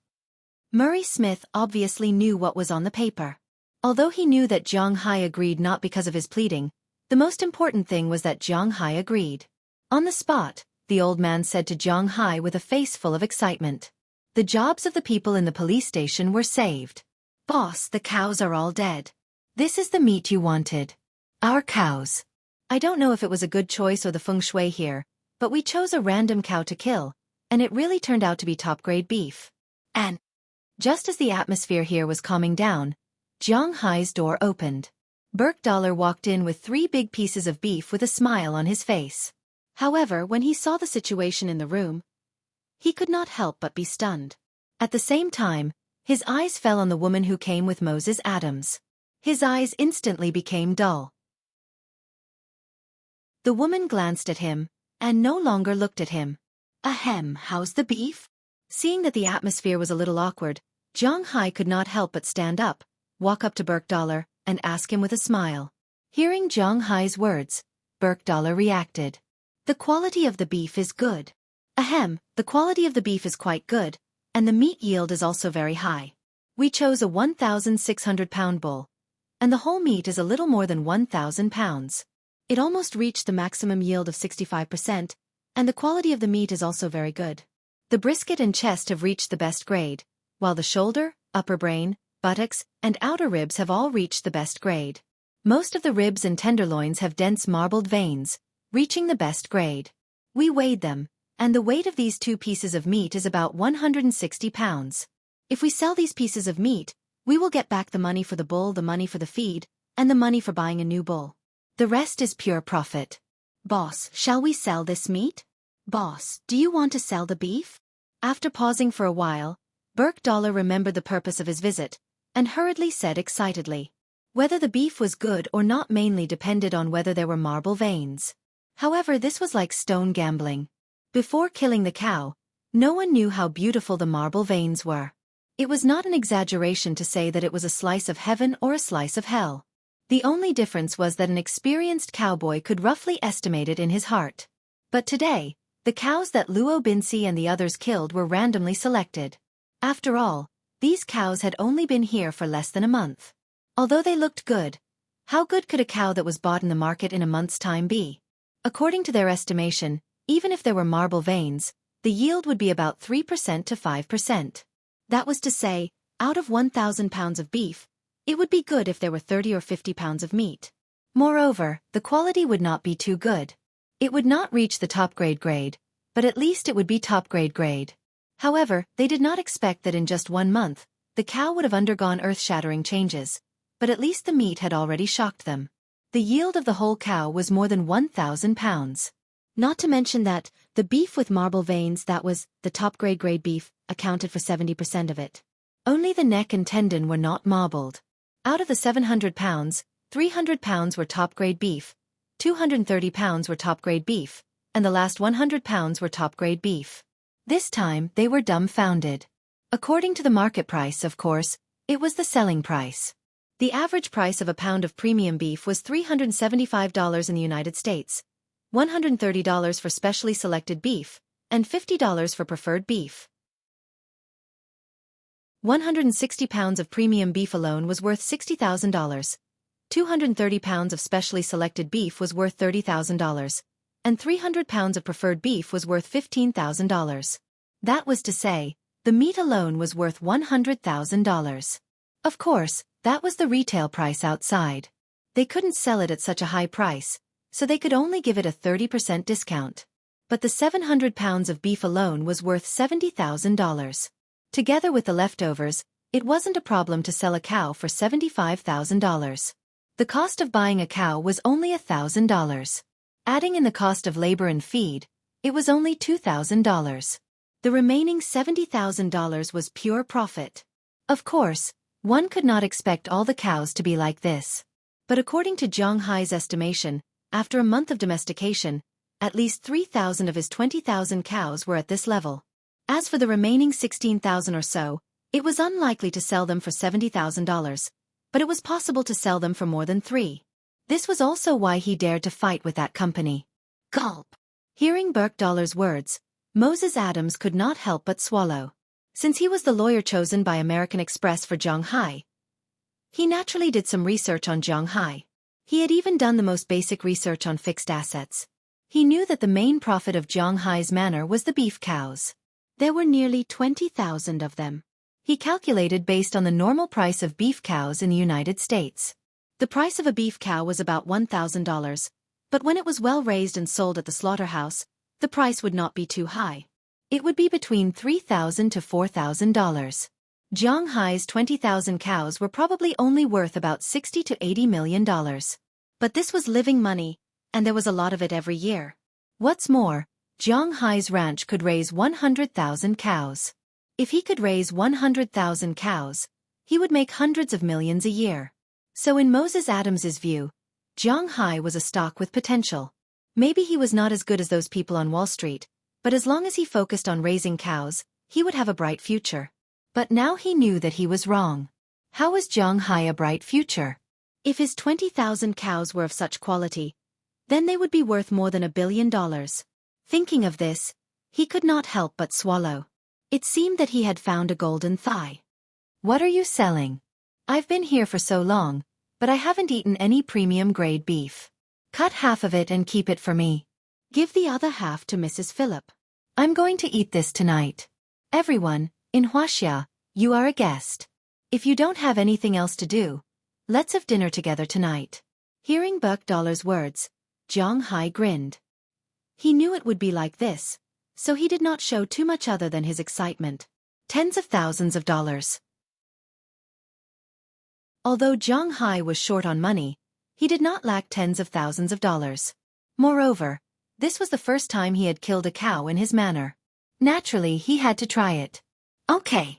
Murray Smith obviously knew what was on the paper. Although he knew that Jiang Hai agreed not because of his pleading, the most important thing was that Jiang Hai agreed. On the spot, the old man said to Jiang Hai with a face full of excitement, "The jobs of the people in the police station were saved. Boss, the cows are all dead. This is the meat you wanted. Our cows." I don't know if it was a good choice or the feng shui here, but we chose a random cow to kill, and it really turned out to be top-grade beef. And just as the atmosphere here was calming down, Jiang Hai's door opened. Burke Dollar walked in with 3 big pieces of beef with a smile on his face. However, when he saw the situation in the room, he could not help but be stunned. At the same time, his eyes fell on the woman who came with Moses Adams. His eyes instantly became dull. The woman glanced at him, and no longer looked at him. "Ahem, how's the beef?" Seeing that the atmosphere was a little awkward, Jiang Hai could not help but stand up, walk up to Burke Dollar, and ask him with a smile. Hearing Jiang Hai's words, Burke Dollar reacted. "The quality of the beef is good." "Ahem, the quality of the beef is quite good, and the meat yield is also very high. We chose a 1,600-pound bull, and the whole meat is a little more than 1,000 pounds. It almost reached the maximum yield of 65%, and the quality of the meat is also very good. The brisket and chest have reached the best grade, while the shoulder, upper brain, buttocks, and outer ribs have all reached the best grade. Most of the ribs and tenderloins have dense marbled veins, reaching the best grade. We weighed them, and the weight of these 2 pieces of meat is about 160 pounds. If we sell these pieces of meat, we will get back the money for the bull, the money for the feed, and the money for buying a new bull. The rest is pure profit." "Boss, shall we sell this meat?" "Boss, do you want to sell the beef?" After pausing for a while, Burke Dollar remembered the purpose of his visit, and hurriedly said excitedly. Whether the beef was good or not mainly depended on whether there were marble veins. However, this was like stone gambling. Before killing the cow, no one knew how beautiful the marble veins were. It was not an exaggeration to say that it was a slice of heaven or a slice of hell. The only difference was that an experienced cowboy could roughly estimate it in his heart. But today, the cows that Luo Binsi and the others killed were randomly selected. After all, these cows had only been here for less than a month. Although they looked good, how good could a cow that was bought in the market in a month's time be? According to their estimation, even if there were marble veins, the yield would be about 3% to 5%. That was to say, out of 1,000 pounds of beef, it would be good if there were 30 or 50 pounds of meat. Moreover, the quality would not be too good. It would not reach the top grade, but at least it would be top grade. However, they did not expect that in just 1 month, the cow would have undergone earth-shattering changes, but at least the meat had already shocked them. The yield of the whole cow was more than 1,000 pounds. Not to mention that, the beef with marble veins, that was, the top grade beef, accounted for 70% of it. Only the neck and tendon were not marbled. Out of the 700 pounds, 300 pounds were top-grade beef, 230 pounds were top-grade beef, and the last 100 pounds were top-grade beef. This time, they were dumbfounded. According to the market price, of course, it was the selling price. The average price of a pound of premium beef was $375 in the United States, $130 for specially selected beef, and $50 for preferred beef. 160 pounds of premium beef alone was worth $60,000. 230 pounds of specially selected beef was worth $30,000. And 300 pounds of preferred beef was worth $15,000. That was to say, the meat alone was worth $100,000. Of course, that was the retail price outside. They couldn't sell it at such a high price, so they could only give it a 30% discount. But the 700 pounds of beef alone was worth $70,000. Together with the leftovers, it wasn't a problem to sell a cow for $75,000. The cost of buying a cow was only $1,000. Adding in the cost of labor and feed, it was only $2,000. The remaining $70,000 was pure profit. Of course, one could not expect all the cows to be like this. But according to Jiang Hai's estimation, after a month of domestication, at least 3,000 of his 20,000 cows were at this level. As for the remaining 16,000 or so, it was unlikely to sell them for $70,000, but it was possible to sell them for more than 3. This was also why he dared to fight with that company. Gulp! Hearing Burkdollar's words, Moses Adams could not help but swallow. Since he was the lawyer chosen by American Express for Zhonghai, he naturally did some research on Zhonghai. He had even done the most basic research on fixed assets. He knew that the main profit of Zhonghai's manor was the beef cows. There were nearly 20,000 of them. He calculated based on the normal price of beef cows in the United States. The price of a beef cow was about $1,000, but when it was well raised and sold at the slaughterhouse, the price would not be too high. It would be between $3,000 to $4,000. Zhonghai's 20,000 cows were probably only worth about $60 to $80 million. But this was living money, and there was a lot of it every year. What's more, Zhonghai's ranch could raise 100,000 cows. If he could raise 100,000 cows, he would make hundreds of millions a year. So in Moses Adams's view, Zhonghai was a stock with potential. Maybe he was not as good as those people on Wall Street, but as long as he focused on raising cows, he would have a bright future. But now he knew that he was wrong. How was Zhonghai a bright future? If his 20,000 cows were of such quality, then they would be worth more than $1 billion. Thinking of this, he could not help but swallow. It seemed that he had found a golden thigh. What are you selling? I've been here for so long, but I haven't eaten any premium-grade beef. Cut half of it and keep it for me. Give the other half to Mrs. Phillip. I'm going to eat this tonight. Everyone, in Huaxia, you are a guest. If you don't have anything else to do, let's have dinner together tonight. Hearing Burkdollar's words, Zhonghai grinned. He knew it would be like this, so he did not show too much other than his excitement. Tens of thousands of dollars. Although Zhonghai was short on money, he did not lack tens of thousands of dollars. Moreover, this was the first time he had killed a cow in his manor. Naturally, he had to try it. Okay.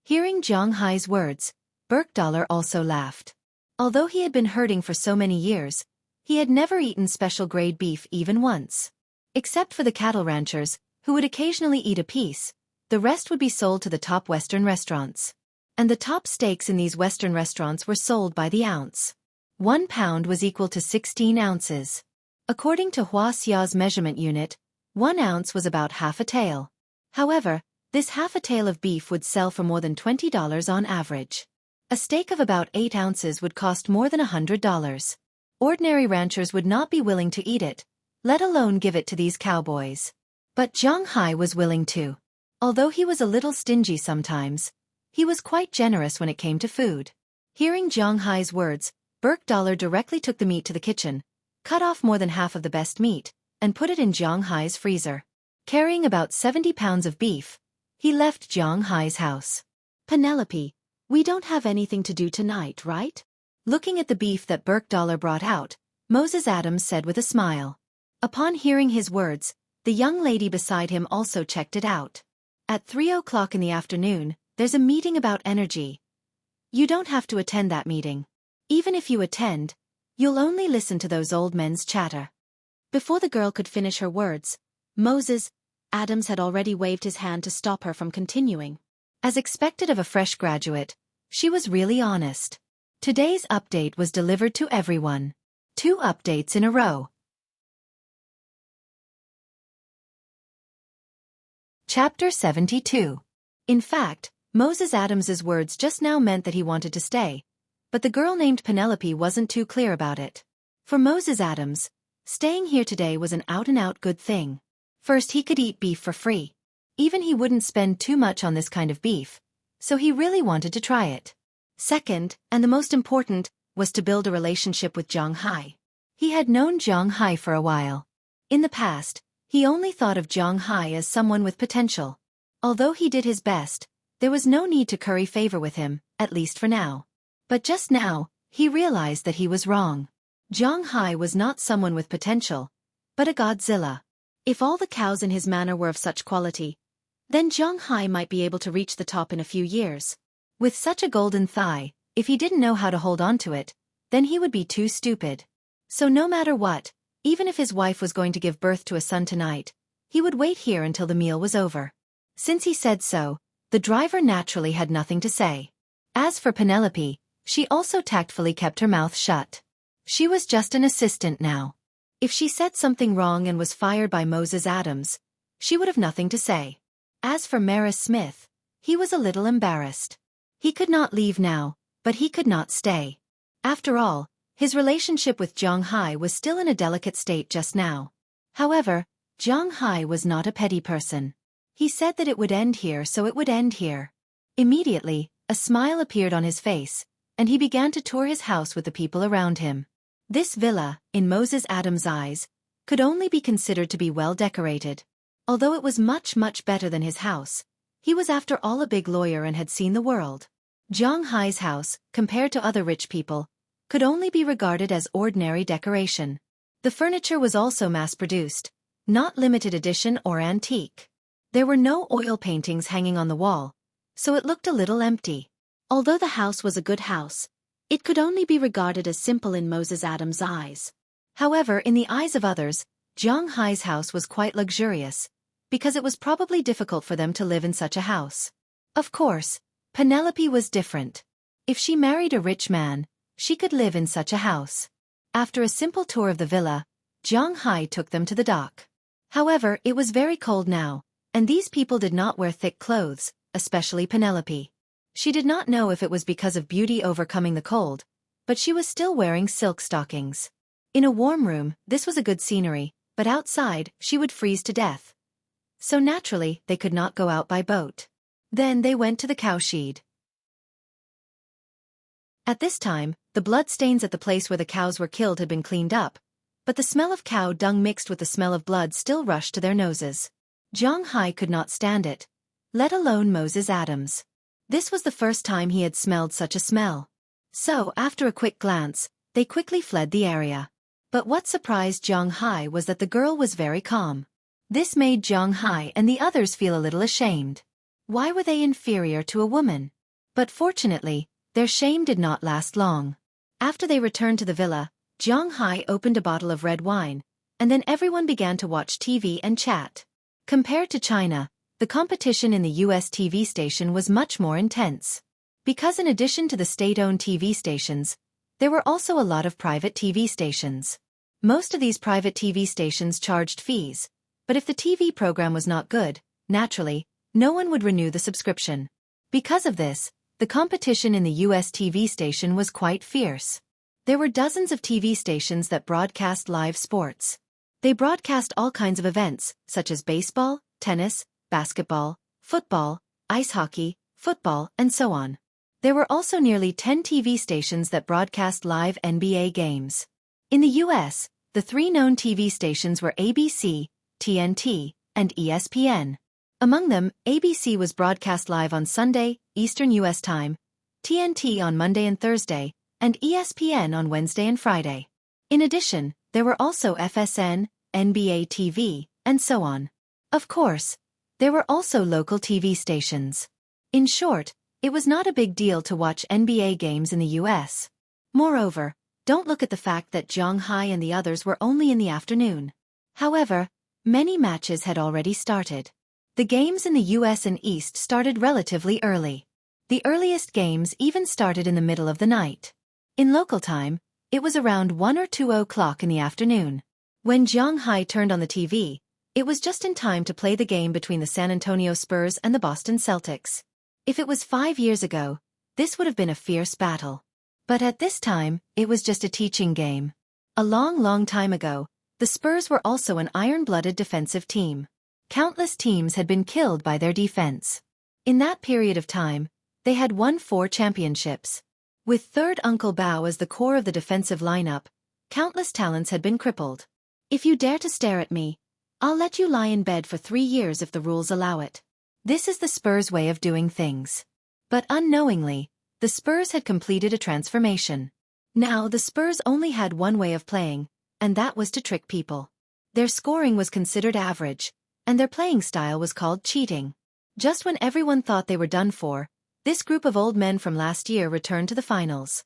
Hearing Zhonghai's words, Burkdollar also laughed. Although he had been herding for so many years, he had never eaten special-grade beef even once. Except for the cattle ranchers, who would occasionally eat a piece, the rest would be sold to the top Western restaurants. And the top steaks in these Western restaurants were sold by the ounce. 1 pound was equal to 16 ounces. According to Huaxia's measurement unit, 1 ounce was about half a tael. However, this half a tael of beef would sell for more than $20 on average. A steak of about 8 ounces would cost more than $100. Ordinary ranchers would not be willing to eat it, let alone give it to these cowboys. But Zhonghai was willing to. Although he was a little stingy sometimes, he was quite generous when it came to food. Hearing Zhonghai's words, Burkdollar directly took the meat to the kitchen, cut off more than half of the best meat, and put it in Zhonghai's freezer. Carrying about 70 pounds of beef, he left Zhonghai's house. Penelope, we don't have anything to do tonight, right? Looking at the beef that Burkdollar brought out, Moses Adams said with a smile. Upon hearing his words, the young lady beside him also checked it out. At 3 o'clock in the afternoon, there's a meeting about energy. You don't have to attend that meeting. Even if you attend, you'll only listen to those old men's chatter. Before the girl could finish her words, Moses Adams had already waved his hand to stop her from continuing. As expected of a fresh graduate, she was really honest. Today's update was delivered to everyone. 2 updates in a row. Chapter 72. In fact, Moses Adams's words just now meant that he wanted to stay, but the girl named Penelope wasn't too clear about it. For Moses Adams, staying here today was an out-and-out good thing. First, he could eat beef for free. Even he wouldn't spend too much on this kind of beef, so he really wanted to try it. Second, and the most important, was to build a relationship with Zhonghai. He had known Zhonghai for a while. In the past, he only thought of Zhonghai as someone with potential. Although he did his best, there was no need to curry favor with him, at least for now. But just now, he realized that he was wrong. Zhonghai was not someone with potential, but a Godzilla. If all the cows in his manor were of such quality, then Zhonghai might be able to reach the top in a few years. With such a golden thigh, if he didn't know how to hold on to it, then he would be too stupid. So no matter what, even if his wife was going to give birth to a son tonight, he would wait here until the meal was over. Since he said so, the driver naturally had nothing to say. As for Penelope, she also tactfully kept her mouth shut. She was just an assistant now. If she said something wrong and was fired by Moses Adams, she would have nothing to say. As for Maris Smith, he was a little embarrassed. He could not leave now, but he could not stay. After all, his relationship with Zhang Hai was still in a delicate state just now. However, Zhang Hai was not a petty person. He said that it would end here, so it would end here. Immediately, a smile appeared on his face, and he began to tour his house with the people around him. This villa, in Moses Adams' eyes, could only be considered to be well decorated. Although it was much, much better than his house, he was after all a big lawyer and had seen the world. Zhang Hai's house, compared to other rich people, could only be regarded as ordinary decoration. The furniture was also mass-produced, not limited edition or antique. There were no oil paintings hanging on the wall, so it looked a little empty. Although the house was a good house, it could only be regarded as simple in Moses Adams' eyes. However, in the eyes of others, Zhang Hai's house was quite luxurious, because it was probably difficult for them to live in such a house. Of course, Penelope was different. If she married a rich man, she could live in such a house. After a simple tour of the villa, Zhang Hai took them to the dock. However, it was very cold now, and these people did not wear thick clothes, especially Penelope. She did not know if it was because of beauty overcoming the cold, but she was still wearing silk stockings. In a warm room, this was a good scenery, but outside, she would freeze to death. So naturally, they could not go out by boat. Then they went to the cowshed. At this time, the bloodstains at the place where the cows were killed had been cleaned up, but the smell of cow dung mixed with the smell of blood still rushed to their noses. Zhang Hai could not stand it, let alone Moses Adams. This was the first time he had smelled such a smell. So, after a quick glance, they quickly fled the area. But what surprised Zhang Hai was that the girl was very calm. This made Zhang Hai and the others feel a little ashamed. Why were they inferior to a woman? But fortunately, their shame did not last long. After they returned to the villa, Zhang Hai opened a bottle of red wine, and then everyone began to watch TV and chat. Compared to China, the competition in the US TV station was much more intense. Because in addition to the state-owned TV stations, there were also a lot of private TV stations. Most of these private TV stations charged fees, but if the TV program was not good, naturally, no one would renew the subscription. Because of this, the competition in the US TV station was quite fierce. There were dozens of TV stations that broadcast live sports. They broadcast all kinds of events, such as baseball, tennis, basketball, football, ice hockey, football, and so on. There were also nearly 10 TV stations that broadcast live NBA games. In the US, the three known TV stations were ABC, TNT, and ESPN. Among them, ABC was broadcast live on Sunday, Eastern US time, TNT on Monday and Thursday, and ESPN on Wednesday and Friday. In addition, there were also FSN, NBA TV, and so on. Of course, there were also local TV stations. In short, it was not a big deal to watch NBA games in the US. Moreover, don't look at the fact that Zhang Hai and the others were only in the afternoon. However, many matches had already started. The games in the US and East started relatively early. The earliest games even started in the middle of the night. In local time, it was around 1 or 2 o'clock in the afternoon. When Zhang Hai turned on the TV, it was just in time to play the game between the San Antonio Spurs and the Boston Celtics. If it was 5 years ago, this would have been a fierce battle. But at this time, it was just a teaching game. A long, long time ago, the Spurs were also an iron-blooded defensive team. Countless teams had been killed by their defense. In that period of time, they had won 4 championships. With third Uncle Bao as the core of the defensive lineup, countless talents had been crippled. If you dare to stare at me, I'll let you lie in bed for 3 years if the rules allow it. This is the Spurs' way of doing things. But unknowingly, the Spurs had completed a transformation. Now the Spurs only had one way of playing, and that was to trick people. Their scoring was considered average, and their playing style was called cheating. Just when everyone thought they were done for, this group of old men from last year returned to the finals.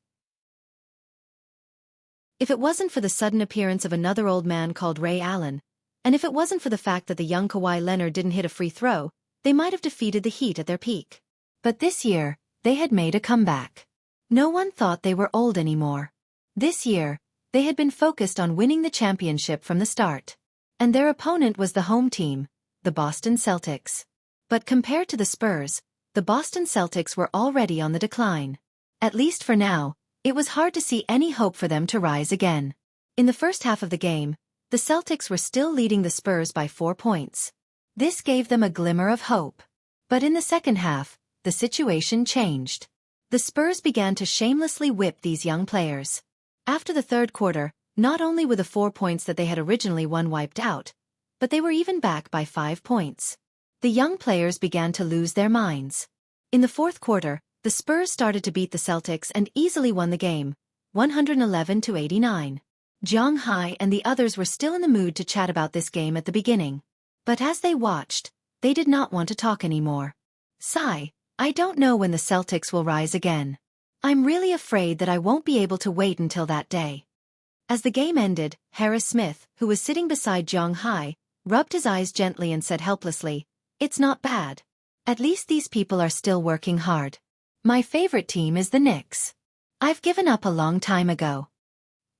If it wasn't for the sudden appearance of another old man called Ray Allen, and if it wasn't for the fact that the young Kawhi Leonard didn't hit a free throw, they might have defeated the Heat at their peak. But this year, they had made a comeback. No one thought they were old anymore. This year, They had been focused on winning the championship from the start. And their opponent was the home team, the Boston Celtics. But compared to the Spurs, the Boston Celtics were already on the decline. At least for now, it was hard to see any hope for them to rise again. In the first half of the game, the Celtics were still leading the Spurs by 4 points. This gave them a glimmer of hope. But in the second half, the situation changed. The Spurs began to shamelessly whip these young players. After the third quarter, not only were the 4 points that they had originally won wiped out, but they were even back by 5 points. The young players began to lose their minds. In the fourth quarter, the Spurs started to beat the Celtics and easily won the game, 111-89. Zhang Hai and the others were still in the mood to chat about this game at the beginning. But as they watched, they did not want to talk anymore. Sigh, I don't know when the Celtics will rise again. I'm really afraid that I won't be able to wait until that day. As the game ended, Harris Smith, who was sitting beside Zhang Hai, rubbed his eyes gently and said helplessly, "It's not bad. At least these people are still working hard. My favorite team is the Knicks. I've given up a long time ago."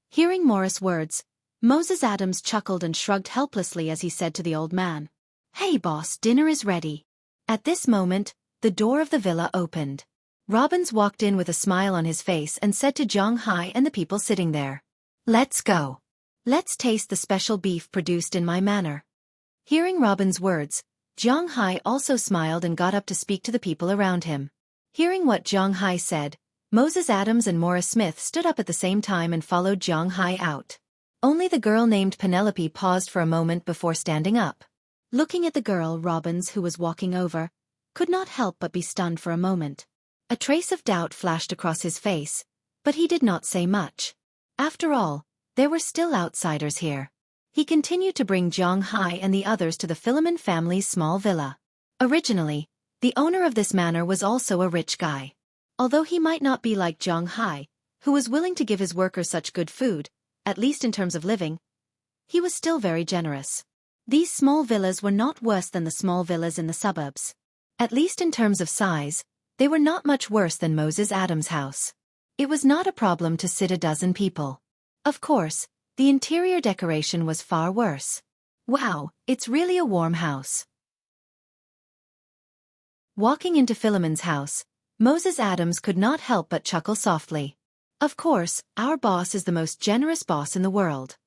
Hearing Morris' words, Moses Adams chuckled and shrugged helplessly as he said to the old man, "Hey boss, dinner is ready." At this moment, the door of the villa opened. Robbins walked in with a smile on his face and said to Zhang Hai and the people sitting there, "Let's go. Let's taste the special beef produced in my manor." Hearing Robbins' words, Zhang Hai also smiled and got up to speak to the people around him. Hearing what Zhang Hai said, Moses Adams and Morris Smith stood up at the same time and followed Zhang Hai out. Only the girl named Penelope paused for a moment before standing up. Looking at the girl, Robbins, who was walking over, could not help but be stunned for a moment. A trace of doubt flashed across his face, but he did not say much. After all, there were still outsiders here. He continued to bring Zhang Hai and the others to the Philemon family's small villa. Originally, the owner of this manor was also a rich guy. Although he might not be like Zhang Hai, who was willing to give his workers such good food, at least in terms of living, he was still very generous. These small villas were not worse than the small villas in the suburbs. At least in terms of size, they were not much worse than Moses Adams' house. It was not a problem to sit a dozen people. Of course, the interior decoration was far worse. Wow, it's really a warm house. Walking into Philemon's house, Moses Adams could not help but chuckle softly. Of course, our boss is the most generous boss in the world.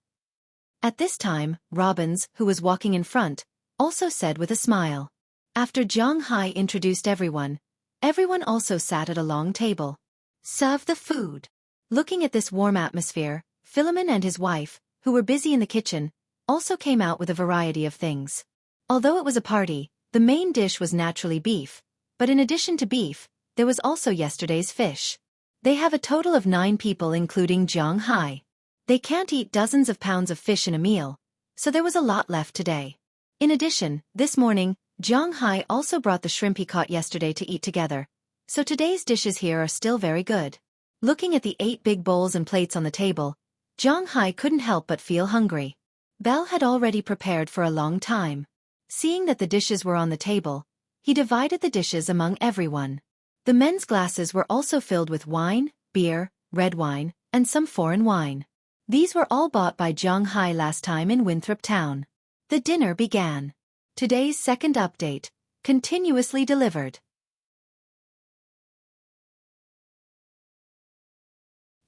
At this time, Robbins, who was walking in front, also said with a smile. After Zhang Hai introduced everyone also sat at a long table. Serve the food. Looking at this warm atmosphere, Philemon and his wife, who were busy in the kitchen, also came out with a variety of things. Although it was a party, the main dish was naturally beef, but in addition to beef, there was also yesterday's fish. They have a total of 9 people including Zhang Hai. They can't eat dozens of pounds of fish in a meal, so there was a lot left today. In addition, this morning, Zhang Hai also brought the shrimp he caught yesterday to eat together, so today's dishes here are still very good. Looking at the 8 big bowls and plates on the table, Zhang Hai couldn't help but feel hungry. Belle had already prepared for a long time. Seeing that the dishes were on the table, he divided the dishes among everyone. The men's glasses were also filled with wine, beer, red wine, and some foreign wine. These were all bought by Zhang Hai last time in Winthrop Town. The dinner began. Today's second update, continuously delivered.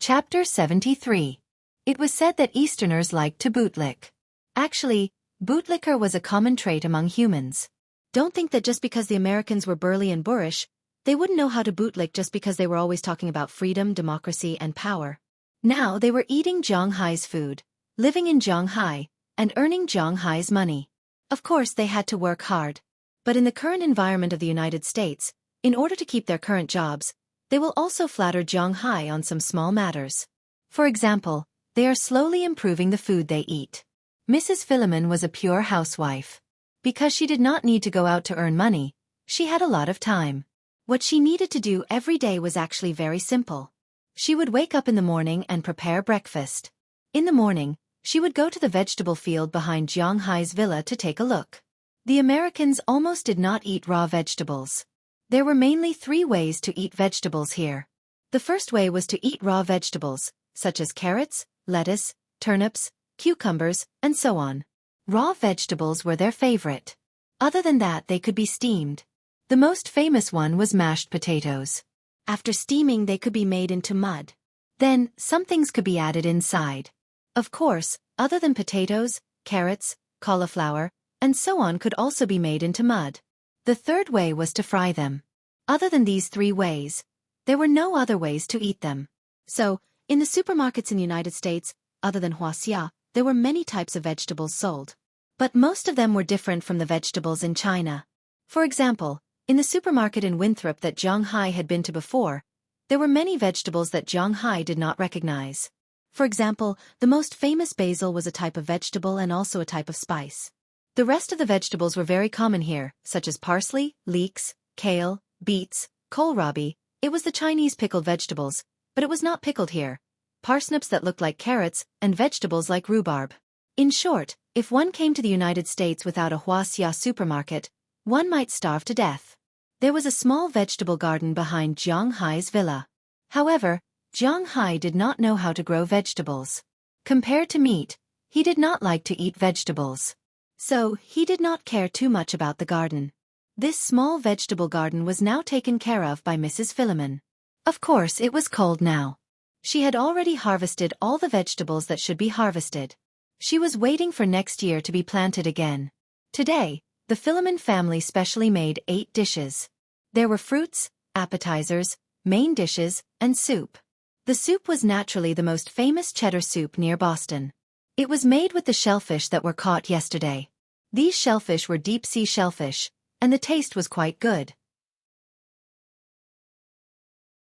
Chapter 73. It was said that Easterners liked to bootlick. Actually, bootlicker was a common trait among humans. Don't think that just because the Americans were burly and boorish, they wouldn't know how to bootlick just because they were always talking about freedom, democracy, and power. Now they were eating Zhang Hai's food, living in Zhang Hai, and earning Zhang Hai's money. Of course they had to work hard. But in the current environment of the United States, in order to keep their current jobs, they will also flatter Zhang Hai on some small matters. For example, they are slowly improving the food they eat. Mrs. Philemon was a pure housewife. Because she did not need to go out to earn money, she had a lot of time. What she needed to do every day was actually very simple. She would wake up in the morning and prepare breakfast. In the morning, she would go to the vegetable field behind Zhang Hai's villa to take a look. The Americans almost did not eat raw vegetables. There were mainly 3 ways to eat vegetables here. The first way was to eat raw vegetables, such as carrots, lettuce, turnips, cucumbers, and so on. Raw vegetables were their favorite. Other than that, they could be steamed. The most famous one was mashed potatoes. After steaming, they could be made into mud. Then, some things could be added inside. Of course, other than potatoes, carrots, cauliflower, and so on could also be made into mud. The third way was to fry them. Other than these three ways, there were no other ways to eat them. So, in the supermarkets in the United States, other than huaxia, there were many types of vegetables sold. But most of them were different from the vegetables in China. For example, in the supermarket in Winthrop that Zhang Hai had been to before, there were many vegetables that Zhang Hai did not recognize. For example, the most famous basil was a type of vegetable and also a type of spice. The rest of the vegetables were very common here, such as parsley, leeks, kale, beets, kohlrabi. It was the Chinese pickled vegetables, but it was not pickled here. Parsnips that looked like carrots, and vegetables like rhubarb. In short, if one came to the United States without a huaxia supermarket, one might starve to death. There was a small vegetable garden behind Zhang Hai's villa. However, Zhang Hai did not know how to grow vegetables. Compared to meat, he did not like to eat vegetables. So, he did not care too much about the garden. This small vegetable garden was now taken care of by Mrs. Philemon. Of course, it was cold now. She had already harvested all the vegetables that should be harvested. She was waiting for next year to be planted again. Today, the Philemon family specially made 8 dishes. There were fruits, appetizers, main dishes, and soup. The soup was naturally the most famous cheddar soup near Boston. It was made with the shellfish that were caught yesterday. These shellfish were deep-sea shellfish, and the taste was quite good.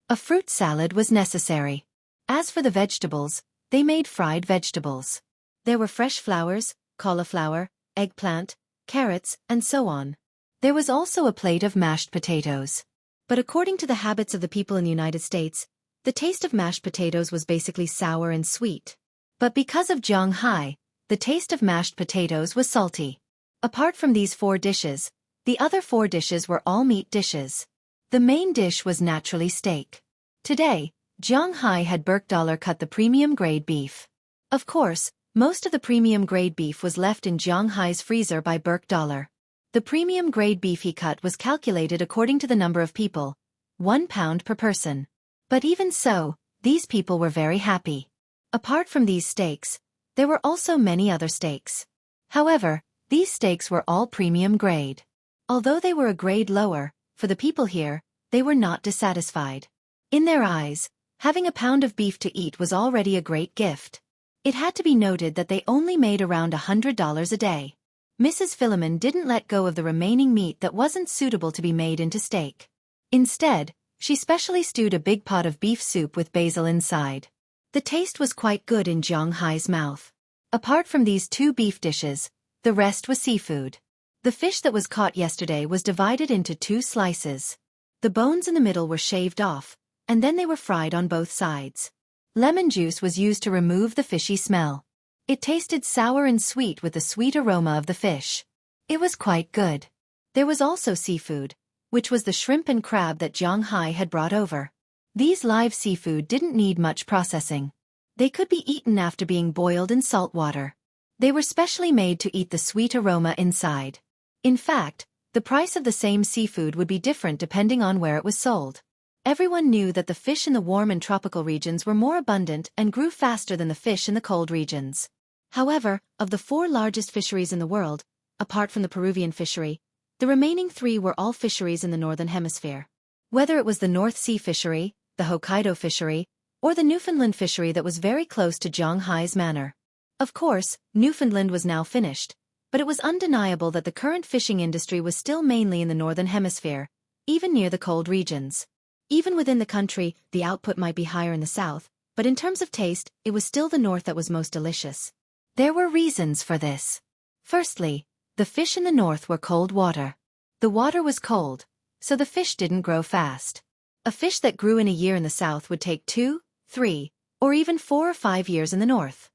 A fruit salad was necessary. As for the vegetables, they made fried vegetables. There were fresh flowers, cauliflower, eggplant, carrots, and so on. There was also a plate of mashed potatoes. But according to the habits of the people in the United States, the taste of mashed potatoes was basically sour and sweet. But because of Zhang Hai, the taste of mashed potatoes was salty. Apart from these 4 dishes, the other 4 dishes were all meat dishes. The main dish was naturally steak. Today, Zhang Hai had Berkdaler cut the premium grade beef. Of course, most of the premium grade beef was left in Zhang Hai's freezer by Berkdaler. The premium grade beef he cut was calculated according to the number of people, 1 pound per person. But even so, these people were very happy. Apart from these steaks, there were also many other steaks. However, these steaks were all premium grade. Although they were a grade lower, for the people here, they were not dissatisfied. In their eyes, having a pound of beef to eat was already a great gift. It had to be noted that they only made around $100 a day. Mrs. Philemon didn't let go of the remaining meat that wasn't suitable to be made into steak. Instead, she specially stewed a big pot of beef soup with basil inside. The taste was quite good in Zhang Hai's mouth. Apart from these 2 beef dishes, the rest was seafood. The fish that was caught yesterday was divided into 2 slices. The bones in the middle were shaved off, and then they were fried on both sides. Lemon juice was used to remove the fishy smell. It tasted sour and sweet with the sweet aroma of the fish. It was quite good. There was also seafood, which was the shrimp and crab that Zhang Hai had brought over. These live seafood didn't need much processing. They could be eaten after being boiled in salt water. They were specially made to eat the sweet aroma inside. In fact, the price of the same seafood would be different depending on where it was sold. Everyone knew that the fish in the warm and tropical regions were more abundant and grew faster than the fish in the cold regions. However, of the 4 largest fisheries in the world, apart from the Peruvian fishery, the remaining 3 were all fisheries in the Northern Hemisphere. Whether it was the North Sea fishery, the Hokkaido fishery, or the Newfoundland fishery that was very close to Zhang Hai's manor. Of course, Newfoundland was now finished, but it was undeniable that the current fishing industry was still mainly in the Northern Hemisphere, even near the cold regions. Even within the country, the output might be higher in the south, but in terms of taste, it was still the north that was most delicious. There were reasons for this. Firstly, the fish in the north were cold water. The water was cold, so the fish didn't grow fast. A fish that grew in a year in the south would take 2, 3, or even 4 or 5 years in the north.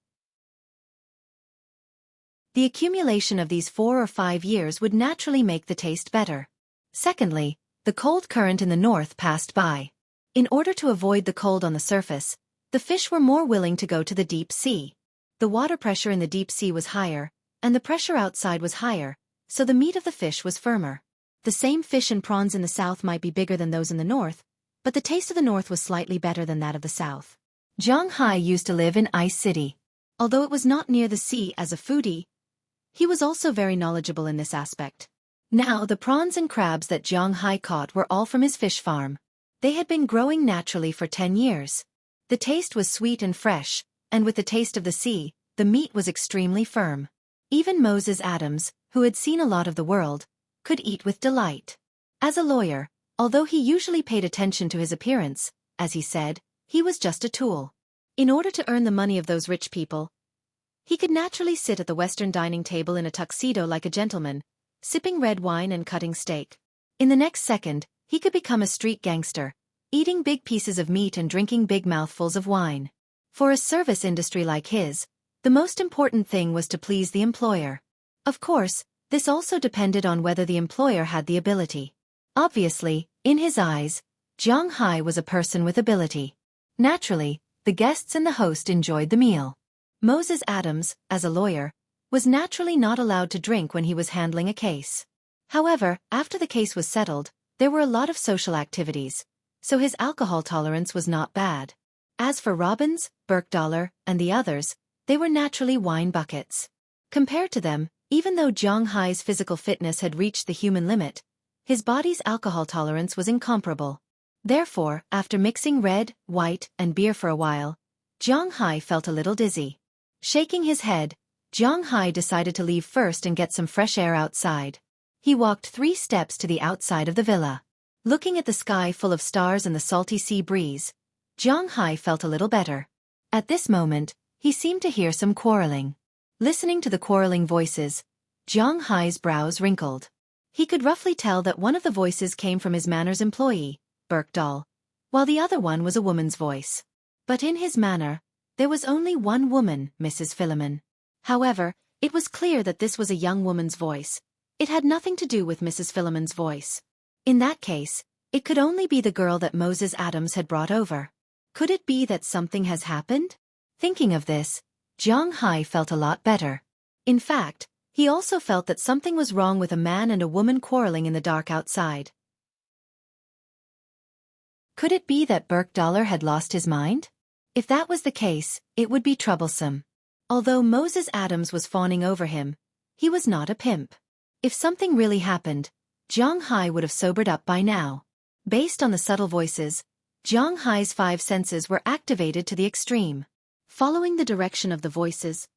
The accumulation of these 4 or 5 years would naturally make the taste better. Secondly, the cold current in the north passed by. In order to avoid the cold on the surface, The fish were more willing to go to the deep sea. The water pressure in the deep sea was higher, and the pressure outside was higher, so the meat of the fish was firmer. The same fish and prawns in the south might be bigger than those in the north, but the taste of the north was slightly better than that of the south. Zhang Hai used to live in Ice City. Although it was not near the sea as a foodie, he was also very knowledgeable in this aspect. Now the prawns and crabs that Zhang Hai caught were all from his fish farm. They had been growing naturally for 10 years. The taste was sweet and fresh, and with the taste of the sea, the meat was extremely firm. Even Moses Adams, who had seen a lot of the world, could eat with delight. As a lawyer, although he usually paid attention to his appearance, as he said, he was just a tool. In order to earn the money of those rich people, he could naturally sit at the Western dining table in a tuxedo like a gentleman, sipping red wine and cutting steak. In the next second, he could become a street gangster, eating big pieces of meat and drinking big mouthfuls of wine. For a service industry like his, the most important thing was to please the employer. Of course, this also depended on whether the employer had the ability. Obviously, in his eyes, Zhang Hai was a person with ability. Naturally, the guests and the host enjoyed the meal. Moses Adams, as a lawyer, was naturally not allowed to drink when he was handling a case. However, after the case was settled, there were a lot of social activities, so his alcohol tolerance was not bad. As for Robbins, Burkdollar, and the others, they were naturally wine buckets. Compared to them, even though Zhang Hai's physical fitness had reached the human limit, his body's alcohol tolerance was incomparable. Therefore, after mixing red, white, and beer for a while, Zhang Hai felt a little dizzy. Shaking his head, Zhang Hai decided to leave first and get some fresh air outside. He walked 3 steps to the outside of the villa. Looking at the sky full of stars and the salty sea breeze, Zhang Hai felt a little better. At this moment, he seemed to hear some quarreling. Listening to the quarreling voices, Zhang Hai's brows wrinkled. He could roughly tell that one of the voices came from his Manor's employee, Burkdoll, while the other one was a woman's voice. But in his Manor, there was only one woman, Mrs. Philemon. However, it was clear that this was a young woman's voice. It had nothing to do with Mrs. Philemon's voice. In that case, it could only be the girl that Moses Adams had brought over. Could it be that something has happened? Thinking of this, Zhang Hai felt a lot better. In fact, he also felt that something was wrong with a man and a woman quarreling in the dark outside. Could it be that Burkdollar had lost his mind? If that was the case, it would be troublesome. Although Moses Adams was fawning over him, he was not a pimp. If something really happened, Zhang Hai would have sobered up by now. Based on the subtle voices, Zhang Hai's 5 senses were activated to the extreme. Following the direction of the voices,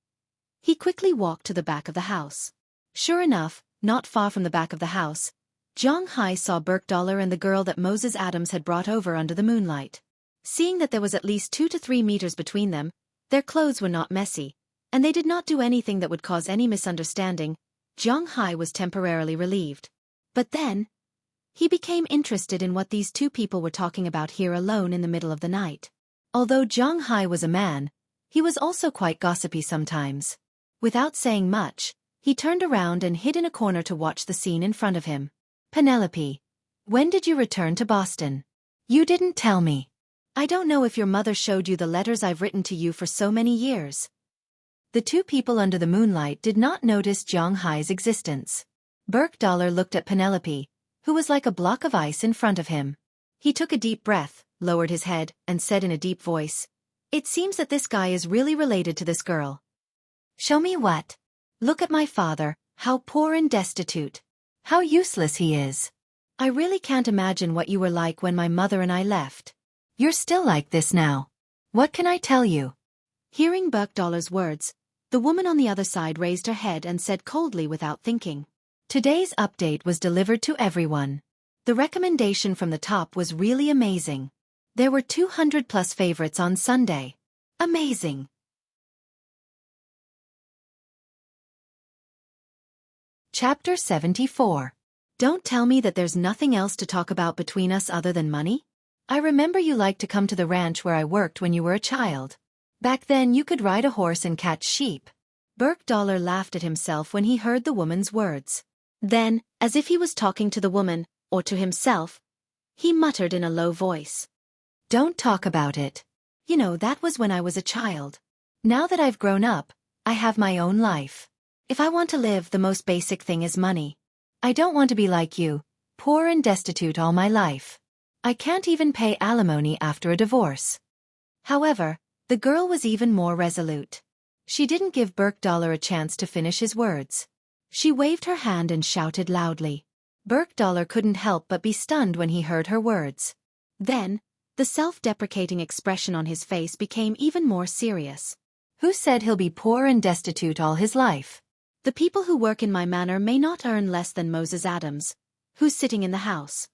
he quickly walked to the back of the house. Sure enough, not far from the back of the house, Zhang Hai saw Burkdollar and the girl that Moses Adams had brought over under the moonlight. Seeing that there was at least 2 to 3 meters between them, their clothes were not messy, and they did not do anything that would cause any misunderstanding, Zhang Hai was temporarily relieved. But then, he became interested in what these 2 people were talking about here alone in the middle of the night. Although Zhang Hai was a man, he was also quite gossipy sometimes. Without saying much, he turned around and hid in a corner to watch the scene in front of him. Penelope, when did you return to Boston? You didn't tell me. I don't know if your mother showed you the letters I've written to you for so many years. The 2 people under the moonlight did not notice Zhang Hai's existence. Burkdollar looked at Penelope, who was like a block of ice in front of him. He took a deep breath, lowered his head, and said in a deep voice, "It seems that this guy is really related to this girl." "Show me what?" "Look at my father, how poor and destitute. How useless he is. I really can't imagine what you were like when my mother and I left. You're still like this now. What can I tell you?" Hearing Burkdollar's words, the woman on the other side raised her head and said coldly without thinking, "Today's update was delivered to everyone. The recommendation from the top was really amazing. There were 200+ favorites on Sunday. Amazing." Chapter 74. Don't tell me that there's nothing else to talk about between us other than money? I remember you liked to come to the ranch where I worked when you were a child. Back then you could ride a horse and catch sheep. Burkdollar laughed at himself when he heard the woman's words. Then, as if he was talking to the woman, or to himself, he muttered in a low voice, "Don't talk about it. That was when I was a child. Now that I've grown up, I have my own life. If I want to live, the most basic thing is money. I don't want to be like you, poor and destitute all my life. I can't even pay alimony after a divorce." However, the girl was even more resolute. She didn't give Burke-Dollar a chance to finish his words. She waved her hand and shouted loudly. Burke-Dollar couldn't help but be stunned when he heard her words. Then, the self-deprecating expression on his face became even more serious. "Who said he'll be poor and destitute all his life? The people who work in my manor may not earn less than Moses Adams, who's sitting in the house."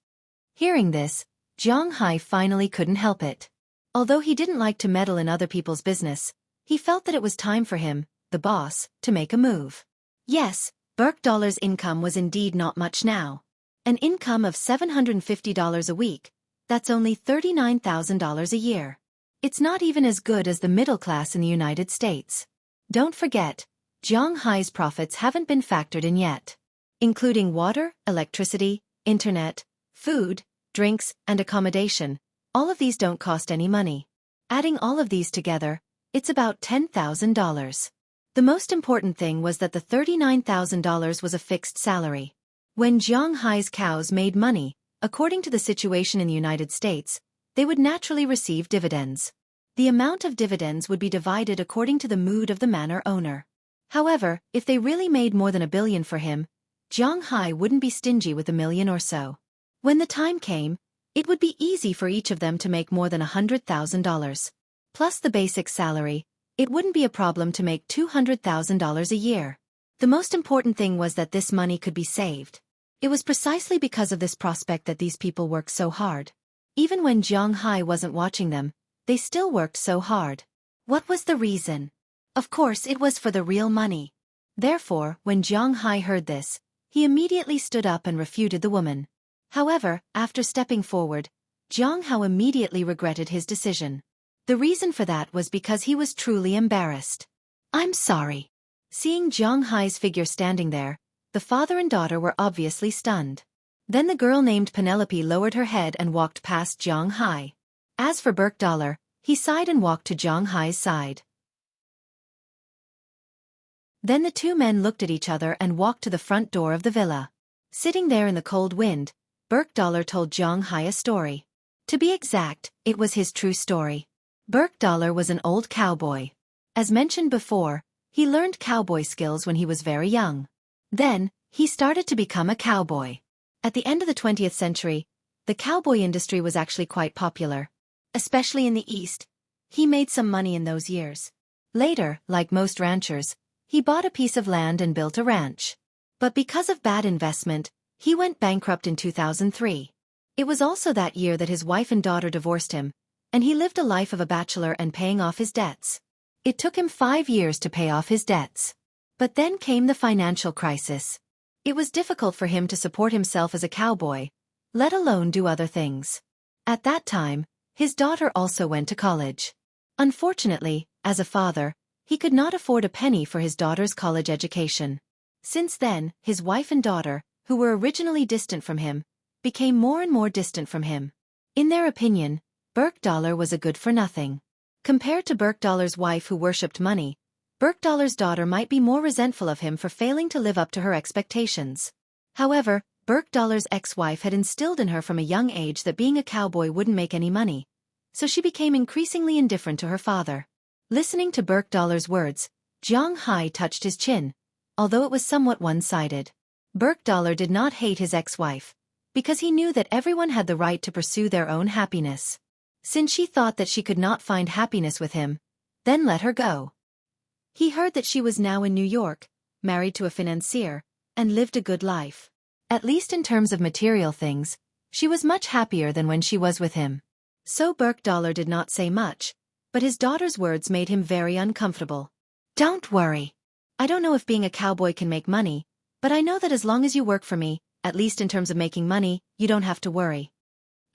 Hearing this, Jiang Hai finally couldn't help it. Although he didn't like to meddle in other people's business, he felt that it was time for him, the boss, to make a move. Yes, Burke-Dollar's income was indeed not much now. An income of $750 a week, that's only $39,000 a year. It's not even as good as the middle class in the United States. Don't forget, Jiang Hai's profits haven't been factored in yet. Including water, electricity, internet, food, drinks, and accommodation, all of these don't cost any money. Adding all of these together, it's about $10,000. The most important thing was that the $39,000 was a fixed salary. When Jiang Hai's cows made money, according to the situation in the United States, they would naturally receive dividends. The amount of dividends would be divided according to the mood of the manor owner. However, if they really made more than $1 billion for him, Jiang Hai wouldn't be stingy with $1 million or so. When the time came, it would be easy for each of them to make more than $100,000. Plus the basic salary, it wouldn't be a problem to make $200,000 a year. The most important thing was that this money could be saved. It was precisely because of this prospect that these people worked so hard. Even when Jiang Hai wasn't watching them, they still worked so hard. What was the reason? Of course, it was for the real money. Therefore, when Jiang Hai heard this, he immediately stood up and refuted the woman. However, after stepping forward, Jiang Hao immediately regretted his decision. The reason for that was because he was truly embarrassed. "I'm sorry." Seeing Jiang Hai's figure standing there, the father and daughter were obviously stunned. Then the girl named Penelope lowered her head and walked past Jiang Hai. As for Burke-Dollar, he sighed and walked to Jiang Hai's side. Then the two men looked at each other and walked to the front door of the villa. Sitting there in the cold wind, Burke-Dollar told Jiang Hai a story. To be exact, it was his true story. Burke-Dollar was an old cowboy. As mentioned before, he learned cowboy skills when he was very young. Then, he started to become a cowboy. At the end of the 20th century, the cowboy industry was actually quite popular. Especially in the East. He made some money in those years. Later, like most ranchers, he bought a piece of land and built a ranch. But because of bad investment, he went bankrupt in 2003. It was also that year that his wife and daughter divorced him, and he lived a life of a bachelor and paying off his debts. It took him 5 years to pay off his debts. But then came the financial crisis. It was difficult for him to support himself as a cowboy, let alone do other things. At that time, his daughter also went to college. Unfortunately, as a father, he could not afford a penny for his daughter's college education. Since then, his wife and daughter, who were originally distant from him, became more and more distant from him. In their opinion, Burke-Dollar was a good-for-nothing. Compared to Burke-Dollar's wife who worshipped money, Burke-Dollar's daughter might be more resentful of him for failing to live up to her expectations. However, Burke-Dollar's ex-wife had instilled in her from a young age that being a cowboy wouldn't make any money, so she became increasingly indifferent to her father. Listening to Burke-Dollar's words, Jiang Hai touched his chin, although it was somewhat one-sided. Burke-Dollar did not hate his ex-wife, because he knew that everyone had the right to pursue their own happiness. Since she thought that she could not find happiness with him, then let her go. He heard that she was now in New York, married to a financier, and lived a good life. At least in terms of material things, she was much happier than when she was with him. So Burke-Dollar did not say much, but his daughter's words made him very uncomfortable. "Don't worry. I don't know if being a cowboy can make money, but I know that as long as you work for me, at least in terms of making money, you don't have to worry."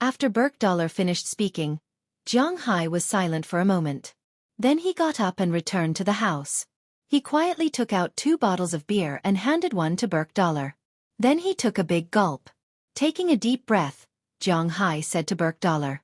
After Burke-Dollar finished speaking, Jiang Hai was silent for a moment. Then he got up and returned to the house. He quietly took out 2 bottles of beer and handed one to Burke-Dollar. Then he took a big gulp. Taking a deep breath, Jiang Hai said to Burke-Dollar.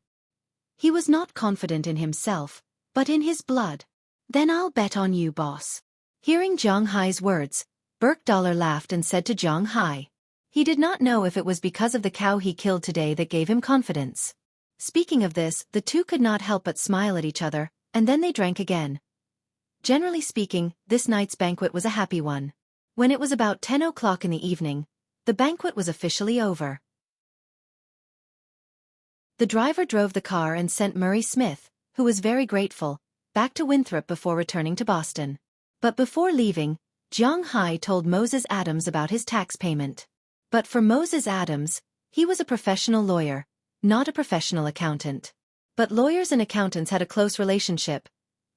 He was not confident in himself, but in his blood. Then I'll bet on you, boss. Hearing Zhang Hai's words, Burke Dollar laughed and said to Zhang Hai. He did not know if it was because of the cow he killed today that gave him confidence. Speaking of this, the two could not help but smile at each other, and then they drank again. Generally speaking, this night's banquet was a happy one. When it was about 10 o'clock in the evening, the banquet was officially over. The driver drove the car and sent Murray Smith, who was very grateful, back to Winthrop before returning to Boston. But before leaving, Zhang Hai told Moses Adams about his tax payment. But for Moses Adams, he was a professional lawyer, not a professional accountant. But lawyers and accountants had a close relationship,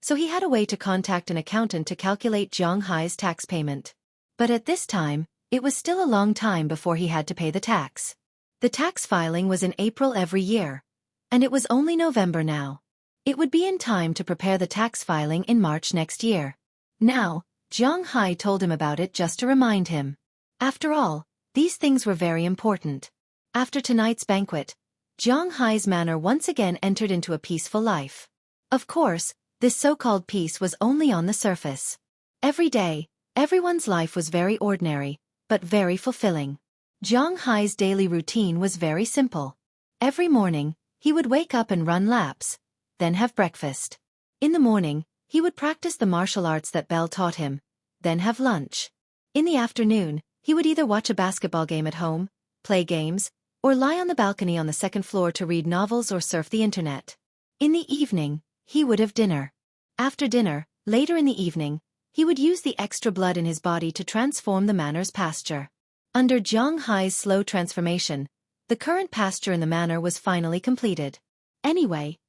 so he had a way to contact an accountant to calculate Zhang Hai's tax payment. But at this time, it was still a long time before he had to pay the tax. The tax filing was in April every year, and it was only November now. It would be in time to prepare the tax filing in March next year. Now, Zhang Hai told him about it just to remind him. After all, these things were very important. After tonight's banquet, Zhang Hai's manor once again entered into a peaceful life. Of course, this so-called peace was only on the surface. Every day, everyone's life was very ordinary, but very fulfilling. Zhang Hai's daily routine was very simple. Every morning, he would wake up and run laps, then have breakfast. In the morning, he would practice the martial arts that Belle taught him, then have lunch. In the afternoon, he would either watch a basketball game at home, play games, or lie on the balcony on the second floor to read novels or surf the internet. In the evening, he would have dinner. After dinner, later in the evening, he would use the extra blood in his body to transform the manor's pasture. Under Zhang Hai's slow transformation, the current pasture in the manor was finally completed. Anyway,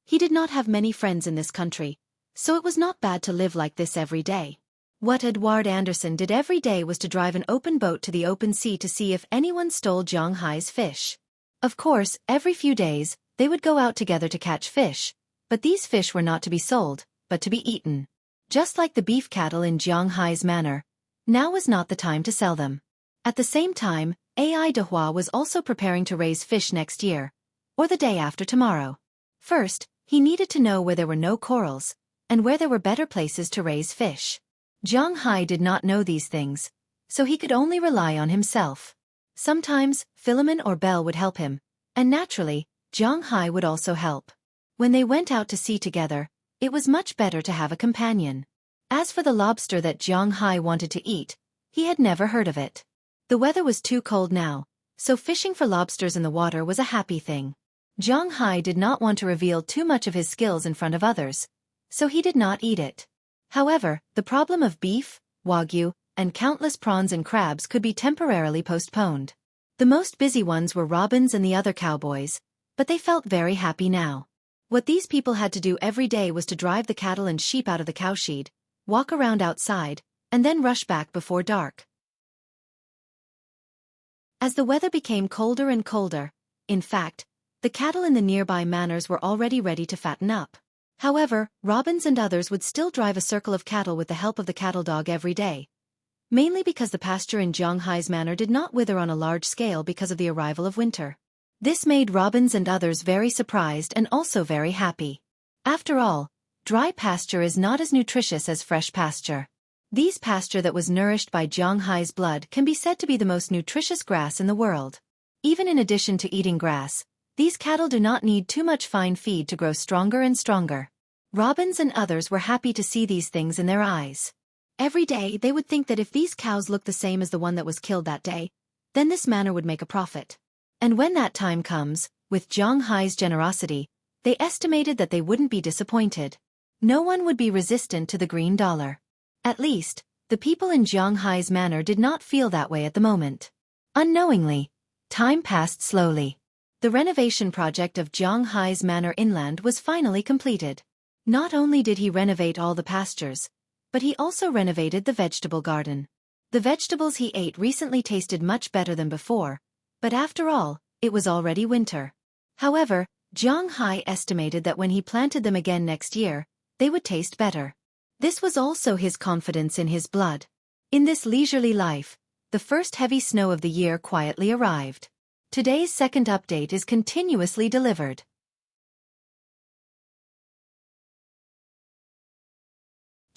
he did not have many friends in this country, so it was not bad to live like this every day. What Edward Anderson did every day was to drive an open boat to the open sea to see if anyone stole Zhang Hai's fish. Of course, every few days, they would go out together to catch fish, but these fish were not to be sold, but to be eaten. Just like the beef cattle in Zhang Hai's manor, now was not the time to sell them. At the same time, Ai Dehua was also preparing to raise fish next year, or the day after tomorrow. First, he needed to know where there were no corals, and where there were better places to raise fish. Zhang Hai did not know these things, so he could only rely on himself. Sometimes, Philemon or Belle would help him, and naturally, Zhang Hai would also help. When they went out to sea together, it was much better to have a companion. As for the lobster that Zhang Hai wanted to eat, he had never heard of it. The weather was too cold now, so fishing for lobsters in the water was a happy thing. Zhang Hai did not want to reveal too much of his skills in front of others, so he did not eat it. However, the problem of beef, wagyu, and countless prawns and crabs could be temporarily postponed. The most busy ones were Robbins and the other cowboys, but they felt very happy now. What these people had to do every day was to drive the cattle and sheep out of the cowshed, walk around outside, and then rush back before dark. As the weather became colder and colder, in fact, the cattle in the nearby manors were already ready to fatten up. However, Robbins and others would still drive a circle of cattle with the help of the cattle dog every day, mainly because the pasture in Zhang Hai's manor did not wither on a large scale because of the arrival of winter. This made Robbins and others very surprised and also very happy. After all, dry pasture is not as nutritious as fresh pasture. These pasture that was nourished by Zhang Hai's blood can be said to be the most nutritious grass in the world. Even in addition to eating grass, these cattle do not need too much fine feed to grow stronger and stronger. Robbins and others were happy to see these things in their eyes. Every day they would think that if these cows looked the same as the one that was killed that day, then this manor would make a profit. And when that time comes, with Zhang Hai's generosity, they estimated that they wouldn't be disappointed. No one would be resistant to the green dollar. At least, the people in Zhang Hai's manor did not feel that way at the moment. Unknowingly, time passed slowly. The renovation project of Zhang Hai's manor inland was finally completed. Not only did he renovate all the pastures, but he also renovated the vegetable garden. The vegetables he ate recently tasted much better than before, but after all, it was already winter. However, Zhang Hai estimated that when he planted them again next year, they would taste better. This was also his confidence in his blood. In this leisurely life, the first heavy snow of the year quietly arrived. Today's second update is continuously delivered.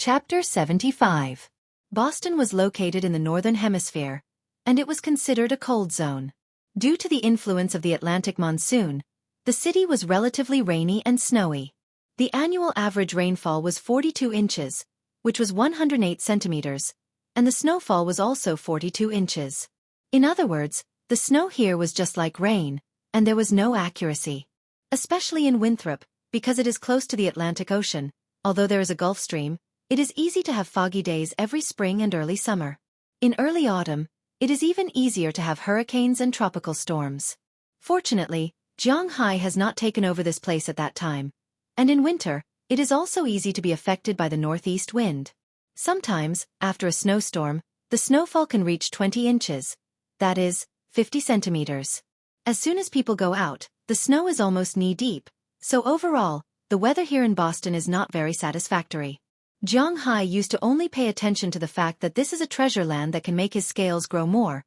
Chapter 75. Boston was located in the Northern Hemisphere, and it was considered a cold zone. Due to the influence of the Atlantic monsoon, the city was relatively rainy and snowy. The annual average rainfall was 42 inches, which was 108 centimeters, and the snowfall was also 42 inches. In other words, the snow here was just like rain, and there was no accuracy. Especially in Winthrop, because it is close to the Atlantic Ocean, although there is a Gulf Stream, it is easy to have foggy days every spring and early summer. In early autumn, it is even easier to have hurricanes and tropical storms. Fortunately, Xueqi has not taken over this place at that time, and in winter, it is also easy to be affected by the northeast wind. Sometimes, after a snowstorm, the snowfall can reach 20 inches, that is, 50 centimeters. As soon as people go out, the snow is almost knee-deep, so overall, the weather here in Boston is not very satisfactory. Xueqi used to only pay attention to the fact that this is a treasure land that can make his scales grow more,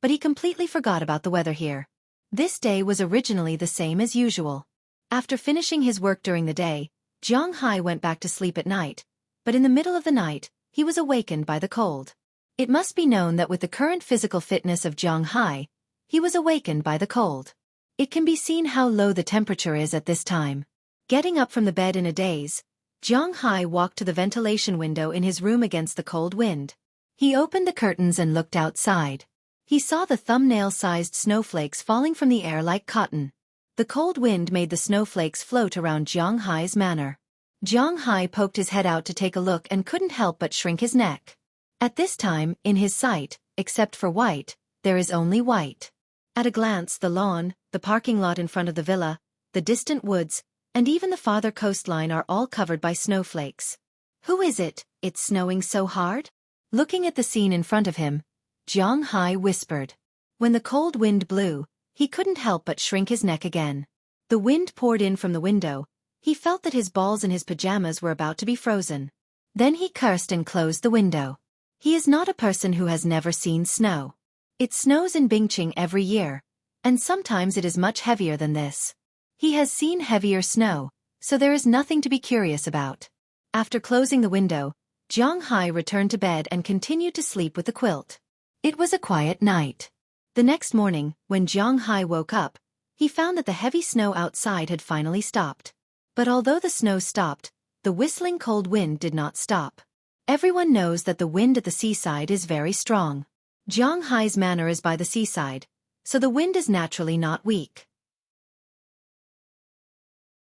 but he completely forgot about the weather here. This day was originally the same as usual. After finishing his work during the day, Xueqi went back to sleep at night, but in the middle of the night, he was awakened by the cold. It must be known that with the current physical fitness of Xueqi, he was awakened by the cold. It can be seen how low the temperature is at this time. Getting up from the bed in a daze, Xueqi walked to the ventilation window in his room against the cold wind. He opened the curtains and looked outside. He saw the thumbnail-sized snowflakes falling from the air like cotton. The cold wind made the snowflakes float around Xueqi's manor. Xueqi poked his head out to take a look and couldn't help but shrink his neck. At this time, in his sight, except for white, there is only white. At a glance, the lawn, the parking lot in front of the villa, the distant woods, and even the farther coastline are all covered by snowflakes. Who is it? It's snowing so hard? Looking at the scene in front of him, Xueqi whispered. When the cold wind blew, he couldn't help but shrink his neck again. The wind poured in from the window. He felt that his balls in his pajamas were about to be frozen. Then he cursed and closed the window. He is not a person who has never seen snow. It snows in Bingqing every year, and sometimes it is much heavier than this. He has seen heavier snow, so there is nothing to be curious about. After closing the window, Xueqi returned to bed and continued to sleep with the quilt. It was a quiet night. The next morning, when Xueqi woke up, he found that the heavy snow outside had finally stopped. But although the snow stopped, the whistling cold wind did not stop. Everyone knows that the wind at the seaside is very strong. Xueqi's manor is by the seaside, so the wind is naturally not weak.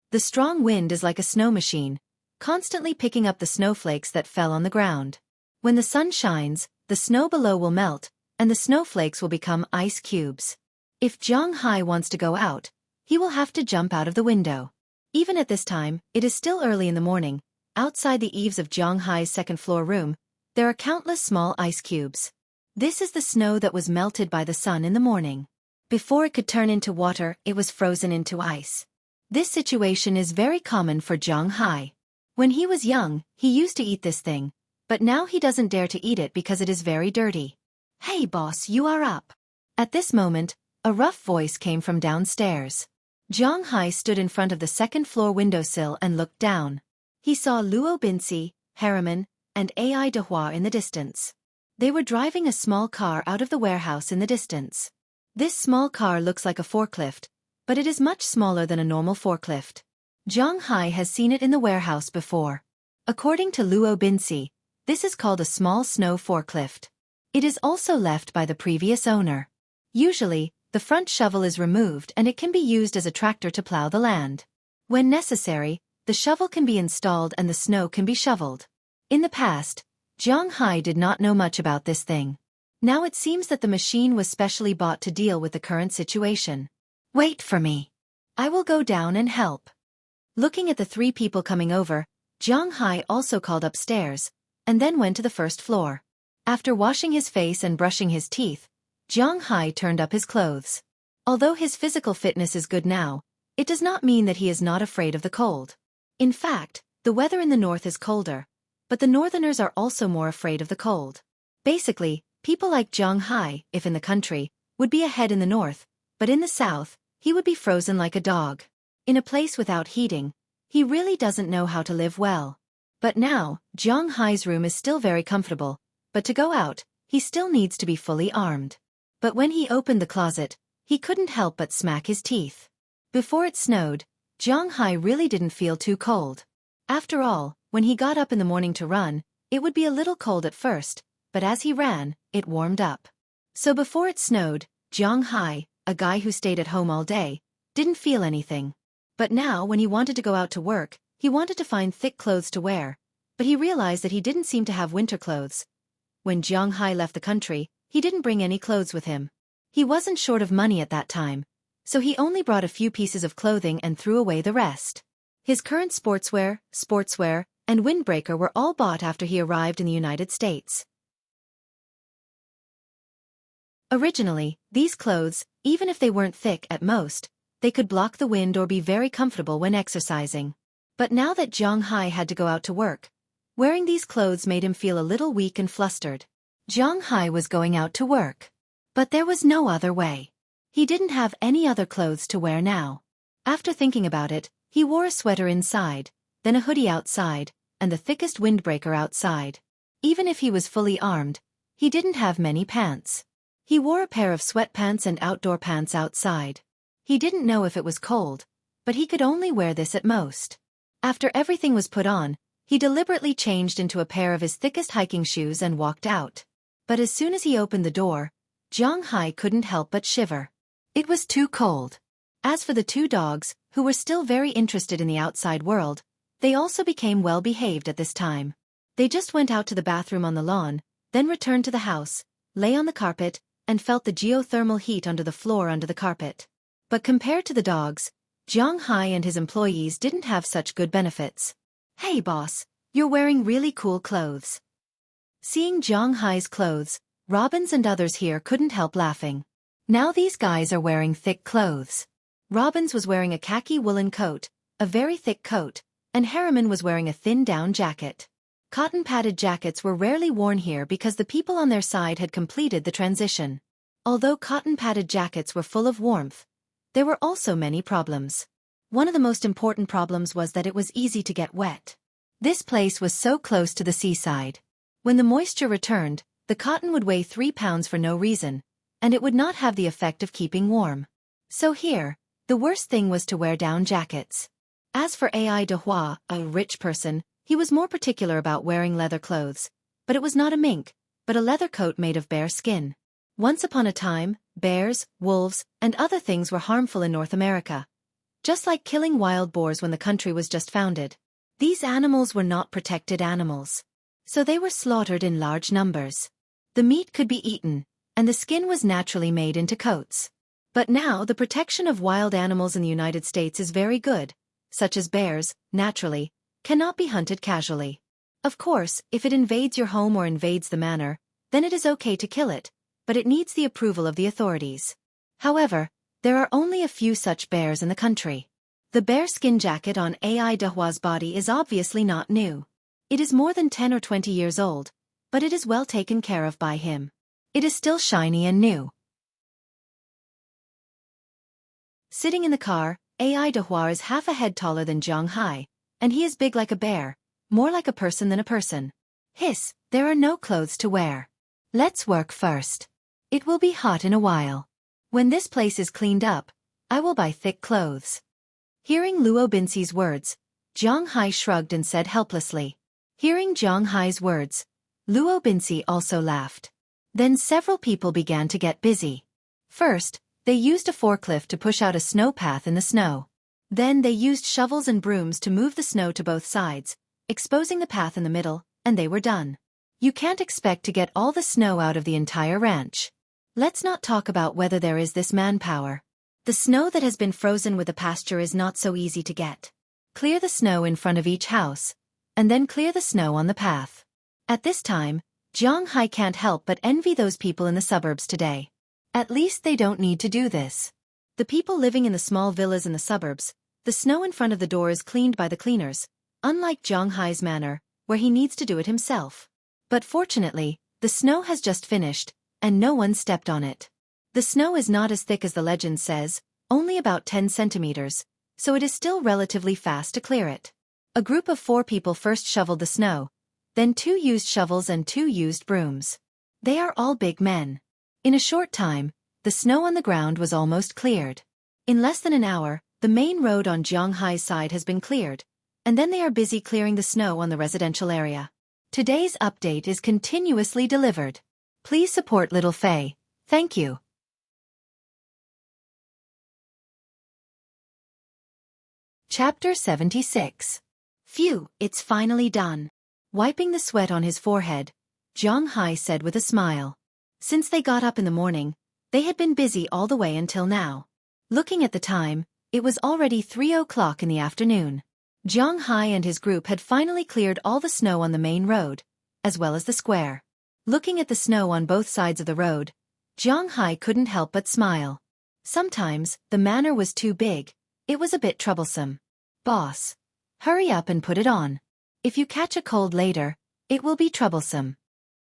The strong wind is like a snow machine, constantly picking up the snowflakes that fell on the ground. When the sun shines, the snow below will melt, and the snowflakes will become ice cubes. If Xueqi wants to go out, he will have to jump out of the window. Even at this time, it is still early in the morning. Outside the eaves of Xueqi's second-floor room, there are countless small ice cubes. This is the snow that was melted by the sun in the morning. Before it could turn into water, it was frozen into ice. This situation is very common for Xueqi. When he was young, he used to eat this thing, but now he doesn't dare to eat it because it is very dirty. "Hey boss, you are up." At this moment, a rough voice came from downstairs. Xueqi stood in front of the second-floor windowsill and looked down. He saw Luo Binci, Harriman, and Ai Dehua in the distance. They were driving a small car out of the warehouse in the distance. This small car looks like a forklift, but it is much smaller than a normal forklift. Xueqi has seen it in the warehouse before. According to Luo Binci, this is called a small snow forklift. It is also left by the previous owner. Usually, the front shovel is removed and it can be used as a tractor to plow the land. When necessary, the shovel can be installed and the snow can be shoveled. In the past, Xueqi did not know much about this thing. Now it seems that the machine was specially bought to deal with the current situation. "Wait for me. I will go down and help." Looking at the three people coming over, Xueqi also called upstairs, and then went to the first floor. After washing his face and brushing his teeth, Xueqi turned up his clothes. Although his physical fitness is good now, it does not mean that he is not afraid of the cold. In fact, the weather in the north is colder, but the northerners are also more afraid of the cold. Basically, people like Xueqi, if in the country, would be ahead in the north, but in the south, he would be frozen like a dog. In a place without heating, he really doesn't know how to live well. But now, Jiang Hai's room is still very comfortable, but to go out, he still needs to be fully armed. But when he opened the closet, he couldn't help but smack his teeth. Before it snowed, Jiang Hai really didn't feel too cold. After all, when he got up in the morning to run, it would be a little cold at first, but as he ran, it warmed up. So before it snowed, Jiang Hai, a guy who stayed at home all day, didn't feel anything. But now when he wanted to go out to work, he wanted to find thick clothes to wear, but he realized that he didn't seem to have winter clothes. When Jiang Hai left the country, he didn't bring any clothes with him. He wasn't short of money at that time, so he only brought a few pieces of clothing and threw away the rest. His current sportswear, and windbreaker were all bought after he arrived in the United States. Originally, these clothes, even if they weren't thick at most, they could block the wind or be very comfortable when exercising. But now that Jiang Hai had to go out to work, wearing these clothes made him feel a little weak and flustered. Jiang Hai was going out to work. But there was no other way. He didn't have any other clothes to wear now. After thinking about it, he wore a sweater inside, then a hoodie outside, and the thickest windbreaker outside. Even if he was fully armed, he didn't have many pants. He wore a pair of sweatpants and outdoor pants outside. He didn't know if it was cold, but he could only wear this at most. After everything was put on, he deliberately changed into a pair of his thickest hiking shoes and walked out. But as soon as he opened the door, Jiang Hai couldn't help but shiver. It was too cold. As for the two dogs, who were still very interested in the outside world, they also became well-behaved at this time. They just went out to the bathroom on the lawn, then returned to the house, lay on the carpet, and felt the geothermal heat under the floor under the carpet. But compared to the dogs, Jiang Hai and his employees didn't have such good benefits. "Hey boss, you're wearing really cool clothes." Seeing Jiang Hai's clothes, Robbins and others here couldn't help laughing. Now these guys are wearing thick clothes. Robbins was wearing a khaki woolen coat, a very thick coat, and Harriman was wearing a thin down jacket. Cotton-padded jackets were rarely worn here because the people on their side had completed the transition. Although cotton-padded jackets were full of warmth, there were also many problems. One of the most important problems was that it was easy to get wet. This place was so close to the seaside. When the moisture returned, the cotton would weigh 3 pounds for no reason, and it would not have the effect of keeping warm. So here, the worst thing was to wear down jackets. As for Ai Dehua, a rich person, he was more particular about wearing leather clothes, but it was not a mink, but a leather coat made of bear skin. Once upon a time, bears, wolves, and other things were harmful in North America. Just like killing wild boars when the country was just founded. These animals were not protected animals. So they were slaughtered in large numbers. The meat could be eaten, and the skin was naturally made into coats. But now the protection of wild animals in the United States is very good, such as bears, naturally, cannot be hunted casually. Of course, if it invades your home or invades the manor, then it is okay to kill it, but it needs the approval of the authorities. However, there are only a few such bears in the country. The bear skin jacket on Ai Dehua's body is obviously not new. It is more than 10 or 20 years old, but it is well taken care of by him. It is still shiny and new. Sitting in the car, Ai Dehua is half a head taller than Jiang Hai, and he is big like a bear, more like a person than a person. Hiss, there are no clothes to wear. Let's work first. It will be hot in a while. When this place is cleaned up, I will buy thick clothes. Hearing Luo Binxi's words, Jiang Hai shrugged and said helplessly. Hearing Jiang Hai's words, Luo Binxi also laughed. Then several people began to get busy. First, they used a forklift to push out a snow path in the snow. Then they used shovels and brooms to move the snow to both sides, exposing the path in the middle, and they were done. You can't expect to get all the snow out of the entire ranch. Let's not talk about whether there is this manpower. The snow that has been frozen with the pasture is not so easy to get. Clear the snow in front of each house, and then clear the snow on the path. At this time, Jiang Hai can't help but envy those people in the suburbs today. At least they don't need to do this. The people living in the small villas in the suburbs, the snow in front of the door is cleaned by the cleaners, unlike Jiang Hai's manor, where he needs to do it himself. But fortunately, the snow has just finished, and no one stepped on it. The snow is not as thick as the legend says, only about 10 centimeters, so it is still relatively fast to clear it. A group of 4 people first shoveled the snow, then 2 used shovels and 2 used brooms. They are all big men. In a short time, the snow on the ground was almost cleared. In less than an hour, the main road on Zhonghai's side has been cleared, and then they are busy clearing the snow on the residential area. Today's update is continuously delivered. Please support Little Faye. Thank you. Chapter 76. Phew, it's finally done. Wiping the sweat on his forehead, Zhonghai said with a smile. Since they got up in the morning, they had been busy all the way until now. Looking at the time, it was already 3 o'clock in the afternoon. Zhonghai and his group had finally cleared all the snow on the main road, as well as the square. Looking at the snow on both sides of the road, Zhonghai couldn't help but smile. Sometimes, the manor was too big. It was a bit troublesome. Boss, hurry up and put it on. If you catch a cold later, it will be troublesome.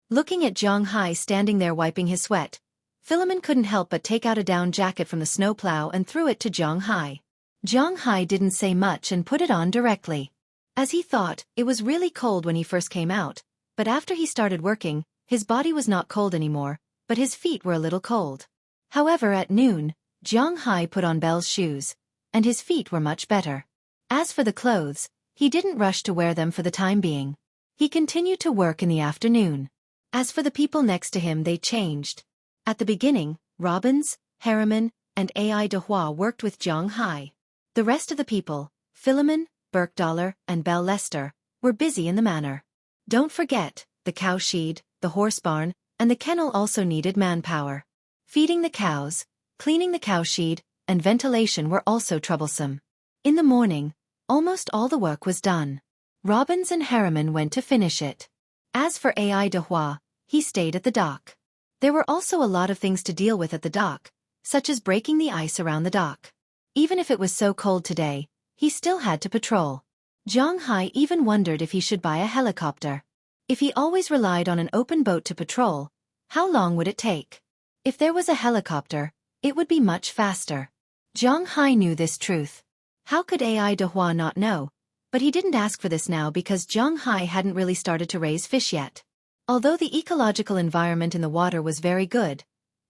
Looking at Zhonghai standing there wiping his sweat, Philemon couldn't help but take out a down jacket from the snowplow and threw it to Zhonghai. Zhonghai didn't say much and put it on directly. As he thought, it was really cold when he first came out, but after he started working, his body was not cold anymore, but his feet were a little cold. However, at noon, Zhonghai put on Belle's shoes, and his feet were much better. As for the clothes, he didn't rush to wear them for the time being. He continued to work in the afternoon. As for the people next to him, they changed. At the beginning, Robbins, Harriman, and Ai Dehua worked with Zhonghai. The rest of the people, Philemon, Burkdollar, and Belle Lester, were busy in the manor. Don't forget, the cow shed, the horse barn, and the kennel also needed manpower. Feeding the cows, cleaning the cow shed, and ventilation were also troublesome. In the morning, almost all the work was done. Robbins and Harriman went to finish it. As for Ai Dehua, he stayed at the dock. There were also a lot of things to deal with at the dock, such as breaking the ice around the dock. Even if it was so cold today, he still had to patrol. Zhonghai even wondered if he should buy a helicopter. If he always relied on an open boat to patrol, how long would it take? If there was a helicopter, it would be much faster. Zhonghai knew this truth. How could Ai Dehua not know? But he didn't ask for this now because Zhonghai hadn't really started to raise fish yet. Although the ecological environment in the water was very good,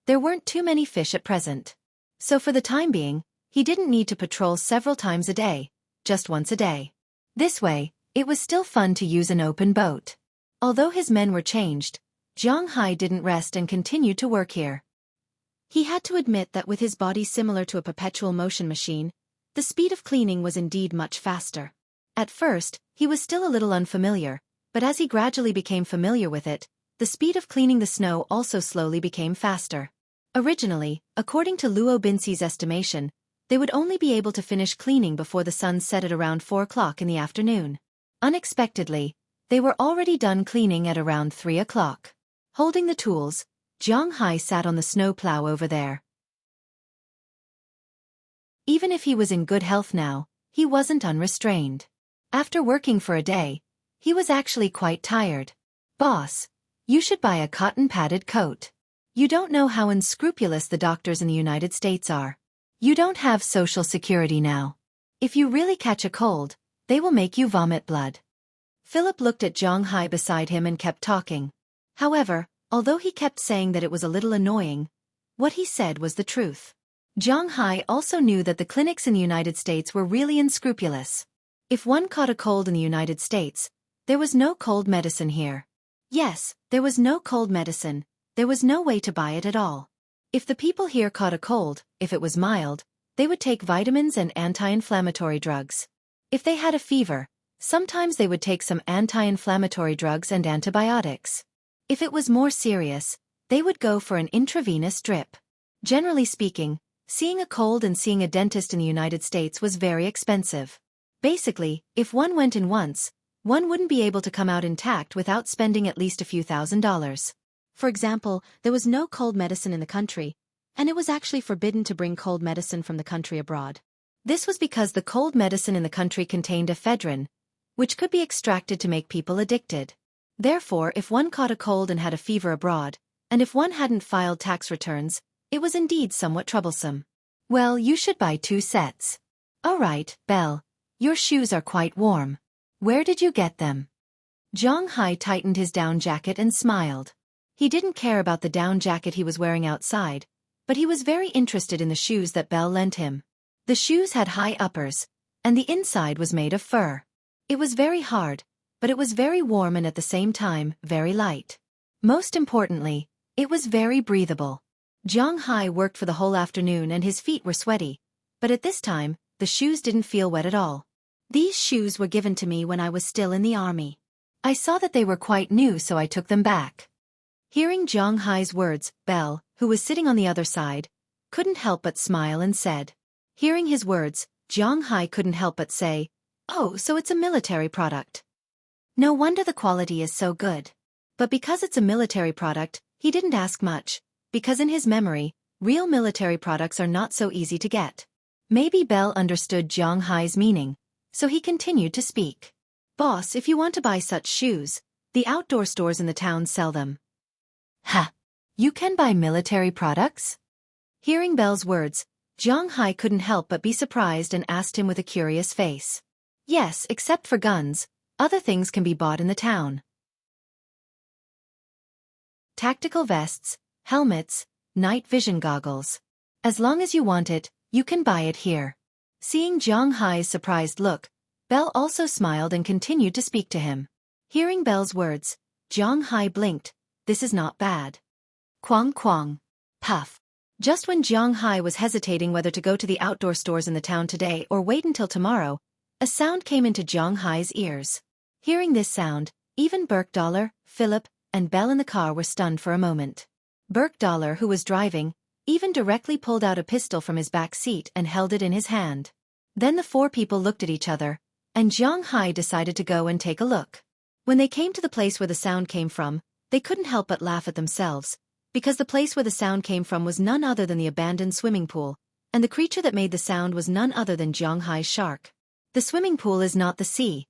there weren't too many fish at present. So for the time being, he didn't need to patrol several times a day, just once a day. This way, it was still fun to use an open boat. Although his men were changed, Zhonghai didn't rest and continued to work here. He had to admit that with his body similar to a perpetual motion machine, the speed of cleaning was indeed much faster. At first, he was still a little unfamiliar, but as he gradually became familiar with it, the speed of cleaning the snow also slowly became faster. Originally, according to Luo Binxi's estimation, they would only be able to finish cleaning before the sun set at around 4 o'clock in the afternoon. Unexpectedly, they were already done cleaning at around 3 o'clock. Holding the tools, Zhonghai sat on the snowplow over there. Even if he was in good health now, he wasn't unrestrained. After working for a day, he was actually quite tired. Boss, you should buy a cotton-padded coat. You don't know how unscrupulous the doctors in the United States are. You don't have Social Security now. If you really catch a cold, they will make you vomit blood. Philip looked at Zhonghai beside him and kept talking. However, although he kept saying that it was a little annoying, what he said was the truth. Zhonghai also knew that the clinics in the United States were really unscrupulous. If one caught a cold in the United States, there was no cold medicine here. Yes, there was no cold medicine, there was no way to buy it at all. If the people here caught a cold, if it was mild, they would take vitamins and anti-inflammatory drugs. If they had a fever, sometimes they would take some anti-inflammatory drugs and antibiotics. If it was more serious, they would go for an intravenous drip. Generally speaking, seeing a cold and seeing a dentist in the United States was very expensive. Basically, if one went in once, one wouldn't be able to come out intact without spending at least a few $1,000s. For example, there was no cold medicine in the country, and it was actually forbidden to bring cold medicine from the country abroad. This was because the cold medicine in the country contained ephedrine, which could be extracted to make people addicted. Therefore, if one caught a cold and had a fever abroad, and if one hadn't filed tax returns, it was indeed somewhat troublesome. Well, you should buy 2 sets. All right, Belle, your shoes are quite warm. Where did you get them? Zhang Hai tightened his down jacket and smiled. He didn't care about the down jacket he was wearing outside, but he was very interested in the shoes that Belle lent him. The shoes had high uppers, and the inside was made of fur. It was very hard, but it was very warm and at the same time, very light. Most importantly, it was very breathable. Zhang Hai worked for the whole afternoon and his feet were sweaty, but at this time, the shoes didn't feel wet at all. These shoes were given to me when I was still in the army. I saw that they were quite new, so I took them back. Hearing Zhang Hai's words, Belle, who was sitting on the other side, couldn't help but smile and said. Hearing his words, Zhang Hai couldn't help but say, "Oh, so it's a military product. No wonder the quality is so good." But because it's a military product, he didn't ask much, because in his memory, real military products are not so easy to get. Maybe Belle understood Zhang Hai's meaning, so he continued to speak. "Boss, if you want to buy such shoes, the outdoor stores in the town sell them." "Ha! You can buy military products?" Hearing Belle's words, Zhang Hai couldn't help but be surprised and asked him with a curious face. "Yes, except for guns, other things can be bought in the town. Tactical vests, helmets, night vision goggles. As long as you want it, you can buy it here." Seeing Zhang Hai's surprised look, Belle also smiled and continued to speak to him. Hearing Belle's words, Zhang Hai blinked. This is not bad. Quang quang. Puff. Just when Zhang Hai was hesitating whether to go to the outdoor stores in the town today or wait until tomorrow, a sound came into Zhang Hai's ears. Hearing this sound, even Burkdollar, Philip, and Belle in the car were stunned for a moment. Burkdollar, who was driving, even directly pulled out a pistol from his back seat and held it in his hand. Then the four people looked at each other, and Zhang Hai decided to go and take a look. When they came to the place where the sound came from, they couldn't help but laugh at themselves, because the place where the sound came from was none other than the abandoned swimming pool, and the creature that made the sound was none other than Zhang Hai's shark. The swimming pool is not the sea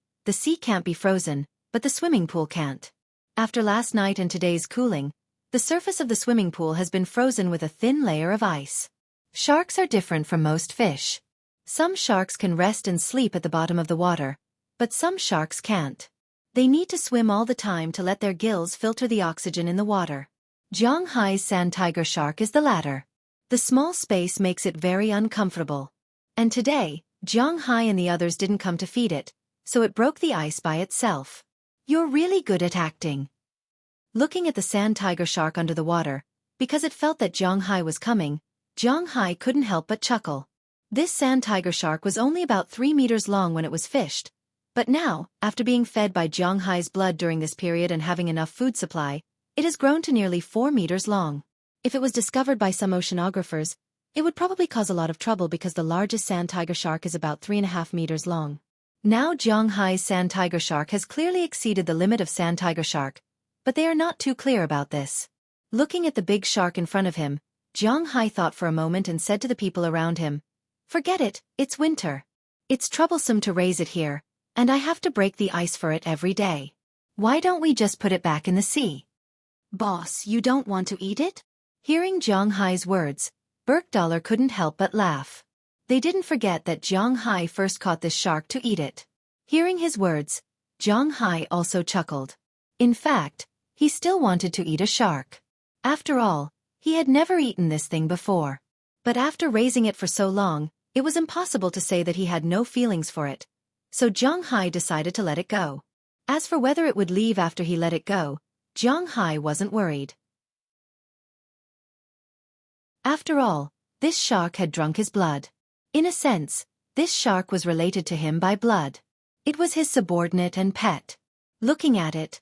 can't be frozen, but the swimming pool can't. After last night and today's cooling, the surface of the swimming pool has been frozen with a thin layer of ice. Sharks are different from most fish. Some sharks can rest and sleep at the bottom of the water, but some sharks can't. They need to swim all the time to let their gills filter the oxygen in the water. Zhang Hai's sand tiger shark is the latter. The small space makes it very uncomfortable. And today, Zhang Hai and the others didn't come to feed it, so it broke the ice by itself. "You're really good at acting." Looking at the sand tiger shark under the water, because it felt that Zhang Hai was coming, Zhang Hai couldn't help but chuckle. This sand tiger shark was only about 3 meters long when it was fished, but now, after being fed by Zhang Hai's blood during this period and having enough food supply, it has grown to nearly 4 meters long. If it was discovered by some oceanographers, it would probably cause a lot of trouble because the largest sand tiger shark is about 3.5 meters long. Now Zhang Hai's sand tiger shark has clearly exceeded the limit of sand tiger shark, but they are not too clear about this. Looking at the big shark in front of him, Zhang Hai thought for a moment and said to the people around him, "Forget it, it's winter. It's troublesome to raise it here, and I have to break the ice for it every day. Why don't we just put it back in the sea?" "Boss, you don't want to eat it?" Hearing Zhang Hai's words, Burkdollar couldn't help but laugh. They didn't forget that Zhang Hai first caught this shark to eat it. Hearing his words, Zhang Hai also chuckled. In fact, he still wanted to eat a shark. After all, he had never eaten this thing before. But after raising it for so long, it was impossible to say that he had no feelings for it. So Zhang Hai decided to let it go. As for whether it would leave after he let it go, Zhang Hai wasn't worried. After all, this shark had drunk his blood. In a sense, this shark was related to him by blood. It was his subordinate and pet. Looking at it,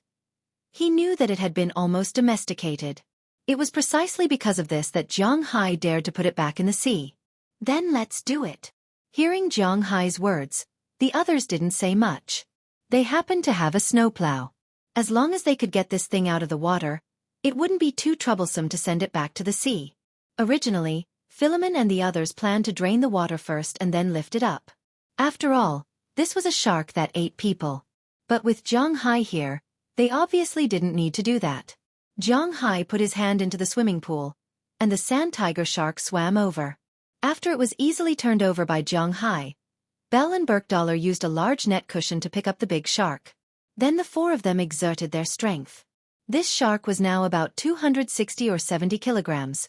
he knew that it had been almost domesticated. It was precisely because of this that Zhang Hai dared to put it back in the sea. "Then let's do it." Hearing Zhang Hai's words, the others didn't say much. They happened to have a snowplow. As long as they could get this thing out of the water, it wouldn't be too troublesome to send it back to the sea. Originally, Philemon and the others planned to drain the water first and then lift it up. After all, this was a shark that ate people. But with Zhang Hai here, they obviously didn't need to do that. Zhang Hai put his hand into the swimming pool, and the sand tiger shark swam over. After it was easily turned over by Zhang Hai, Belle and Burkdollar used a large net cushion to pick up the big shark. Then the four of them exerted their strength. This shark was now about 260 or 70 kilograms,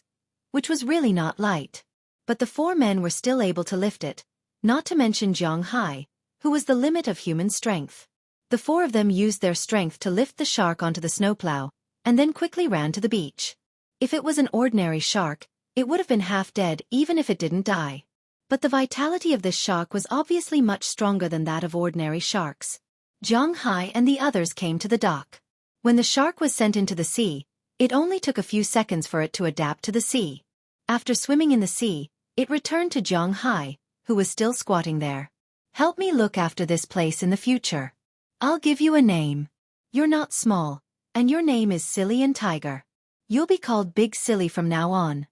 which was really not light. But the four men were still able to lift it, not to mention Zhang Hai, who was the limit of human strength. The four of them used their strength to lift the shark onto the snowplow, and then quickly ran to the beach. If it was an ordinary shark, it would have been half dead even if it didn't die. But the vitality of this shark was obviously much stronger than that of ordinary sharks. Zhang Hai and the others came to the dock. When the shark was sent into the sea, it only took a few seconds for it to adapt to the sea. After swimming in the sea, it returned to Zhang Hai, who was still squatting there. Help me look after this place in the future. I'll give you a name. You're not small, and your name is Silly and Tiger. You'll be called Big Silly from now on.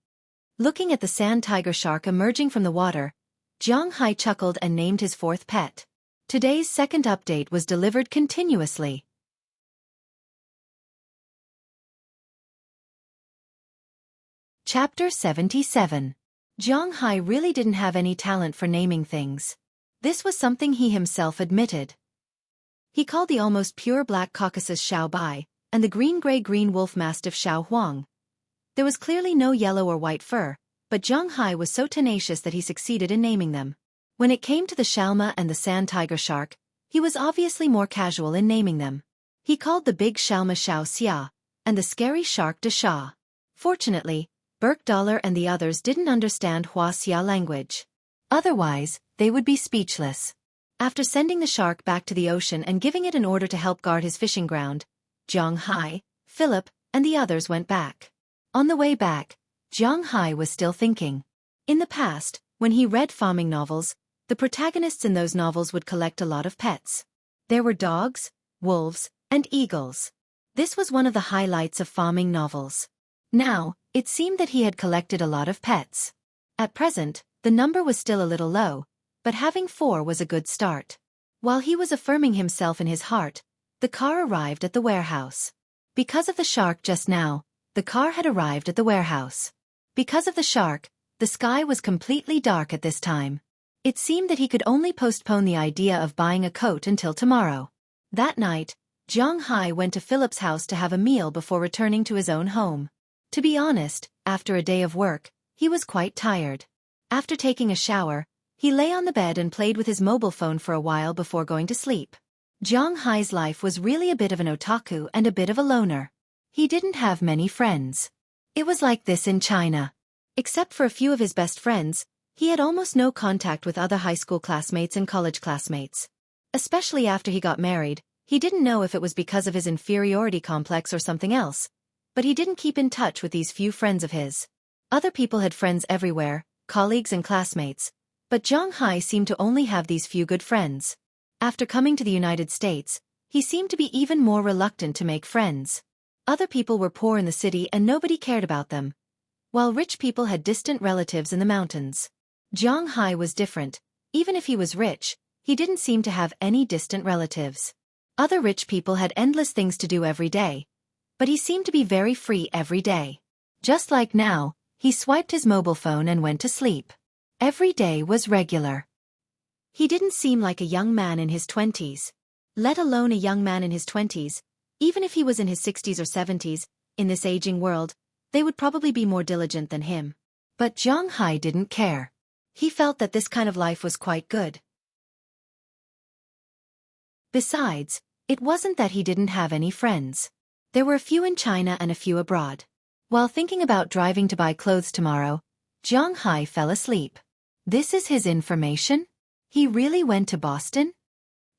Looking at the sand tiger shark emerging from the water, Zhang Hai chuckled and named his fourth pet. Today's second update was delivered continuously. Chapter 77. Zhang Hai really didn't have any talent for naming things. This was something he himself admitted. He called the almost pure black Caucasus Xiao Bai, and the green-gray-green wolf mastiff Xiao Huang. There was clearly no yellow or white fur, but Zhang Hai was so tenacious that he succeeded in naming them. When it came to the Shalma and the sand tiger shark, he was obviously more casual in naming them. He called the big Shalma Xiao Xia, and the scary shark De Sha. Fortunately, Burkdollar and the others didn't understand Hua Xia language. Otherwise, they would be speechless. After sending the shark back to the ocean and giving it an order to help guard his fishing ground, Zhang Hai, Philip, and the others went back. On the way back, Zhang Hai was still thinking. In the past, when he read farming novels, the protagonists in those novels would collect a lot of pets. There were dogs, wolves, and eagles. This was one of the highlights of farming novels. Now, it seemed that he had collected a lot of pets. At present, the number was still a little low, but having 4 was a good start. While he was affirming himself in his heart, the car arrived at the warehouse. Because of the shark just now, the car had arrived at the warehouse. Because of the shark, the sky was completely dark at this time. It seemed that he could only postpone the idea of buying a coat until tomorrow. That night, Zhang Hai went to Philip's house to have a meal before returning to his own home. To be honest, after a day of work, he was quite tired. After taking a shower, he lay on the bed and played with his mobile phone for a while before going to sleep. Zhang Hai's life was really a bit of an otaku and a bit of a loner. He didn't have many friends. It was like this in China. Except for a few of his best friends, he had almost no contact with other high school classmates and college classmates. Especially after he got married, he didn't know if it was because of his inferiority complex or something else, but he didn't keep in touch with these few friends of his. Other people had friends everywhere, colleagues and classmates, but Zhang Hai seemed to only have these few good friends. After coming to the United States, he seemed to be even more reluctant to make friends. Other people were poor in the city and nobody cared about them, while rich people had distant relatives in the mountains. Zhang Hai was different. Even if he was rich, he didn't seem to have any distant relatives. Other rich people had endless things to do every day, but he seemed to be very free every day. Just like now, he swiped his mobile phone and went to sleep. Every day was regular. He didn't seem like a young man in his 20s. Let alone a young man in his 20s, even if he was in his 60s or 70s, in this aging world, they would probably be more diligent than him. But Zhang Hai didn't care. He felt that this kind of life was quite good. Besides, it wasn't that he didn't have any friends. There were a few in China and a few abroad. While thinking about driving to buy clothes tomorrow, Zhang Hai fell asleep. This is his information? He really went to Boston?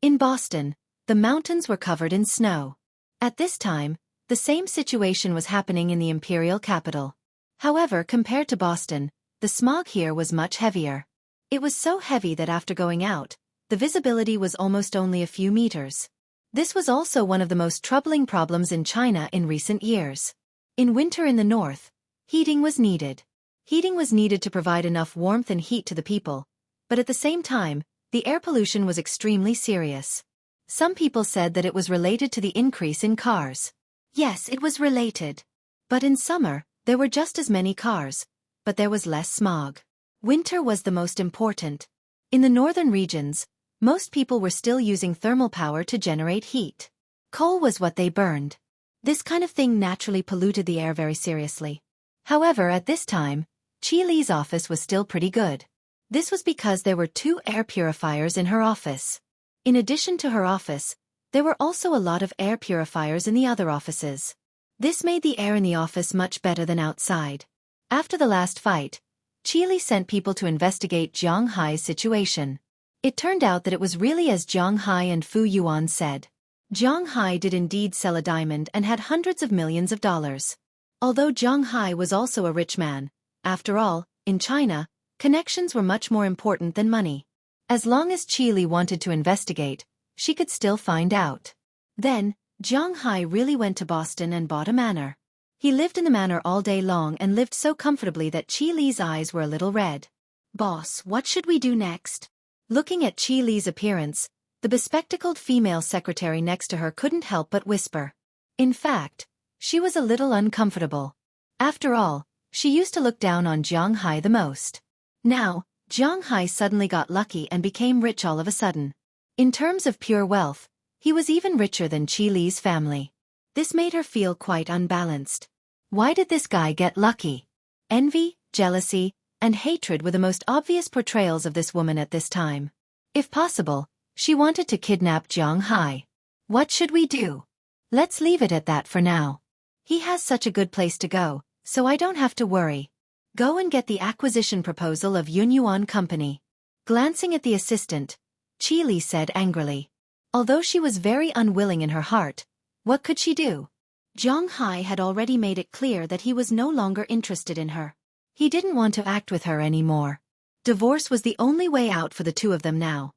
In Boston, the mountains were covered in snow. At this time, the same situation was happening in the imperial capital. However, compared to Boston, the smog here was much heavier. It was so heavy that after going out, the visibility was almost only a few meters. This was also one of the most troubling problems in China in recent years. In winter in the north, heating was needed. Heating was needed to provide enough warmth and heat to the people, but at the same time, the air pollution was extremely serious. Some people said that it was related to the increase in cars. Yes, it was related. But in summer, there were just as many cars, but there was less smog. Winter was the most important. In the northern regions, most people were still using thermal power to generate heat. Coal was what they burned. This kind of thing naturally polluted the air very seriously. However, at this time, Qi Li's office was still pretty good. This was because there were 2 air purifiers in her office. In addition to her office, there were also a lot of air purifiers in the other offices. This made the air in the office much better than outside. After the last fight, Qi Li sent people to investigate Zhang Hai's situation. It turned out that it was really as Zhang Hai and Fu Yuan said. Zhang Hai did indeed sell a diamond and had hundreds of millions of dollars. Although Zhang Hai was also a rich man, after all, in China, connections were much more important than money. As long as Qi Li wanted to investigate, she could still find out. Then, Zhang Hai really went to Boston and bought a manor. He lived in the manor all day long and lived so comfortably that Qi Li's eyes were a little red. "Boss, what should we do next?" Looking at Qi Li's appearance, the bespectacled female secretary next to her couldn't help but whisper. In fact, she was a little uncomfortable. After all, she used to look down on Zhang Hai the most. Now, Zhang Hai suddenly got lucky and became rich all of a sudden. In terms of pure wealth, he was even richer than Qi Li's family. This made her feel quite unbalanced. Why did this guy get lucky? Envy, jealousy, and hatred were the most obvious portrayals of this woman at this time. If possible, she wanted to kidnap Zhang Hai. What should we do? Let's leave it at that for now. He has such a good place to go, so I don't have to worry. Go and get the acquisition proposal of Yunyuan Company. Glancing at the assistant, Qi Li said angrily. Although she was very unwilling in her heart, what could she do? Zhang Hai had already made it clear that he was no longer interested in her. He didn't want to act with her anymore. Divorce was the only way out for the 2 of them now.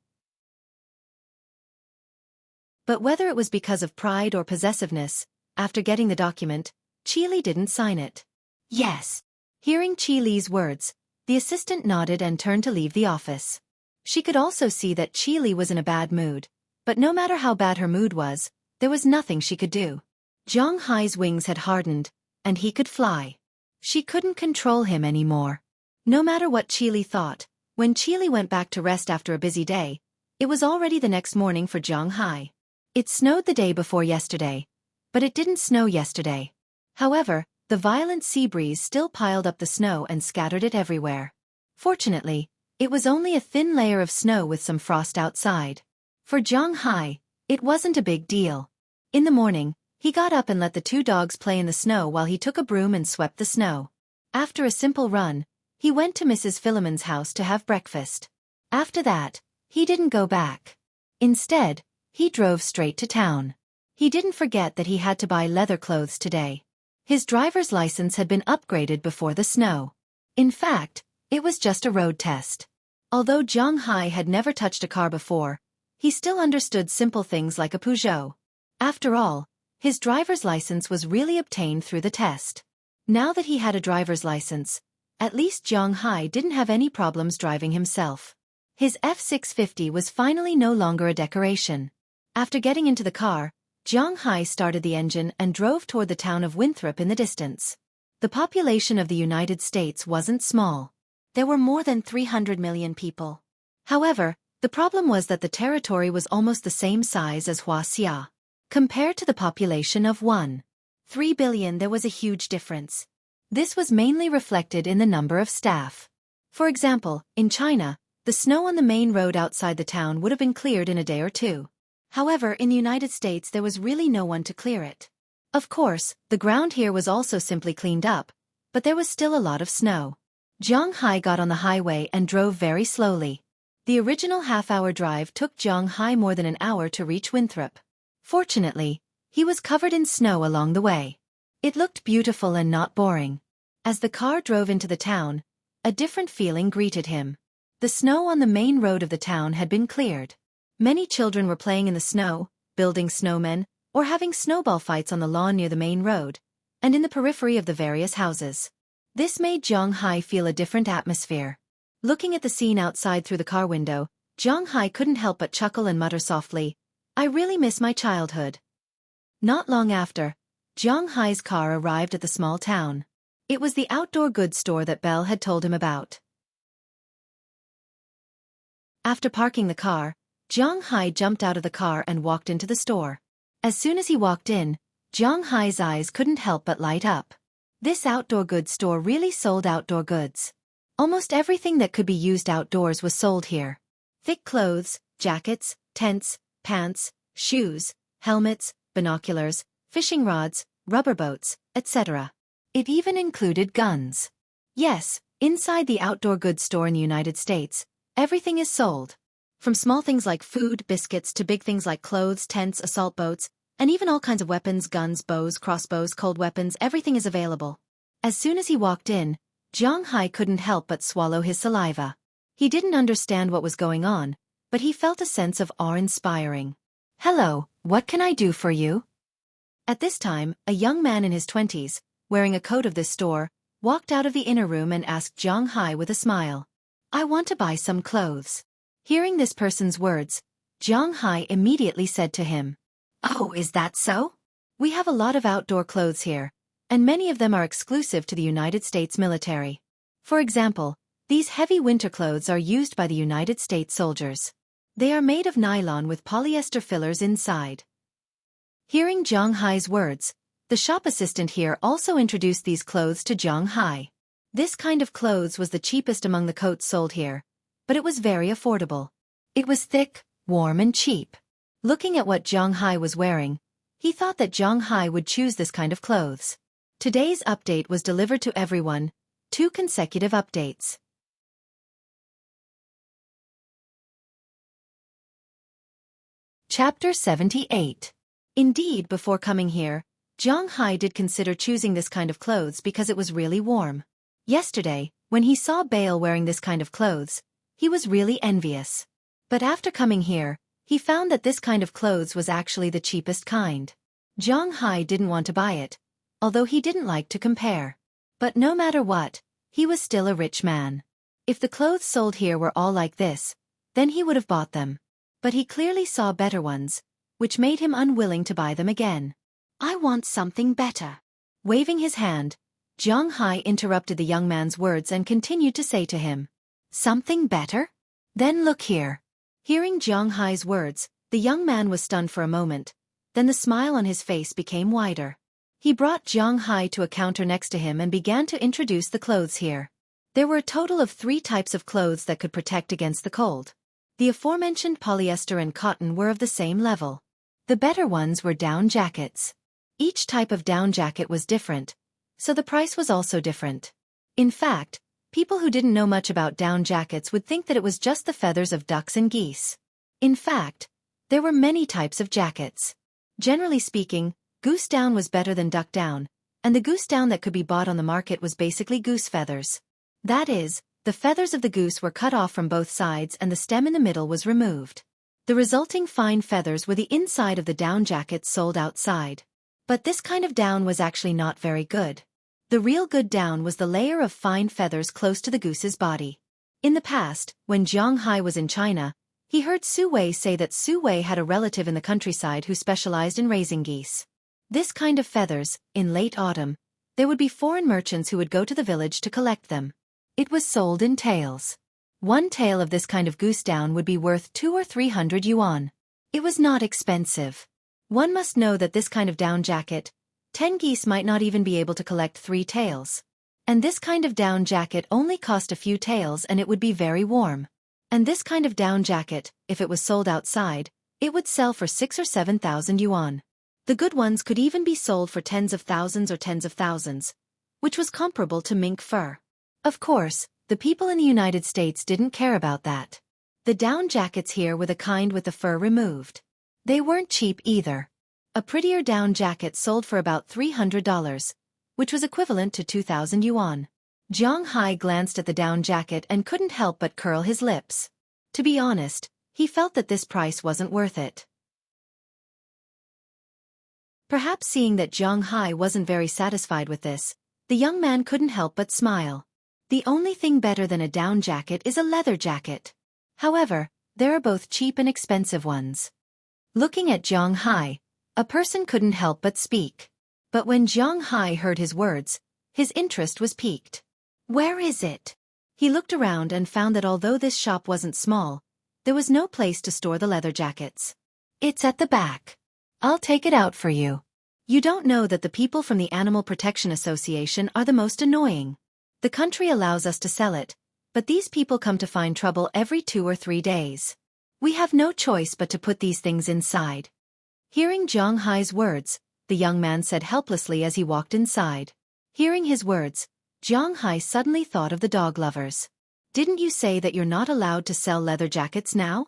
But whether it was because of pride or possessiveness, after getting the document, Qi Li didn't sign it. Yes. Hearing Qi Li's words, the assistant nodded and turned to leave the office. She could also see that Qi Li was in a bad mood, but no matter how bad her mood was, there was nothing she could do. Zhang Hai's wings had hardened, and he could fly. She couldn't control him anymore. No matter what Qi Li thought, when Qi Li went back to rest after a busy day, it was already the next morning for Zhang Hai. It snowed the day before yesterday, but it didn't snow yesterday. However, the violent sea breeze still piled up the snow and scattered it everywhere. Fortunately, it was only a thin layer of snow with some frost outside. For Zhang Hai, it wasn't a big deal. In the morning, he got up and let the 2 dogs play in the snow while he took a broom and swept the snow. After a simple run, he went to Mrs. Philemon's house to have breakfast. After that, he didn't go back. Instead, he drove straight to town. He didn't forget that he had to buy leather clothes today. His driver's license had been upgraded before the snow. In fact, it was just a road test. Although Zhang Hai had never touched a car before, he still understood simple things like a Peugeot. After all, his driver's license was really obtained through the test. Now that he had a driver's license, at least Zhang Hai didn't have any problems driving himself. His F650 was finally no longer a decoration. After getting into the car, Zhang Hai started the engine and drove toward the town of Winthrop in the distance. The population of the United States wasn't small. There were more than 300 million people. However, the problem was that the territory was almost the same size as Huaxia. Compared to the population of 1.3 billion, there was a huge difference. This was mainly reflected in the number of staff. For example, in China, the snow on the main road outside the town would have been cleared in a day or 2. However, in the United States there was really no one to clear it. Of course, the ground here was also simply cleaned up, but there was still a lot of snow. Zhang Hai got on the highway and drove very slowly. The original half-hour drive took Zhang Hai more than an hour to reach Winthrop. Fortunately, he was covered in snow along the way. It looked beautiful and not boring. As the car drove into the town, a different feeling greeted him. The snow on the main road of the town had been cleared. Many children were playing in the snow, building snowmen, or having snowball fights on the lawn near the main road, and in the periphery of the various houses. This made Zhang Hai feel a different atmosphere. Looking at the scene outside through the car window, Zhang Hai couldn't help but chuckle and mutter softly, "I really miss my childhood." Not long after, Zhang Hai's car arrived at the small town. It was the outdoor goods store that Belle had told him about. After parking the car, Jiang Hai jumped out of the car and walked into the store. As soon as he walked in, Jiang Hai's eyes couldn't help but light up. This outdoor goods store really sold outdoor goods. Almost everything that could be used outdoors was sold here. Thick clothes, jackets, tents, pants, shoes, helmets, binoculars, fishing rods, rubber boats, etc. It even included guns. Yes, inside the outdoor goods store in the United States, everything is sold. From small things like food, biscuits to big things like clothes, tents, assault boats, and even all kinds of weapons, guns, bows, crossbows, cold weapons, everything is available. As soon as he walked in, Jiang Hai couldn't help but swallow his saliva. He didn't understand what was going on, but he felt a sense of awe-inspiring. "Hello, what can I do for you?" At this time, a young man in his 20s, wearing a coat of this store, walked out of the inner room and asked Jiang Hai with a smile, "I want to buy some clothes." Hearing this person's words, Jiang Hai immediately said to him, "Oh, is that so? We have a lot of outdoor clothes here, and many of them are exclusive to the United States military. For example, these heavy winter clothes are used by the United States soldiers. They are made of nylon with polyester fillers inside." Hearing Jiang Hai's words, the shop assistant here also introduced these clothes to Jiang Hai. This kind of clothes was the cheapest among the coats sold here, but it was very affordable. It was thick, warm and cheap. Looking at what Jiang Hai was wearing, he thought that Jiang Hai would choose this kind of clothes. Today's update was delivered to everyone, 2 consecutive updates. Chapter 78. Indeed, before coming here, Jiang Hai did consider choosing this kind of clothes because it was really warm. Yesterday, when he saw Bale wearing this kind of clothes, he was really envious. But after coming here, he found that this kind of clothes was actually the cheapest kind. Jiang Hai didn't want to buy it, although he didn't like to compare. But no matter what, he was still a rich man. If the clothes sold here were all like this, then he would have bought them. But he clearly saw better ones, which made him unwilling to buy them again. "I want something better." Waving his hand, Jiang Hai interrupted the young man's words and continued to say to him, "Something better? Then look here." Hearing Jiang Hai's words, the young man was stunned for a moment, then the smile on his face became wider. He brought Jiang Hai to a counter next to him and began to introduce the clothes here. There were a total of 3 types of clothes that could protect against the cold. The aforementioned polyester and cotton were of the same level. The better ones were down jackets. Each type of down jacket was different, so the price was also different. In fact, people who didn't know much about down jackets would think that it was just the feathers of ducks and geese. In fact, there were many types of jackets. Generally speaking, goose down was better than duck down, and the goose down that could be bought on the market was basically goose feathers. That is, the feathers of the goose were cut off from both sides and the stem in the middle was removed. The resulting fine feathers were the inside of the down jackets sold outside. But this kind of down was actually not very good. The real good down was the layer of fine feathers close to the goose's body. In the past, when Jiang Hai was in China, he heard Xueqi say that Xueqi had a relative in the countryside who specialized in raising geese. This kind of feathers, in late autumn, there would be foreign merchants who would go to the village to collect them. It was sold in taels. One tael of this kind of goose down would be worth 200 or 300 yuan. It was not expensive. One must know that this kind of down jacket, 10 geese might not even be able to collect 3 taels. And this kind of down jacket only cost a few taels and it would be very warm. And this kind of down jacket, if it was sold outside, it would sell for 6,000 or 7,000 yuan. The good ones could even be sold for tens of thousands or tens of thousands, which was comparable to mink fur. Of course, the people in the United States didn't care about that. The down jackets here were the kind with the fur removed. They weren't cheap either. A prettier down jacket sold for about $300, which was equivalent to 2,000 yuan. Jiang Hai glanced at the down jacket and couldn't help but curl his lips. To be honest, he felt that this price wasn't worth it. Perhaps seeing that Jiang Hai wasn't very satisfied with this, the young man couldn't help but smile. The only thing better than a down jacket is a leather jacket. However, there are both cheap and expensive ones. Looking at Jiang Hai, a person couldn't help but speak. But when Jiang Hai heard his words, his interest was piqued. Where is it? He looked around and found that although this shop wasn't small, There was no place to store the leather jackets. It's at the back. I'll take it out for you. You don't know that the people from the Animal Protection Association are the most annoying. The country allows us to sell it, but these people come to find trouble every 2 or 3 days. We have no choice but to put these things inside. Hearing Zhang Hai's words, the young man said helplessly as he walked inside. Hearing his words, Zhang Hai suddenly thought of the dog lovers. Didn't you say that you're not allowed to sell leather jackets now?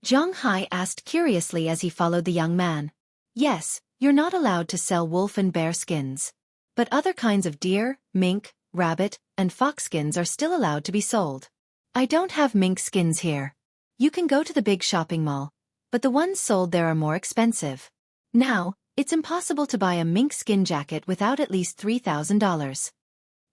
Zhang Hai asked curiously as he followed the young man. Yes, you're not allowed to sell wolf and bear skins. But other kinds of deer, mink, rabbit, and fox skins are still allowed to be sold. I don't have mink skins here. You can go to the big shopping mall, but the ones sold there are more expensive. Now, it's impossible to buy a mink skin jacket without at least $3,000.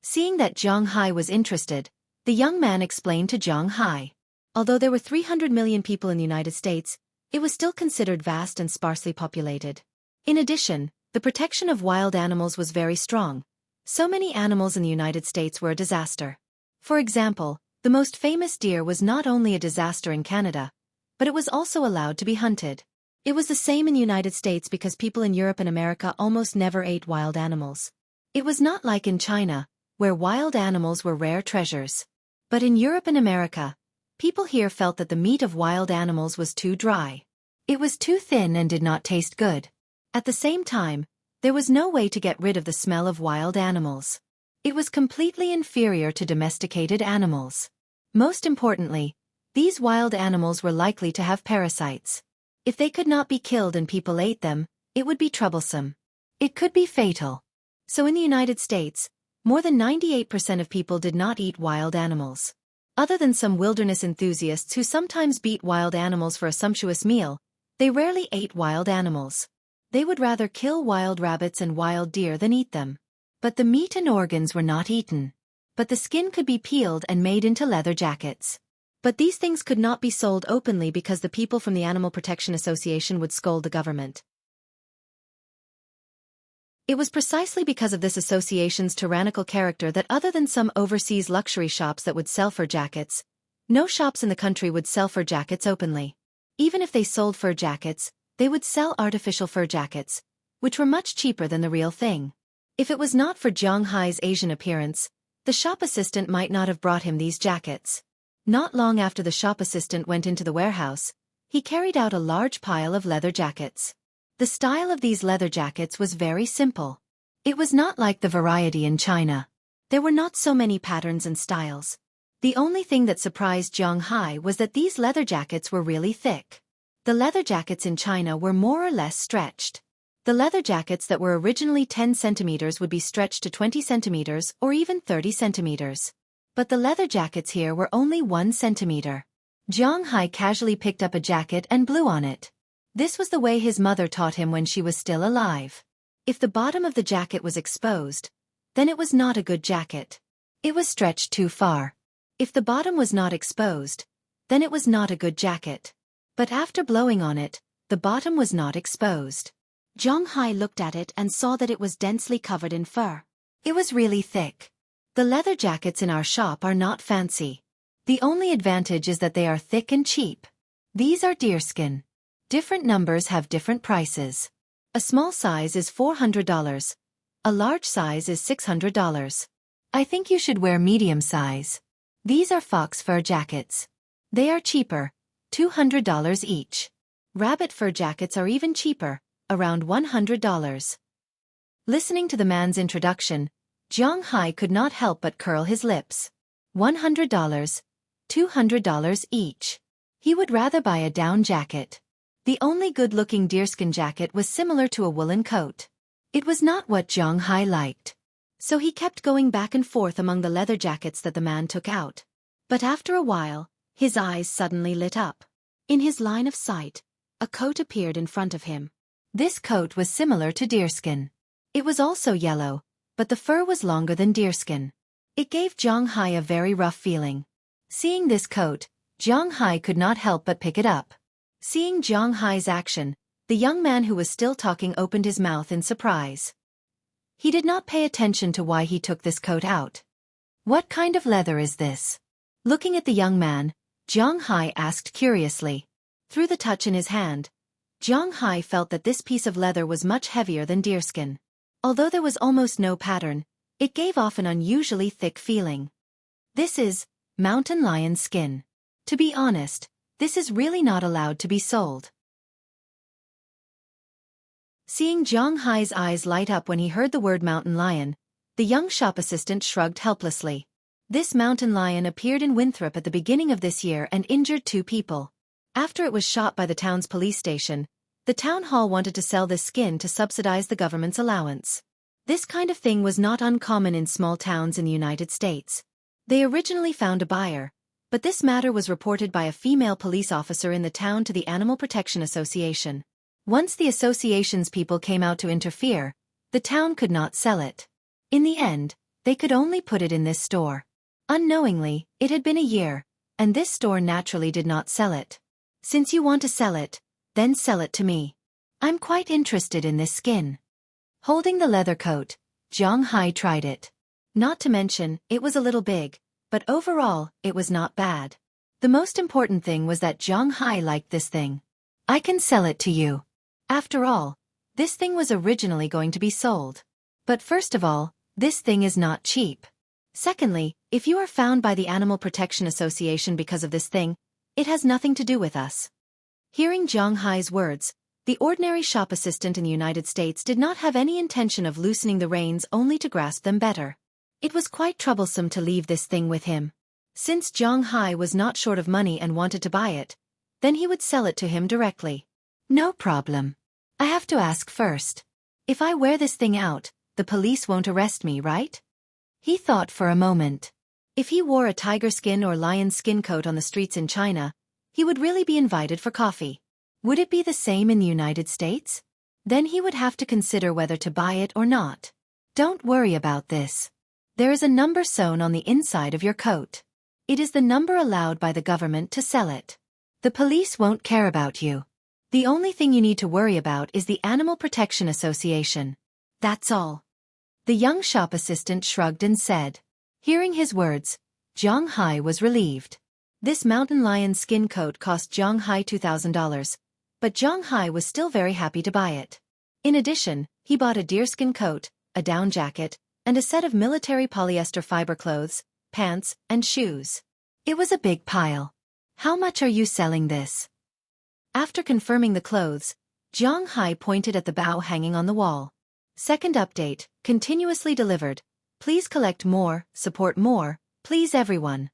Seeing that Zhang Hai was interested, the young man explained to Zhang Hai. Although there were 300 million people in the United States, it was still considered vast and sparsely populated. In addition, the protection of wild animals was very strong. So many animals in the United States were a disaster. For example, the most famous deer was not only a disaster in Canada, but it was also allowed to be hunted. It was the same in the United States because people in Europe and America almost never ate wild animals. It was not like in China, where wild animals were rare treasures. But in Europe and America, people here felt that the meat of wild animals was too dry. It was too thin and did not taste good. At the same time, there was no way to get rid of the smell of wild animals. It was completely inferior to domesticated animals. Most importantly, these wild animals were likely to have parasites. If they could not be killed and people ate them, it would be troublesome. It could be fatal. So in the United States, more than 98% of people did not eat wild animals. Other than some wilderness enthusiasts who sometimes beat wild animals for a sumptuous meal, they rarely ate wild animals. They would rather kill wild rabbits and wild deer than eat them. But the meat and organs were not eaten. But the skin could be peeled and made into leather jackets. But these things could not be sold openly because the people from the Animal Protection Association would scold the government. It was precisely because of this association's tyrannical character that other than some overseas luxury shops that would sell fur jackets, no shops in the country would sell fur jackets openly. Even if they sold fur jackets, they would sell artificial fur jackets, which were much cheaper than the real thing. If it was not for Zhang Hai's Asian appearance, the shop assistant might not have brought him these jackets. Not long after the shop assistant went into the warehouse, he carried out a large pile of leather jackets. The style of these leather jackets was very simple. It was not like the variety in China. There were not so many patterns and styles. The only thing that surprised Zhang Hai was that these leather jackets were really thick. The leather jackets in China were more or less stretched. The leather jackets that were originally 10 centimeters would be stretched to 20 centimeters or even 30 centimeters. But the leather jackets here were only 1 centimeter. Zhang Hai casually picked up a jacket and blew on it. This was the way his mother taught him when she was still alive. If the bottom of the jacket was exposed, then it was not a good jacket. It was stretched too far. If the bottom was not exposed, then it was not a good jacket. But after blowing on it, the bottom was not exposed. Zhang Hai looked at it and saw that it was densely covered in fur. It was really thick. The leather jackets in our shop are not fancy. The only advantage is that they are thick and cheap. These are deerskin. Different numbers have different prices. A small size is $400. A large size is $600. I think you should wear medium size. These are fox fur jackets. They are cheaper, $200 each. Rabbit fur jackets are even cheaper, around $100. Listening to the man's introduction, Zhang Hai could not help but curl his lips. $100, $200 each. He would rather buy a down jacket. The only good-looking deerskin jacket was similar to a woolen coat. It was not what Zhang Hai liked. So he kept going back and forth among the leather jackets that the man took out. But after a while, his eyes suddenly lit up. In his line of sight, a coat appeared in front of him. This coat was similar to deerskin. It was also yellow, but the fur was longer than deerskin. It gave Zhang Hai a very rough feeling. Seeing this coat, Zhang Hai could not help but pick it up. Seeing Zhang Hai's action, the young man who was still talking opened his mouth in surprise. He did not pay attention to why he took this coat out. What kind of leather is this? Looking at the young man, Jiang Hai asked curiously. Through the touch in his hand, Jiang Hai felt that this piece of leather was much heavier than deerskin. Although there was almost no pattern, it gave off an unusually thick feeling. This is mountain lion skin. To be honest, this is really not allowed to be sold. Seeing Jiang Hai's eyes light up when he heard the word mountain lion, the young shop assistant shrugged helplessly. This mountain lion appeared in Winthrop at the beginning of this year and injured 2 people. After it was shot by the town's police station, the town hall wanted to sell this skin to subsidize the government's allowance. This kind of thing was not uncommon in small towns in the United States. They originally found a buyer, but this matter was reported by a female police officer in the town to the Animal Protection Association. Once the association's people came out to interfere, the town could not sell it. In the end, they could only put it in this store. Unknowingly, it had been a year, and this store naturally did not sell it. Since you want to sell it, then sell it to me. I'm quite interested in this skin. Holding the leather coat, Jiang Hai tried it. Not to mention, it was a little big, but overall, it was not bad. The most important thing was that Jiang Hai liked this thing. I can sell it to you. After all, this thing was originally going to be sold. But first of all, this thing is not cheap. Secondly, if you are found by the Animal Protection Association because of this thing, it has nothing to do with us. Hearing Jiang Hai's words, the ordinary shop assistant in the United States did not have any intention of loosening the reins only to grasp them better. It was quite troublesome to leave this thing with him. Since Jiang Hai was not short of money and wanted to buy it, then he would sell it to him directly. No problem. I have to ask first. If I wear this thing out, the police won't arrest me, right? He thought for a moment. If he wore a tiger skin or lion skin coat on the streets in China, he would really be invited for coffee. Would it be the same in the United States? Then he would have to consider whether to buy it or not. Don't worry about this. There is a number sewn on the inside of your coat. It is the number allowed by the government to sell it. The police won't care about you. The only thing you need to worry about is the Animal Protection Association. That's all. The young shop assistant shrugged and said. Hearing his words, Jiang Hai was relieved. This mountain lion skin coat cost Jiang Hai $2,000, but Jiang Hai was still very happy to buy it. In addition, he bought a deerskin coat, a down jacket, and a set of military polyester fiber clothes, pants, and shoes. It was a big pile. How much are you selling this? After confirming the clothes, Jiang Hai pointed at the bow hanging on the wall. Second update, continuously delivered. Please collect more, support more, please everyone.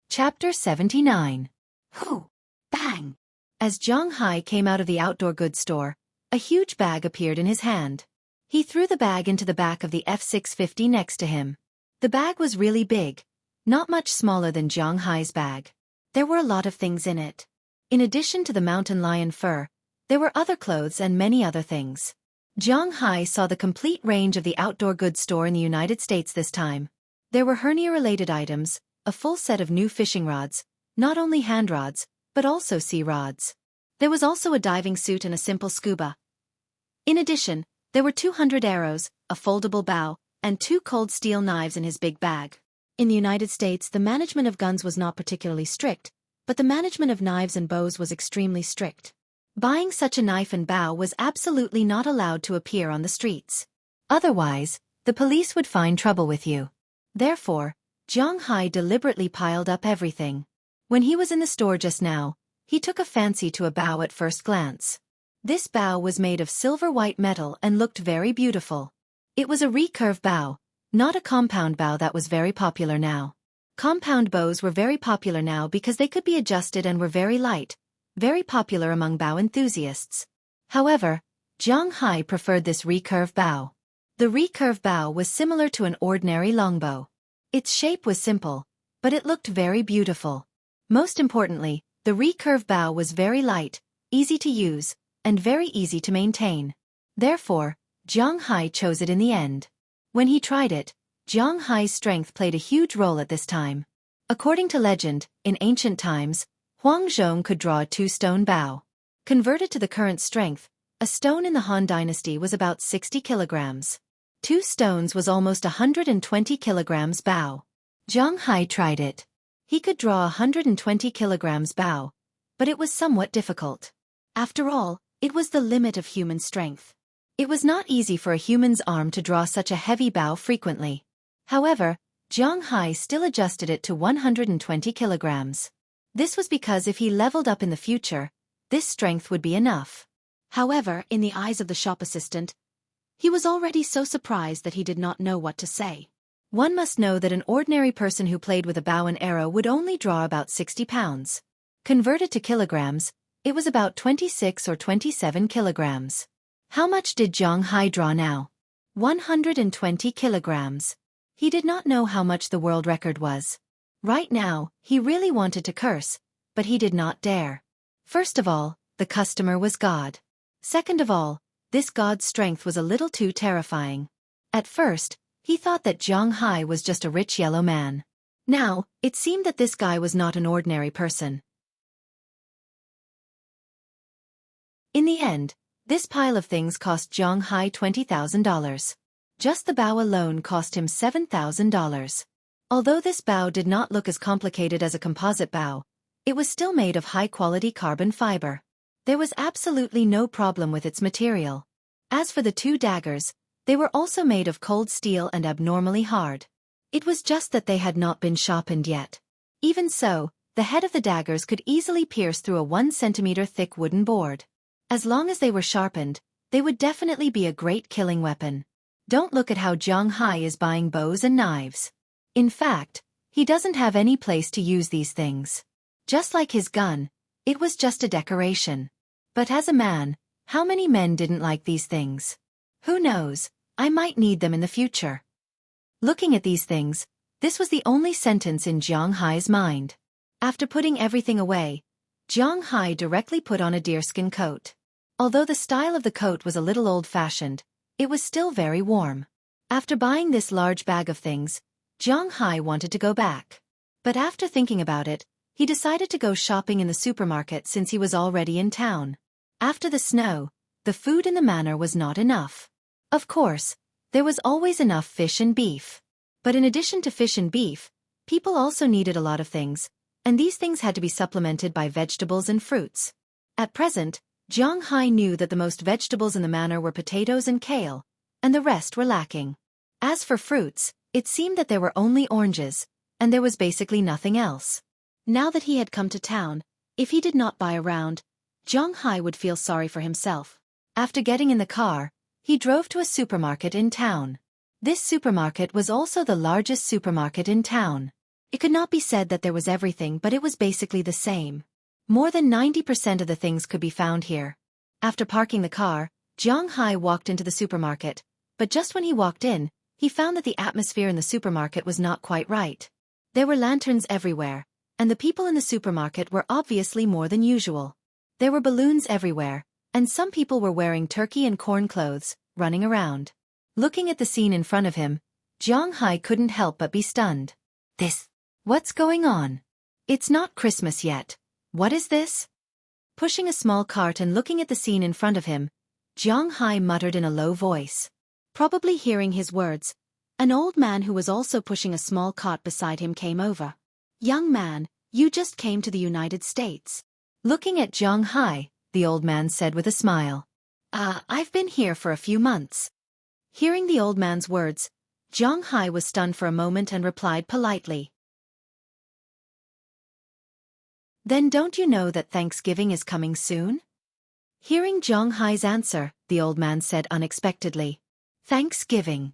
Chapter 79. Hoo! Bang! As Jiang Hai came out of the outdoor goods store, a huge bag appeared in his hand. He threw the bag into the back of the F-650 next to him. The bag was really big, not much smaller than Jiang Hai's bag. There were a lot of things in it. In addition to the mountain lion fur, there were other clothes and many other things. Jiang Hai saw the complete range of the outdoor goods store in the United States this time. There were hernia-related items, a full set of new fishing rods, not only hand rods, but also sea rods. There was also a diving suit and a simple scuba. In addition, there were 200 arrows, a foldable bow, and 2 cold steel knives in his big bag. In the United States, the management of guns was not particularly strict, but the management of knives and bows was extremely strict. Buying such a knife and bow was absolutely not allowed to appear on the streets. Otherwise, the police would find trouble with you. Therefore, Jiang Hai deliberately piled up everything. When he was in the store just now, he took a fancy to a bow at first glance. This bow was made of silver-white metal and looked very beautiful. It was a recurve bow, not a compound bow that was very popular now. Compound bows were very popular now because they could be adjusted and were very light, very popular among bow enthusiasts. However, Jiang Hai preferred this recurve bow. The recurve bow was similar to an ordinary longbow. Its shape was simple, but it looked very beautiful. Most importantly, the recurve bow was very light, easy to use, and very easy to maintain. Therefore, Jiang Hai chose it in the end. When he tried it, Jiang Hai's strength played a huge role at this time. According to legend, in ancient times, Huang Zhong could draw a 2-stone bow. Converted to the current strength, a stone in the Han dynasty was about 60 kilograms. 2 stones was almost 120 kilograms bow. Zhang Hai tried it. He could draw 120 kilograms bow, but it was somewhat difficult. After all, it was the limit of human strength. It was not easy for a human's arm to draw such a heavy bow frequently. However, Zhang Hai still adjusted it to 120 kilograms. This was because if he leveled up in the future, this strength would be enough. However, in the eyes of the shop assistant, he was already so surprised that he did not know what to say. One must know that an ordinary person who played with a bow and arrow would only draw about 60 pounds. Converted to kilograms, it was about 26 or 27 kilograms. How much did Zhang Hai draw now? 120 kilograms. He did not know how much the world record was. Right now, he really wanted to curse, but he did not dare. First of all, the customer was God. Second of all, this God's strength was a little too terrifying. At first, he thought that Zhang Hai was just a rich yellow man. Now, it seemed that this guy was not an ordinary person. In the end, this pile of things cost Zhang Hai $20,000. Just the bow alone cost him $7,000. Although this bow did not look as complicated as a composite bow, it was still made of high-quality carbon fiber. There was absolutely no problem with its material. As for the 2 daggers, they were also made of cold steel and abnormally hard. It was just that they had not been sharpened yet. Even so, the head of the daggers could easily pierce through a 1 centimeter thick wooden board. As long as they were sharpened, they would definitely be a great killing weapon. Don't look at how Zhang Hai is buying bows and knives. In fact, he doesn't have any place to use these things. Just like his gun, it was just a decoration. But as a man, how many men didn't like these things? Who knows, I might need them in the future. Looking at these things, this was the only sentence in Zhang Hai's mind. After putting everything away, Zhang Hai directly put on a deerskin coat. Although the style of the coat was a little old-fashioned, it was still very warm. After buying this large bag of things, Zhang Hai wanted to go back. But after thinking about it, he decided to go shopping in the supermarket since he was already in town. After the snow, the food in the manor was not enough. Of course, there was always enough fish and beef. But in addition to fish and beef, people also needed a lot of things, and these things had to be supplemented by vegetables and fruits. At present, Zhang Hai knew that the most vegetables in the manor were potatoes and kale, and the rest were lacking. As for fruits, it seemed that there were only oranges, and there was basically nothing else. Now that he had come to town, if he did not buy around, Zhang Hai would feel sorry for himself. After getting in the car, he drove to a supermarket in town. This supermarket was also the largest supermarket in town. It could not be said that there was everything, but it was basically the same. More than 90% of the things could be found here. After parking the car, Zhang Hai walked into the supermarket, but just when he walked in, he found that the atmosphere in the supermarket was not quite right. There were lanterns everywhere, and the people in the supermarket were obviously more than usual. There were balloons everywhere, and some people were wearing turkey and corn clothes, running around. Looking at the scene in front of him, Zhang Hai couldn't help but be stunned. What's going on? It's not Christmas yet. What is this? Pushing a small cart and looking at the scene in front of him, Zhang Hai muttered in a low voice. Probably hearing his words, an old man who was also pushing a small cart beside him came over. Young man, you just came to the United States. Looking at Zhang Hai, the old man said with a smile. I've been here for a few months. Hearing the old man's words, Zhang Hai was stunned for a moment and replied politely. Then don't you know that Thanksgiving is coming soon? Hearing Zhang Hai's answer, the old man said unexpectedly. Thanksgiving.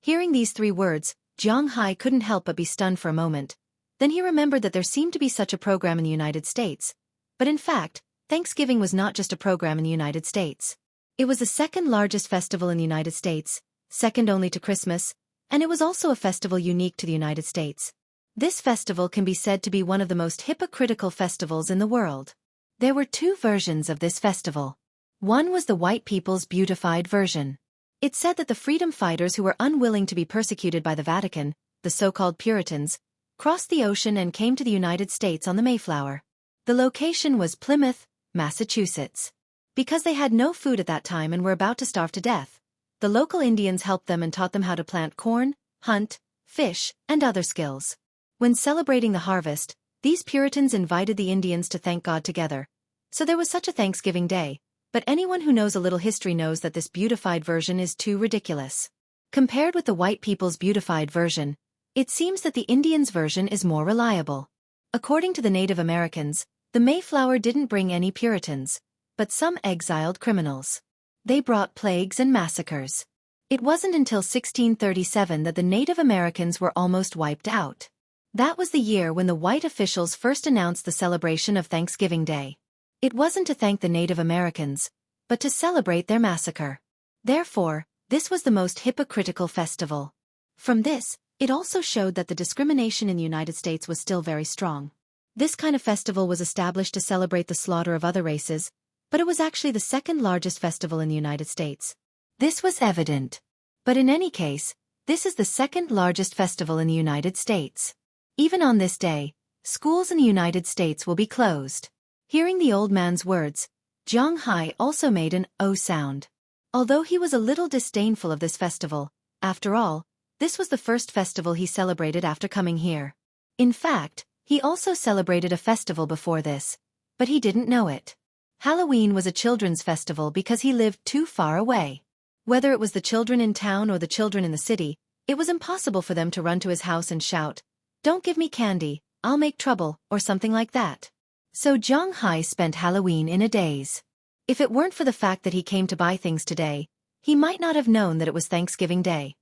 Hearing these 3 words, Zhang Hai couldn't help but be stunned for a moment. Then he remembered that there seemed to be such a program in the United States. But in fact, Thanksgiving was not just a program in the United States. It was the second largest festival in the United States, second only to Christmas, and it was also a festival unique to the United States. This festival can be said to be one of the most hypocritical festivals in the world. There were 2 versions of this festival. One was the white people's beautified version. It said that the freedom fighters who were unwilling to be persecuted by the Vatican, the so-called Puritans, crossed the ocean and came to the United States on the Mayflower. The location was Plymouth, Massachusetts. Because they had no food at that time and were about to starve to death, The local Indians helped them and taught them how to plant corn, hunt, fish, and other skills. When celebrating the harvest, these Puritans invited the Indians to thank God together. So there was such a Thanksgiving Day, but anyone who knows a little history knows that this beautified version is too ridiculous. Compared with the white people's beautified version, it seems that the Indians' version is more reliable. According to the Native Americans, the Mayflower didn't bring any Puritans, but some exiled criminals. They brought plagues and massacres. It wasn't until 1637 that the Native Americans were almost wiped out. That was the year when the white officials first announced the celebration of Thanksgiving Day. It wasn't to thank the Native Americans, but to celebrate their massacre. Therefore, this was the most hypocritical festival. From this, it also showed that the discrimination in the United States was still very strong. This kind of festival was established to celebrate the slaughter of other races, but it was actually the second largest festival in the United States. This was evident. But in any case, this is the second largest festival in the United States. Even on this day, schools in the United States will be closed. Hearing the old man's words, Zhang Hai also made an "oh" sound. Although he was a little disdainful of this festival, after all, this was the first festival he celebrated after coming here. In fact, he also celebrated a festival before this, but he didn't know it. Halloween was a children's festival because he lived too far away. Whether it was the children in town or the children in the city, it was impossible for them to run to his house and shout, "Don't give me candy, I'll make trouble," or something like that. So Zhang Hai spent Halloween in a daze. If it weren't for the fact that he came to buy things today, he might not have known that it was Thanksgiving Day.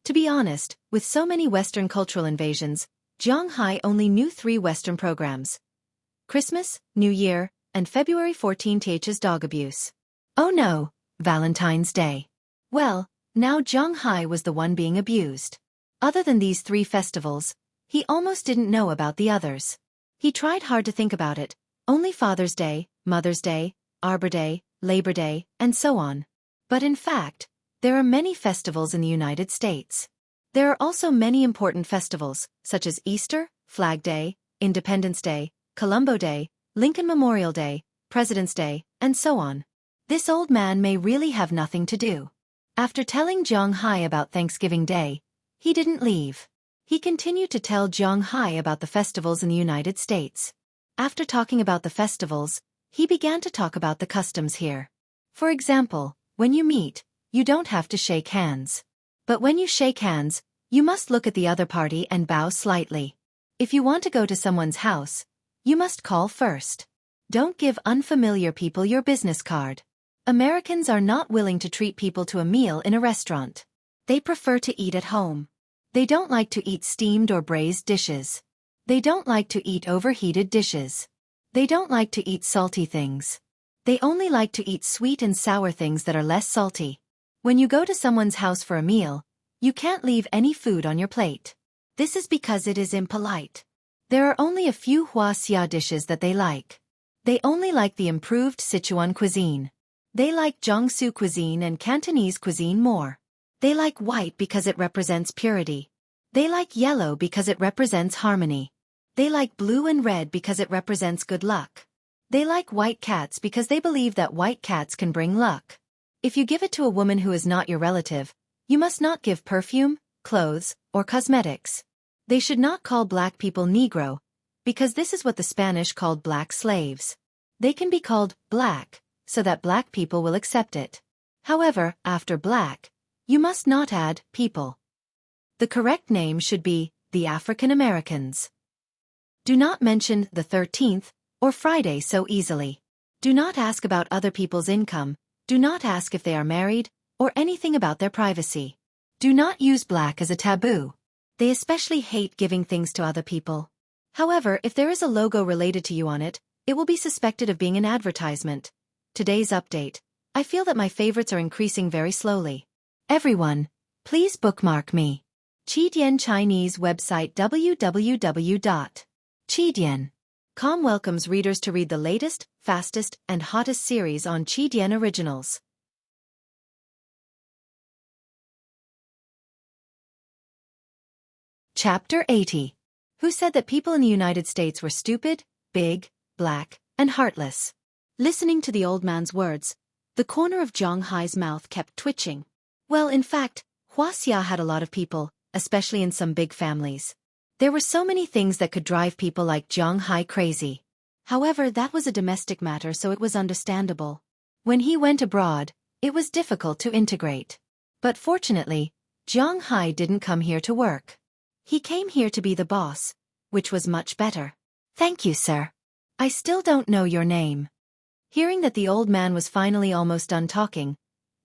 To be honest, with so many Western cultural invasions, Zhang Hai only knew 3 Western programs: Christmas, New Year, and February 14th's dog abuse. Oh no, Valentine's Day. Well, now Zhang Hai was the one being abused. Other than these 3 festivals, he almost didn't know about the others. He tried hard to think about it, only Father's Day, Mother's Day, Arbor Day, Labor Day, and so on. But in fact, there are many festivals in the United States. There are also many important festivals, such as Easter, Flag Day, Independence Day, Columbo Day, Lincoln Memorial Day, President's Day, and so on. This old man may really have nothing to do. After telling Zhang Hai about Thanksgiving Day, he didn't leave. He continued to tell Zhang Hai about the festivals in the United States. After talking about the festivals, he began to talk about the customs here. For example, when you meet, you don't have to shake hands. But when you shake hands, you must look at the other party and bow slightly. If you want to go to someone's house, you must call first. Don't give unfamiliar people your business card. Americans are not willing to treat people to a meal in a restaurant. They prefer to eat at home. They don't like to eat steamed or braised dishes. They don't like to eat overheated dishes. They don't like to eat salty things. They only like to eat sweet and sour things that are less salty. When you go to someone's house for a meal, you can't leave any food on your plate. This is because it is impolite. There are only a few Huaxia dishes that they like. They only like the improved Sichuan cuisine. They like Jiangsu cuisine and Cantonese cuisine more. They like white because it represents purity. They like yellow because it represents harmony. They like blue and red because it represents good luck. They like white cats because they believe that white cats can bring luck. If you give it to a woman who is not your relative, you must not give perfume, clothes, or cosmetics. They should not call black people Negro, because this is what the Spanish called black slaves. They can be called black, so that black people will accept it. However, after black, you must not add people. The correct name should be the African Americans. Do not mention the 13th or Friday so easily. Do not ask about other people's income. Do not ask if they are married or anything about their privacy. Do not use black as a taboo. They especially hate giving things to other people. However, if there is a logo related to you on it, it will be suspected of being an advertisement. Today's update. I feel that my favorites are increasing very slowly. Everyone, please bookmark me. Qidian Chinese website www.qidian.com welcomes readers to read the latest, fastest, and hottest series on Qidian originals. Chapter 80. Who said that people in the United States were stupid, big, black, and heartless? Listening to the old man's words, The corner of Zhang Hai's mouth kept twitching. Well, in fact, Huaxia had a lot of people, especially in some big families. There were so many things that could drive people like Zhang Hai crazy. However, that was a domestic matter, so it was understandable. When he went abroad, it was difficult to integrate. But fortunately, Zhang Hai didn't come here to work. He came here to be the boss, which was much better. Thank you, sir. I still don't know your name. Hearing that the old man was finally almost done talking,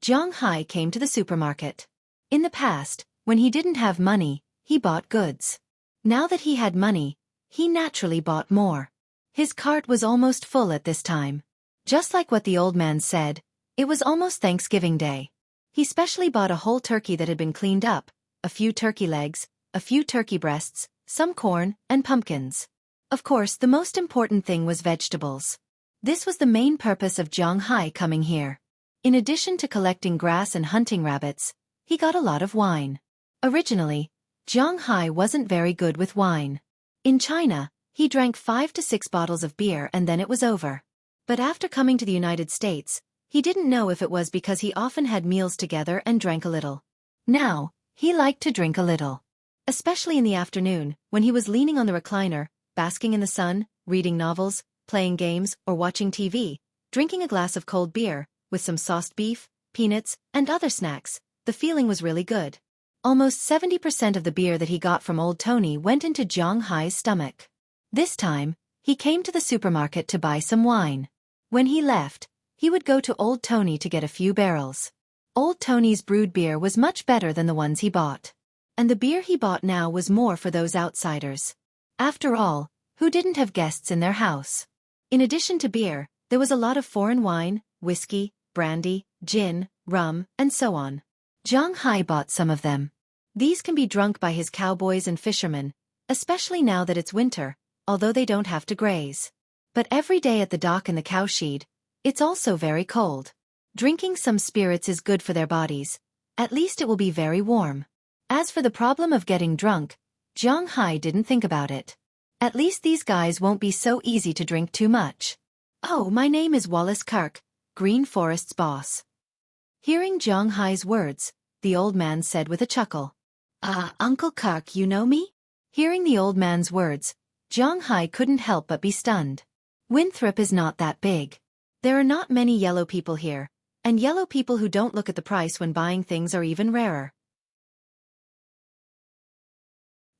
Zhang Hai came to the supermarket. In the past, when he didn't have money, he bought goods. Now that he had money, he naturally bought more. His cart was almost full at this time. Just like what the old man said, it was almost Thanksgiving Day. He specially bought a whole turkey that had been cleaned up, a few turkey legs, a few turkey breasts, some corn, and pumpkins. Of course, the most important thing was vegetables. This was the main purpose of Zhang Hai coming here. In addition to collecting grass and hunting rabbits, he got a lot of wine. Originally, Zhang Hai wasn't very good with wine. In China, he drank 5 to 6 bottles of beer and then it was over. But after coming to the United States, he didn't know if it was because he often had meals together and drank a little. Now, he liked to drink a little. Especially in the afternoon, when he was leaning on the recliner, basking in the sun, reading novels, playing games, or watching TV, drinking a glass of cold beer, with some sauced beef, peanuts, and other snacks, the feeling was really good. Almost 70% of the beer that he got from Old Tony went into Zhang Hai's stomach. This time, he came to the supermarket to buy some wine. When he left, he would go to Old Tony to get a few barrels. Old Tony's brewed beer was much better than the ones he bought. And the beer he bought now was more for those outsiders. After all, who didn't have guests in their house? In addition to beer, there was a lot of foreign wine, whiskey, brandy, gin, rum, and so on. Zhang Hai bought some of them. These can be drunk by his cowboys and fishermen, especially now that it's winter, although they don't have to graze. But every day at the dock in the cowshed, it's also very cold. Drinking some spirits is good for their bodies. At least it will be very warm. As for the problem of getting drunk, Zhang Hai didn't think about it. At least these guys won't be so easy to drink too much. Oh, my name is Wallace Kirk, Green Forest's boss. Hearing Zhang Hai's words, the old man said with a chuckle. Uncle Kirk, you know me? Hearing the old man's words, Zhang Hai couldn't help but be stunned. Winthrop is not that big. There are not many yellow people here, and yellow people who don't look at the price when buying things are even rarer.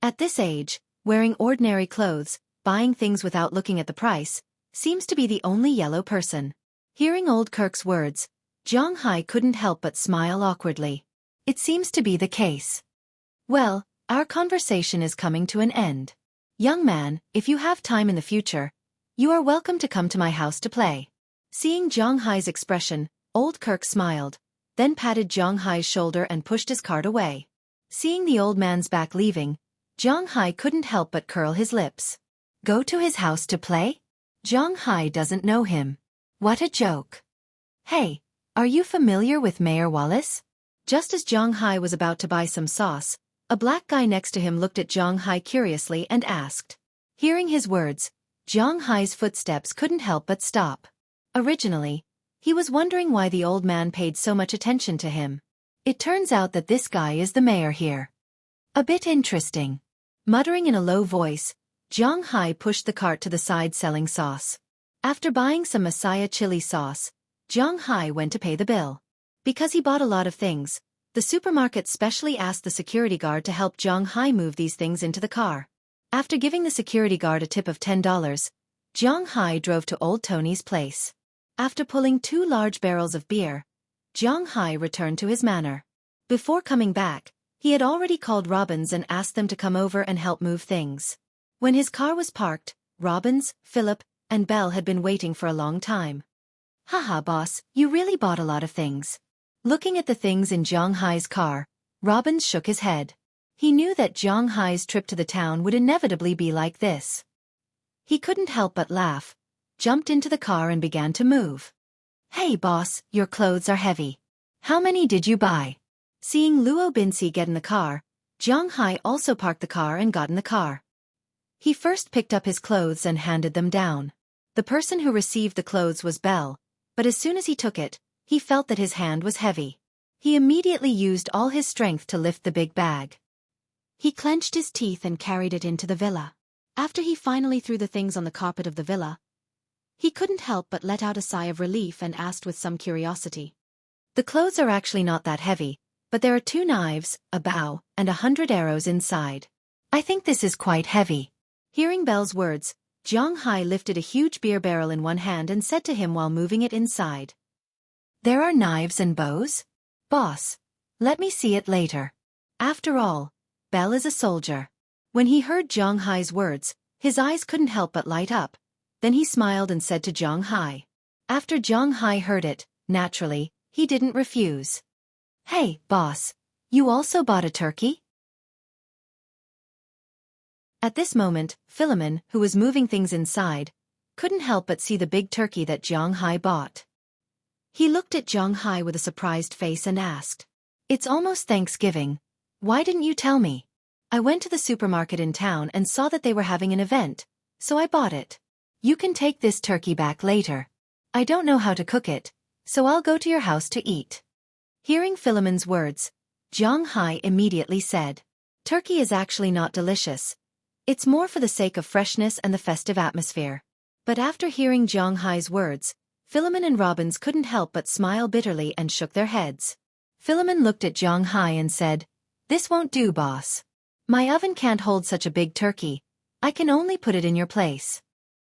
At this age, wearing ordinary clothes, buying things without looking at the price, seems to be the only yellow person. Hearing old Kirk's words, Zhang Hai couldn't help but smile awkwardly. It seems to be the case. Well, our conversation is coming to an end. Young man, if you have time in the future, you are welcome to come to my house to play. Seeing Zhang Hai's expression, old Kirk smiled, then patted Zhang Hai's shoulder and pushed his cart away. Seeing the old man's back leaving, Zhang Hai couldn't help but curl his lips. Go to his house to play? Zhang Hai doesn't know him. What a joke. Hey, are you familiar with Mayor Wallace? Just as Zhang Hai was about to buy some sauce, a black guy next to him looked at Zhang Hai curiously and asked. Hearing his words, Zhang Hai's footsteps couldn't help but stop. Originally, he was wondering why the old man paid so much attention to him. It turns out that this guy is the mayor here. A bit interesting. Muttering in a low voice, Zhang Hai pushed the cart to the side selling sauce. After buying some Messiah chili sauce, Zhang Hai went to pay the bill. Because he bought a lot of things, the supermarket specially asked the security guard to help Zhang Hai move these things into the car. After giving the security guard a tip of $10, Zhang Hai drove to Old Tony's place. After pulling 2 large barrels of beer, Zhang Hai returned to his manor. Before coming back, he had already called Robbins and asked them to come over and help move things. When his car was parked, Robbins, Philip, and Belle had been waiting for a long time. Haha, boss, you really bought a lot of things. Looking at the things in Zhang Hai's car, Robbins shook his head. He knew that Zhang Hai's trip to the town would inevitably be like this. He couldn't help but laugh, jumped into the car and began to move. Hey boss, your clothes are heavy. How many did you buy? Seeing Luo Binsi get in the car, Zhang Hai also parked the car and got in the car. He first picked up his clothes and handed them down. The person who received the clothes was Belle, but as soon as he took it, he felt that his hand was heavy. He immediately used all his strength to lift the big bag. He clenched his teeth and carried it into the villa. After he finally threw the things on the carpet of the villa, he couldn't help but let out a sigh of relief and asked with some curiosity. The clothes are actually not that heavy, but there are 2 knives, a bow, and 100 arrows inside. I think this is quite heavy. Hearing Bel's words, Zhang Hai lifted a huge beer barrel in one hand and said to him while moving it inside. There are knives and bows? Boss, let me see it later. After all, Bel is a soldier. When he heard Zhang Hai's words, his eyes couldn't help but light up. Then he smiled and said to Zhang Hai. After Zhang Hai heard it, naturally, he didn't refuse. Hey, boss, you also bought a turkey? At this moment, Philemon, who was moving things inside, couldn't help but see the big turkey that Zhang Hai bought. He looked at Zhang Hai with a surprised face and asked, It's almost Thanksgiving. Why didn't you tell me? I went to the supermarket in town and saw that they were having an event, so I bought it. You can take this turkey back later. I don't know how to cook it, so I'll go to your house to eat. Hearing Philemon's words, Zhang Hai immediately said, Turkey is actually not delicious. It's more for the sake of freshness and the festive atmosphere. But after hearing Zhang Hai's words, Philemon and Robbins couldn't help but smile bitterly and shook their heads. Philemon looked at Zhang Hai and said, This won't do, boss. My oven can't hold such a big turkey. I can only put it in your place.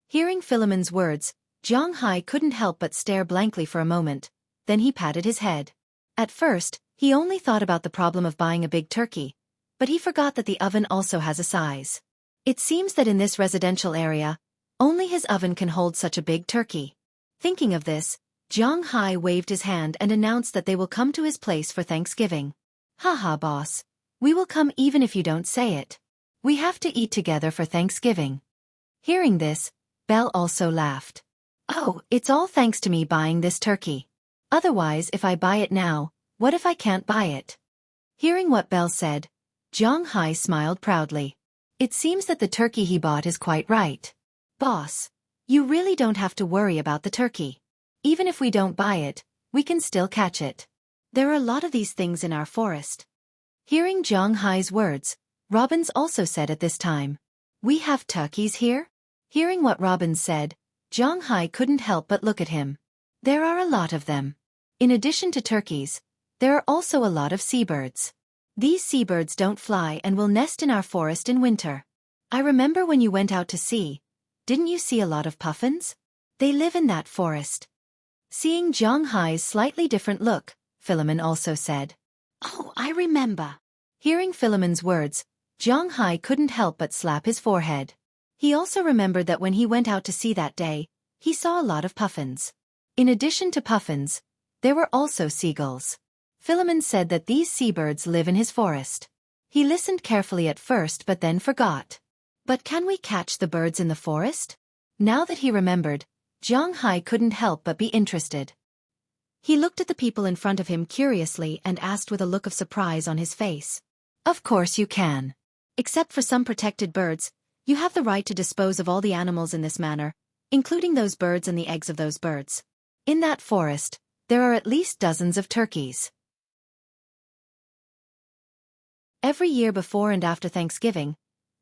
Hearing Philemon's words, Zhang Hai couldn't help but stare blankly for a moment, then he patted his head. At first, he only thought about the problem of buying a big turkey, but he forgot that the oven also has a size. It seems that in this residential area, only his oven can hold such a big turkey. Thinking of this, Zhang Hai waved his hand and announced that they will come to his place for Thanksgiving. Haha, boss. We will come even if you don't say it. We have to eat together for Thanksgiving. Hearing this, Belle also laughed. Oh, it's all thanks to me buying this turkey. Otherwise, if I buy it now, what if I can't buy it? Hearing what Belle said, Zhang Hai smiled proudly. It seems that the turkey he bought is quite right. Boss, you really don't have to worry about the turkey. Even if we don't buy it, we can still catch it. There are a lot of these things in our forest. Hearing Zhang Hai's words, Robbins also said at this time, We have turkeys here? Hearing what Robbins said, Zhang Hai couldn't help but look at him. There are a lot of them. In addition to turkeys, there are also a lot of seabirds. These seabirds don't fly and will nest in our forest in winter. I remember when you went out to sea, didn't you see a lot of puffins? They live in that forest. Seeing Zhang Hai's slightly different look, Philemon also said, Oh, I remember. Hearing Philemon's words, Zhang Hai couldn't help but slap his forehead. He also remembered that when he went out to sea that day, he saw a lot of puffins. In addition to puffins, there were also seagulls. Philemon said that these seabirds live in his forest. He listened carefully at first but then forgot. But can we catch the birds in the forest? Now that he remembered, Zhang Hai couldn't help but be interested. He looked at the people in front of him curiously and asked with a look of surprise on his face. Of course you can. Except for some protected birds, you have the right to dispose of all the animals in this manner, including those birds and the eggs of those birds. In that forest, there are at least dozens of turkeys. Every year before and after Thanksgiving,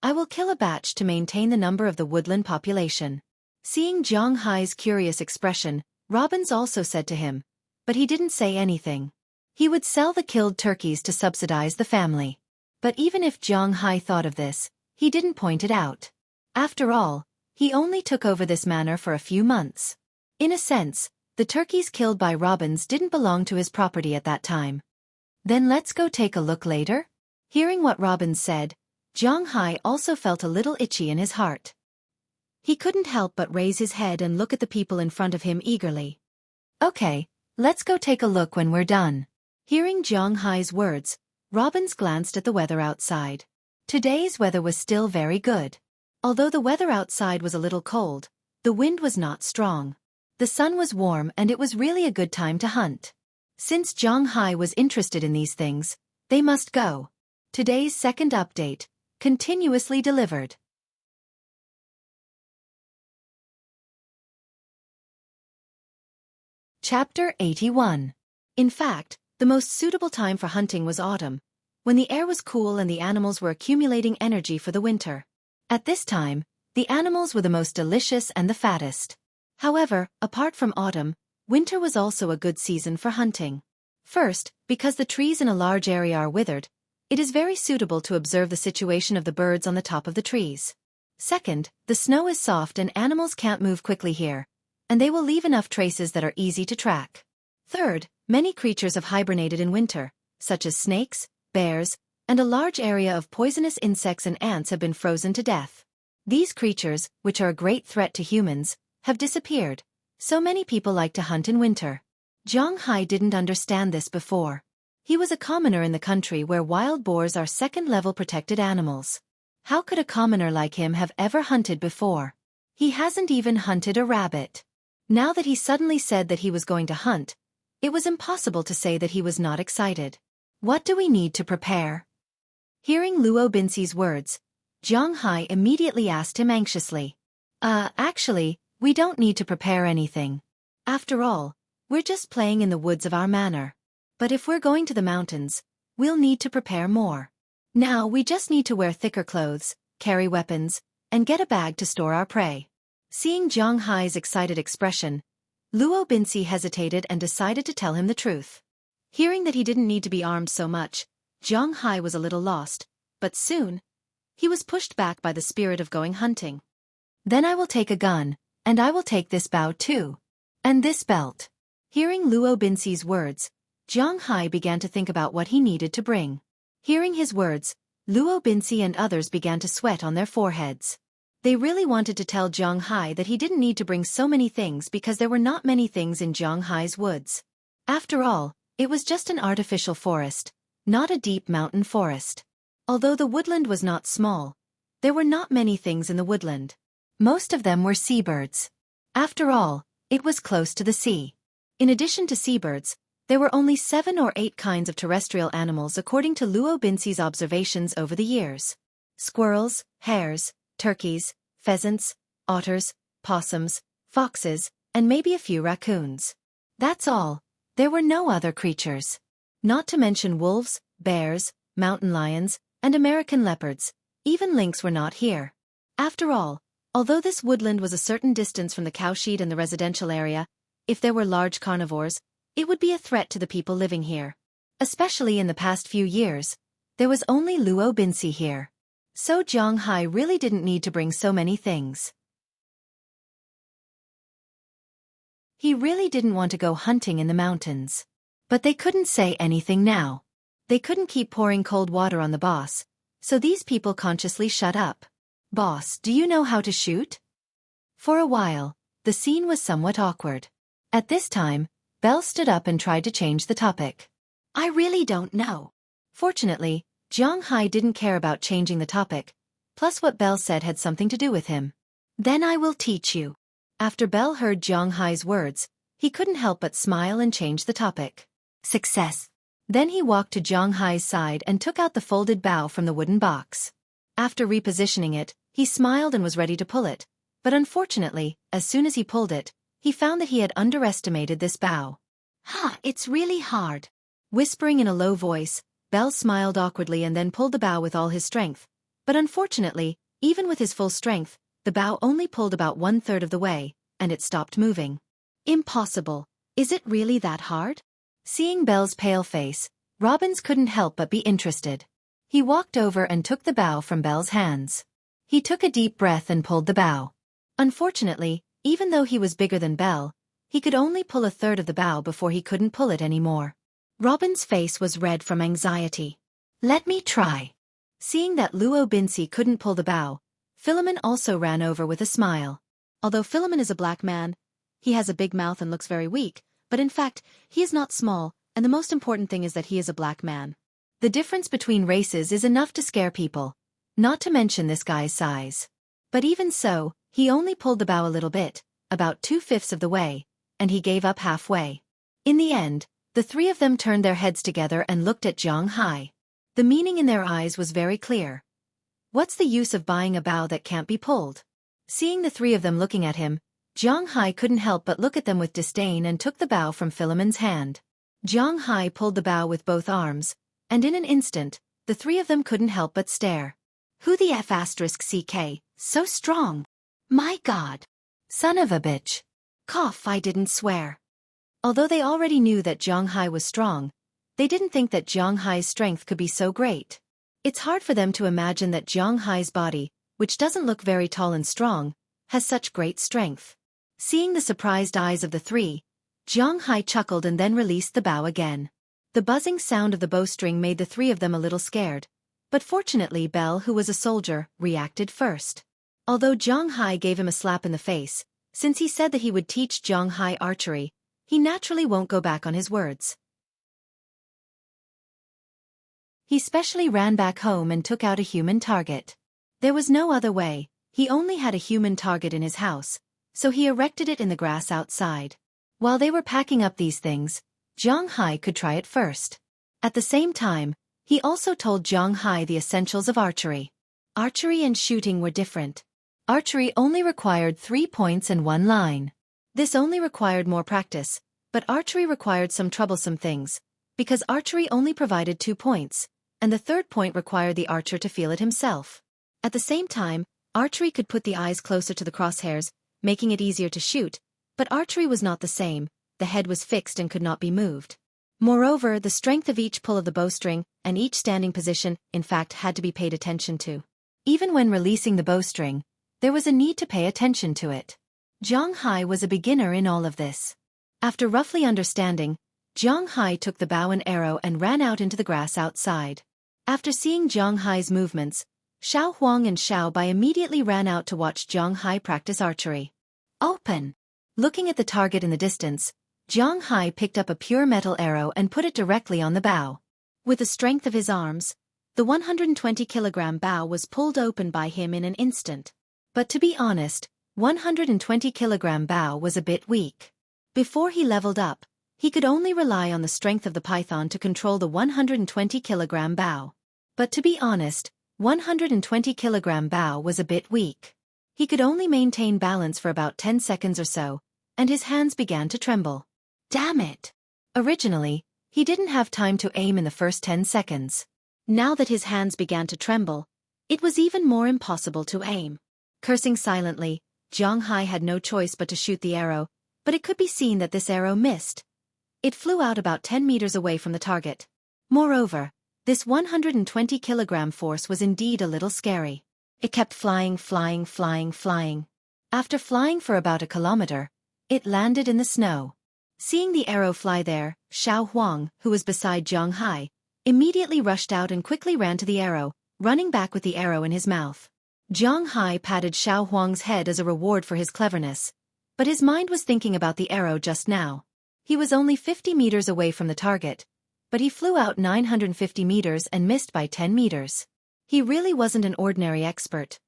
I will kill a batch to maintain the number of the woodland population. Seeing Zhang Hai's curious expression, Robbins also said to him, but he didn't say anything. He would sell the killed turkeys to subsidize the family. But even if Zhang Hai thought of this, he didn't point it out. After all, he only took over this manor for a few months. In a sense, the turkeys killed by Robbins didn't belong to his property at that time. Then let's go take a look later? Hearing what Robbins said, Zhang Hai also felt a little itchy in his heart. He couldn't help but raise his head and look at the people in front of him eagerly. Okay, let's go take a look when we're done. Hearing Zhang Hai's words, Robbins glanced at the weather outside. Today's weather was still very good. Although the weather outside was a little cold, the wind was not strong. The sun was warm and it was really a good time to hunt. Since Zhang Hai was interested in these things, they must go. Today's second update, continuously delivered. Chapter 81. In fact, the most suitable time for hunting was autumn, when the air was cool and the animals were accumulating energy for the winter. At this time, the animals were the most delicious and the fattest. However, apart from autumn, winter was also a good season for hunting. First, because the trees in a large area are withered, it is very suitable to observe the situation of the birds on the top of the trees. Second, the snow is soft and animals can't move quickly here, and they will leave enough traces that are easy to track. Third, many creatures have hibernated in winter, such as snakes, bears, and a large area of poisonous insects and ants have been frozen to death. These creatures, which are a great threat to humans, have disappeared, so many people like to hunt in winter. Zhang Hai didn't understand this before. He was a commoner in the country where wild boars are second-level protected animals. How could a commoner like him have ever hunted before? He hasn't even hunted a rabbit. Now that he suddenly said that he was going to hunt, it was impossible to say that he was not excited. What do we need to prepare? Hearing Luo Binxi's words, Zhang Hai immediately asked him anxiously. Actually, we don't need to prepare anything. After all, we're just playing in the woods of our manor. But if we're going to the mountains, we'll need to prepare more. Now we just need to wear thicker clothes, carry weapons, and get a bag to store our prey. Seeing Zhang Hai's excited expression, Luo Binxi hesitated and decided to tell him the truth. Hearing that he didn't need to be armed so much, Zhang Hai was a little lost, but soon, he was pushed back by the spirit of going hunting. Then I will take a gun, and I will take this bow too. And this belt. Hearing Luo Binxi's words, Zhang Hai began to think about what he needed to bring. Hearing his words, Luo Binxi and others began to sweat on their foreheads. They really wanted to tell Zhang Hai that he didn't need to bring so many things because there were not many things in Zhang Hai's woods. After all, it was just an artificial forest, not a deep mountain forest. Although the woodland was not small, there were not many things in the woodland. Most of them were seabirds. After all, it was close to the sea. In addition to seabirds, there were only 7 or 8 kinds of terrestrial animals according to Luo Binxi's observations over the years. Squirrels, hares, turkeys, pheasants, otters, possums, foxes, and maybe a few raccoons. That's all. There were no other creatures. Not to mention wolves, bears, mountain lions, and American leopards. Even lynx were not here. After all, although this woodland was a certain distance from the cowshed and the residential area, if there were large carnivores, it would be a threat to the people living here. Especially in the past few years, there was only Luo Binxi here. So Zhang Hai really didn't need to bring so many things. He really didn't want to go hunting in the mountains. But they couldn't say anything now. They couldn't keep pouring cold water on the boss, so these people consciously shut up. Boss, do you know how to shoot? For a while, the scene was somewhat awkward. At this time, Belle stood up and tried to change the topic. I really don't know. Fortunately, Zhang Hai didn't care about changing the topic, plus what Belle said had something to do with him. Then I will teach you. After Belle heard Zhang Hai's words, he couldn't help but smile and change the topic. Success. Then he walked to Zhang Hai's side and took out the folded bow from the wooden box. After repositioning it, he smiled and was ready to pull it, but unfortunately, as soon as he pulled it, he found that he had underestimated this bow. It's really hard. Whispering in a low voice, Belle smiled awkwardly and then pulled the bow with all his strength. But unfortunately, even with his full strength, the bow only pulled about 1/3 of the way, and it stopped moving. Impossible. Is it really that hard? Seeing Belle's pale face, Robbins couldn't help but be interested. He walked over and took the bow from Belle's hands. He took a deep breath and pulled the bow. Unfortunately, even though he was bigger than Belle, he could only pull 1/3 of the bow before he couldn't pull it anymore. Robin's face was red from anxiety. Let me try. Seeing that Luo Binxi couldn't pull the bow, Philemon also ran over with a smile. Although Philemon is a black man, he has a big mouth and looks very weak, but in fact, he is not small, and the most important thing is that he is a black man. The difference between races is enough to scare people, not to mention this guy's size. But even so, he only pulled the bow a little bit, about 2/5 of the way, and he gave up halfway. In the end, the 3 of them turned their heads together and looked at Zhang Hai. The meaning in their eyes was very clear. What's the use of buying a bow that can't be pulled? Seeing the 3 of them looking at him, Jiang Hai couldn't help but look at them with disdain and took the bow from Philemon's hand. Jiang Hai pulled the bow with both arms, and in an instant, the three of them couldn't help but stare. Who the F*** CK, so strong? My God! Son of a bitch. Cough, I didn't swear. Although they already knew that Jiang Hai was strong, they didn't think that Jiang Hai's strength could be so great. It's hard for them to imagine that Jiang Hai's body, which doesn't look very tall and strong, has such great strength. Seeing the surprised eyes of the three, Jiang Hai chuckled and then released the bow again. The buzzing sound of the bowstring made the three of them a little scared, but fortunately Belle, who was a soldier, reacted first. Although Jiang Hai gave him a slap in the face, since he said that he would teach Jiang Hai archery, he naturally won't go back on his words. He specially ran back home and took out a human target. There was no other way, he only had a human target in his house, so he erected it in the grass outside. While they were packing up these things, Jiang Hai could try it first. At the same time, he also told Jiang Hai the essentials of archery. Archery and shooting were different. Archery only required 3 points and 1 line. This only required more practice, but archery required some troublesome things, because archery only provided 2 points, and the third point required the archer to feel it himself. At the same time, archery could put the eyes closer to the crosshairs, making it easier to shoot, but archery was not the same, the head was fixed and could not be moved. Moreover, the strength of each pull of the bowstring, and each standing position, in fact had to be paid attention to. Even when releasing the bowstring, there was a need to pay attention to it. Jiang Hai was a beginner in all of this. After roughly understanding, Jiang Hai took the bow and arrow and ran out into the grass outside. After seeing Jiang Hai's movements, Xiao Huang and Xiao Bai immediately ran out to watch Jiang Hai practice archery. Open! Looking at the target in the distance, Jiang Hai picked up a pure metal arrow and put it directly on the bow. With the strength of his arms, the 120-kilogram bow was pulled open by him in an instant. But to be honest, 120-kilogram bow was a bit weak. Before he leveled up, he could only rely on the strength of the python to control the 120-kilogram bow. But to be honest, 120-kilogram bow was a bit weak. He could only maintain balance for about 10 seconds or so, and his hands began to tremble. Damn it! Originally, he didn't have time to aim in the first 10 seconds. Now that his hands began to tremble, it was even more impossible to aim. Cursing silently, Jiang Hai had no choice but to shoot the arrow, but it could be seen that this arrow missed. It flew out about 10 meters away from the target. Moreover, this 120-kilogram force was indeed a little scary. It kept flying. After flying for about a kilometer, it landed in the snow. Seeing the arrow fly there, Xiao Huang, who was beside Jiang Hai, immediately rushed out and quickly ran to the arrow, running back with the arrow in his mouth. Jiang Hai patted Xiao Huang's head as a reward for his cleverness, but his mind was thinking about the arrow just now. He was only 50 meters away from the target, but he flew out 950 meters and missed by 10 meters. He really wasn't an ordinary expert.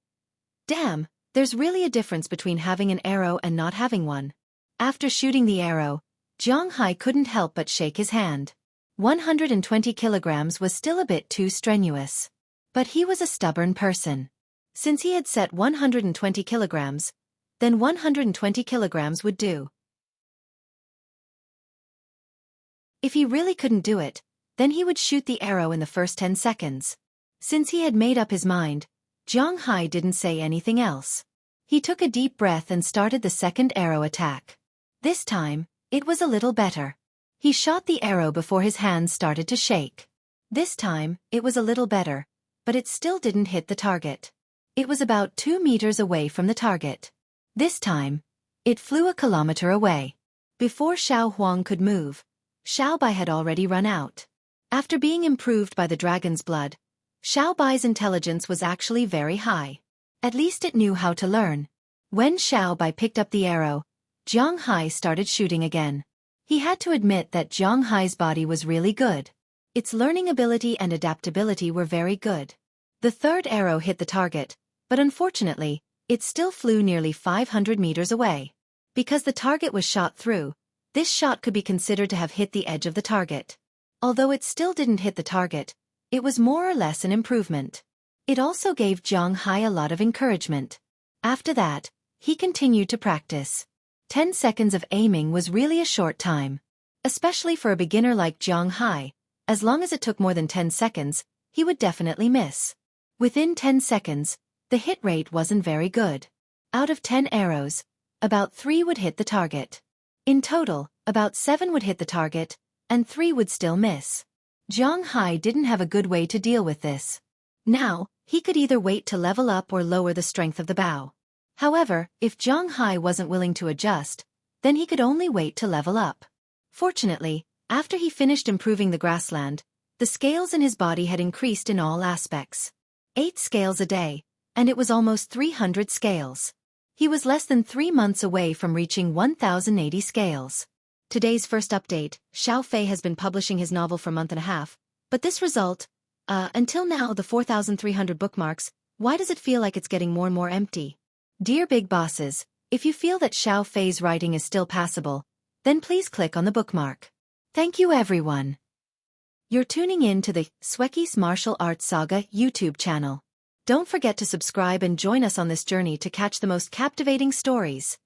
Damn, there's really a difference between having an arrow and not having one. After shooting the arrow, Jiang Hai couldn't help but shake his hand. 120 kilograms was still a bit too strenuous. But he was a stubborn person. Since he had set 120 kilograms, then 120 kilograms would do. If he really couldn't do it, then he would shoot the arrow in the first 10 seconds. Since he had made up his mind, Jiang Hai didn't say anything else. He took a deep breath and started the second arrow attack. This time, it was a little better. He shot the arrow before his hands started to shake. This time, it was a little better, but it still didn't hit the target. It was about 2 meters away from the target. This time, it flew a kilometer away. Before Xiao Huang could move, Xiao Bai had already run out. After being improved by the dragon's blood, Xiao Bai's intelligence was actually very high. At least it knew how to learn. When Xiao Bai picked up the arrow, Jiang Hai started shooting again. He had to admit that Jiang Hai's body was really good. Its learning ability and adaptability were very good. The third arrow hit the target, but unfortunately, it still flew nearly 500 meters away. Because the target was shot through, this shot could be considered to have hit the edge of the target. Although it still didn't hit the target, it was more or less an improvement. It also gave Jiang Hai a lot of encouragement. After that, he continued to practice. 10 seconds of aiming was really a short time. Especially for a beginner like Jiang Hai, as long as it took more than 10 seconds, he would definitely miss. Within 10 seconds, the hit rate wasn't very good. Out of 10 arrows, about 3 would hit the target. In total, about 7 would hit the target, and 3 would still miss. Jiang Hai didn't have a good way to deal with this. Now, he could either wait to level up or lower the strength of the bow. However, if Jiang Hai wasn't willing to adjust, then he could only wait to level up. Fortunately, after he finished improving the grassland, the scales in his body had increased in all aspects. 8 scales a day, and it was almost 300 scales. He was less than 3 months away from reaching 1080 scales. Today's first update: Xiao Fei has been publishing his novel for a month and a half, but this result, until now the 4,300 bookmarks, why does it feel like it's getting more and more empty? Dear big bosses, if you feel that Xiao Fei's writing is still passable, then please click on the bookmark. Thank you everyone. You're tuning in to the Xueqi's Martial Arts Saga YouTube channel. Don't forget to subscribe and join us on this journey to catch the most captivating stories.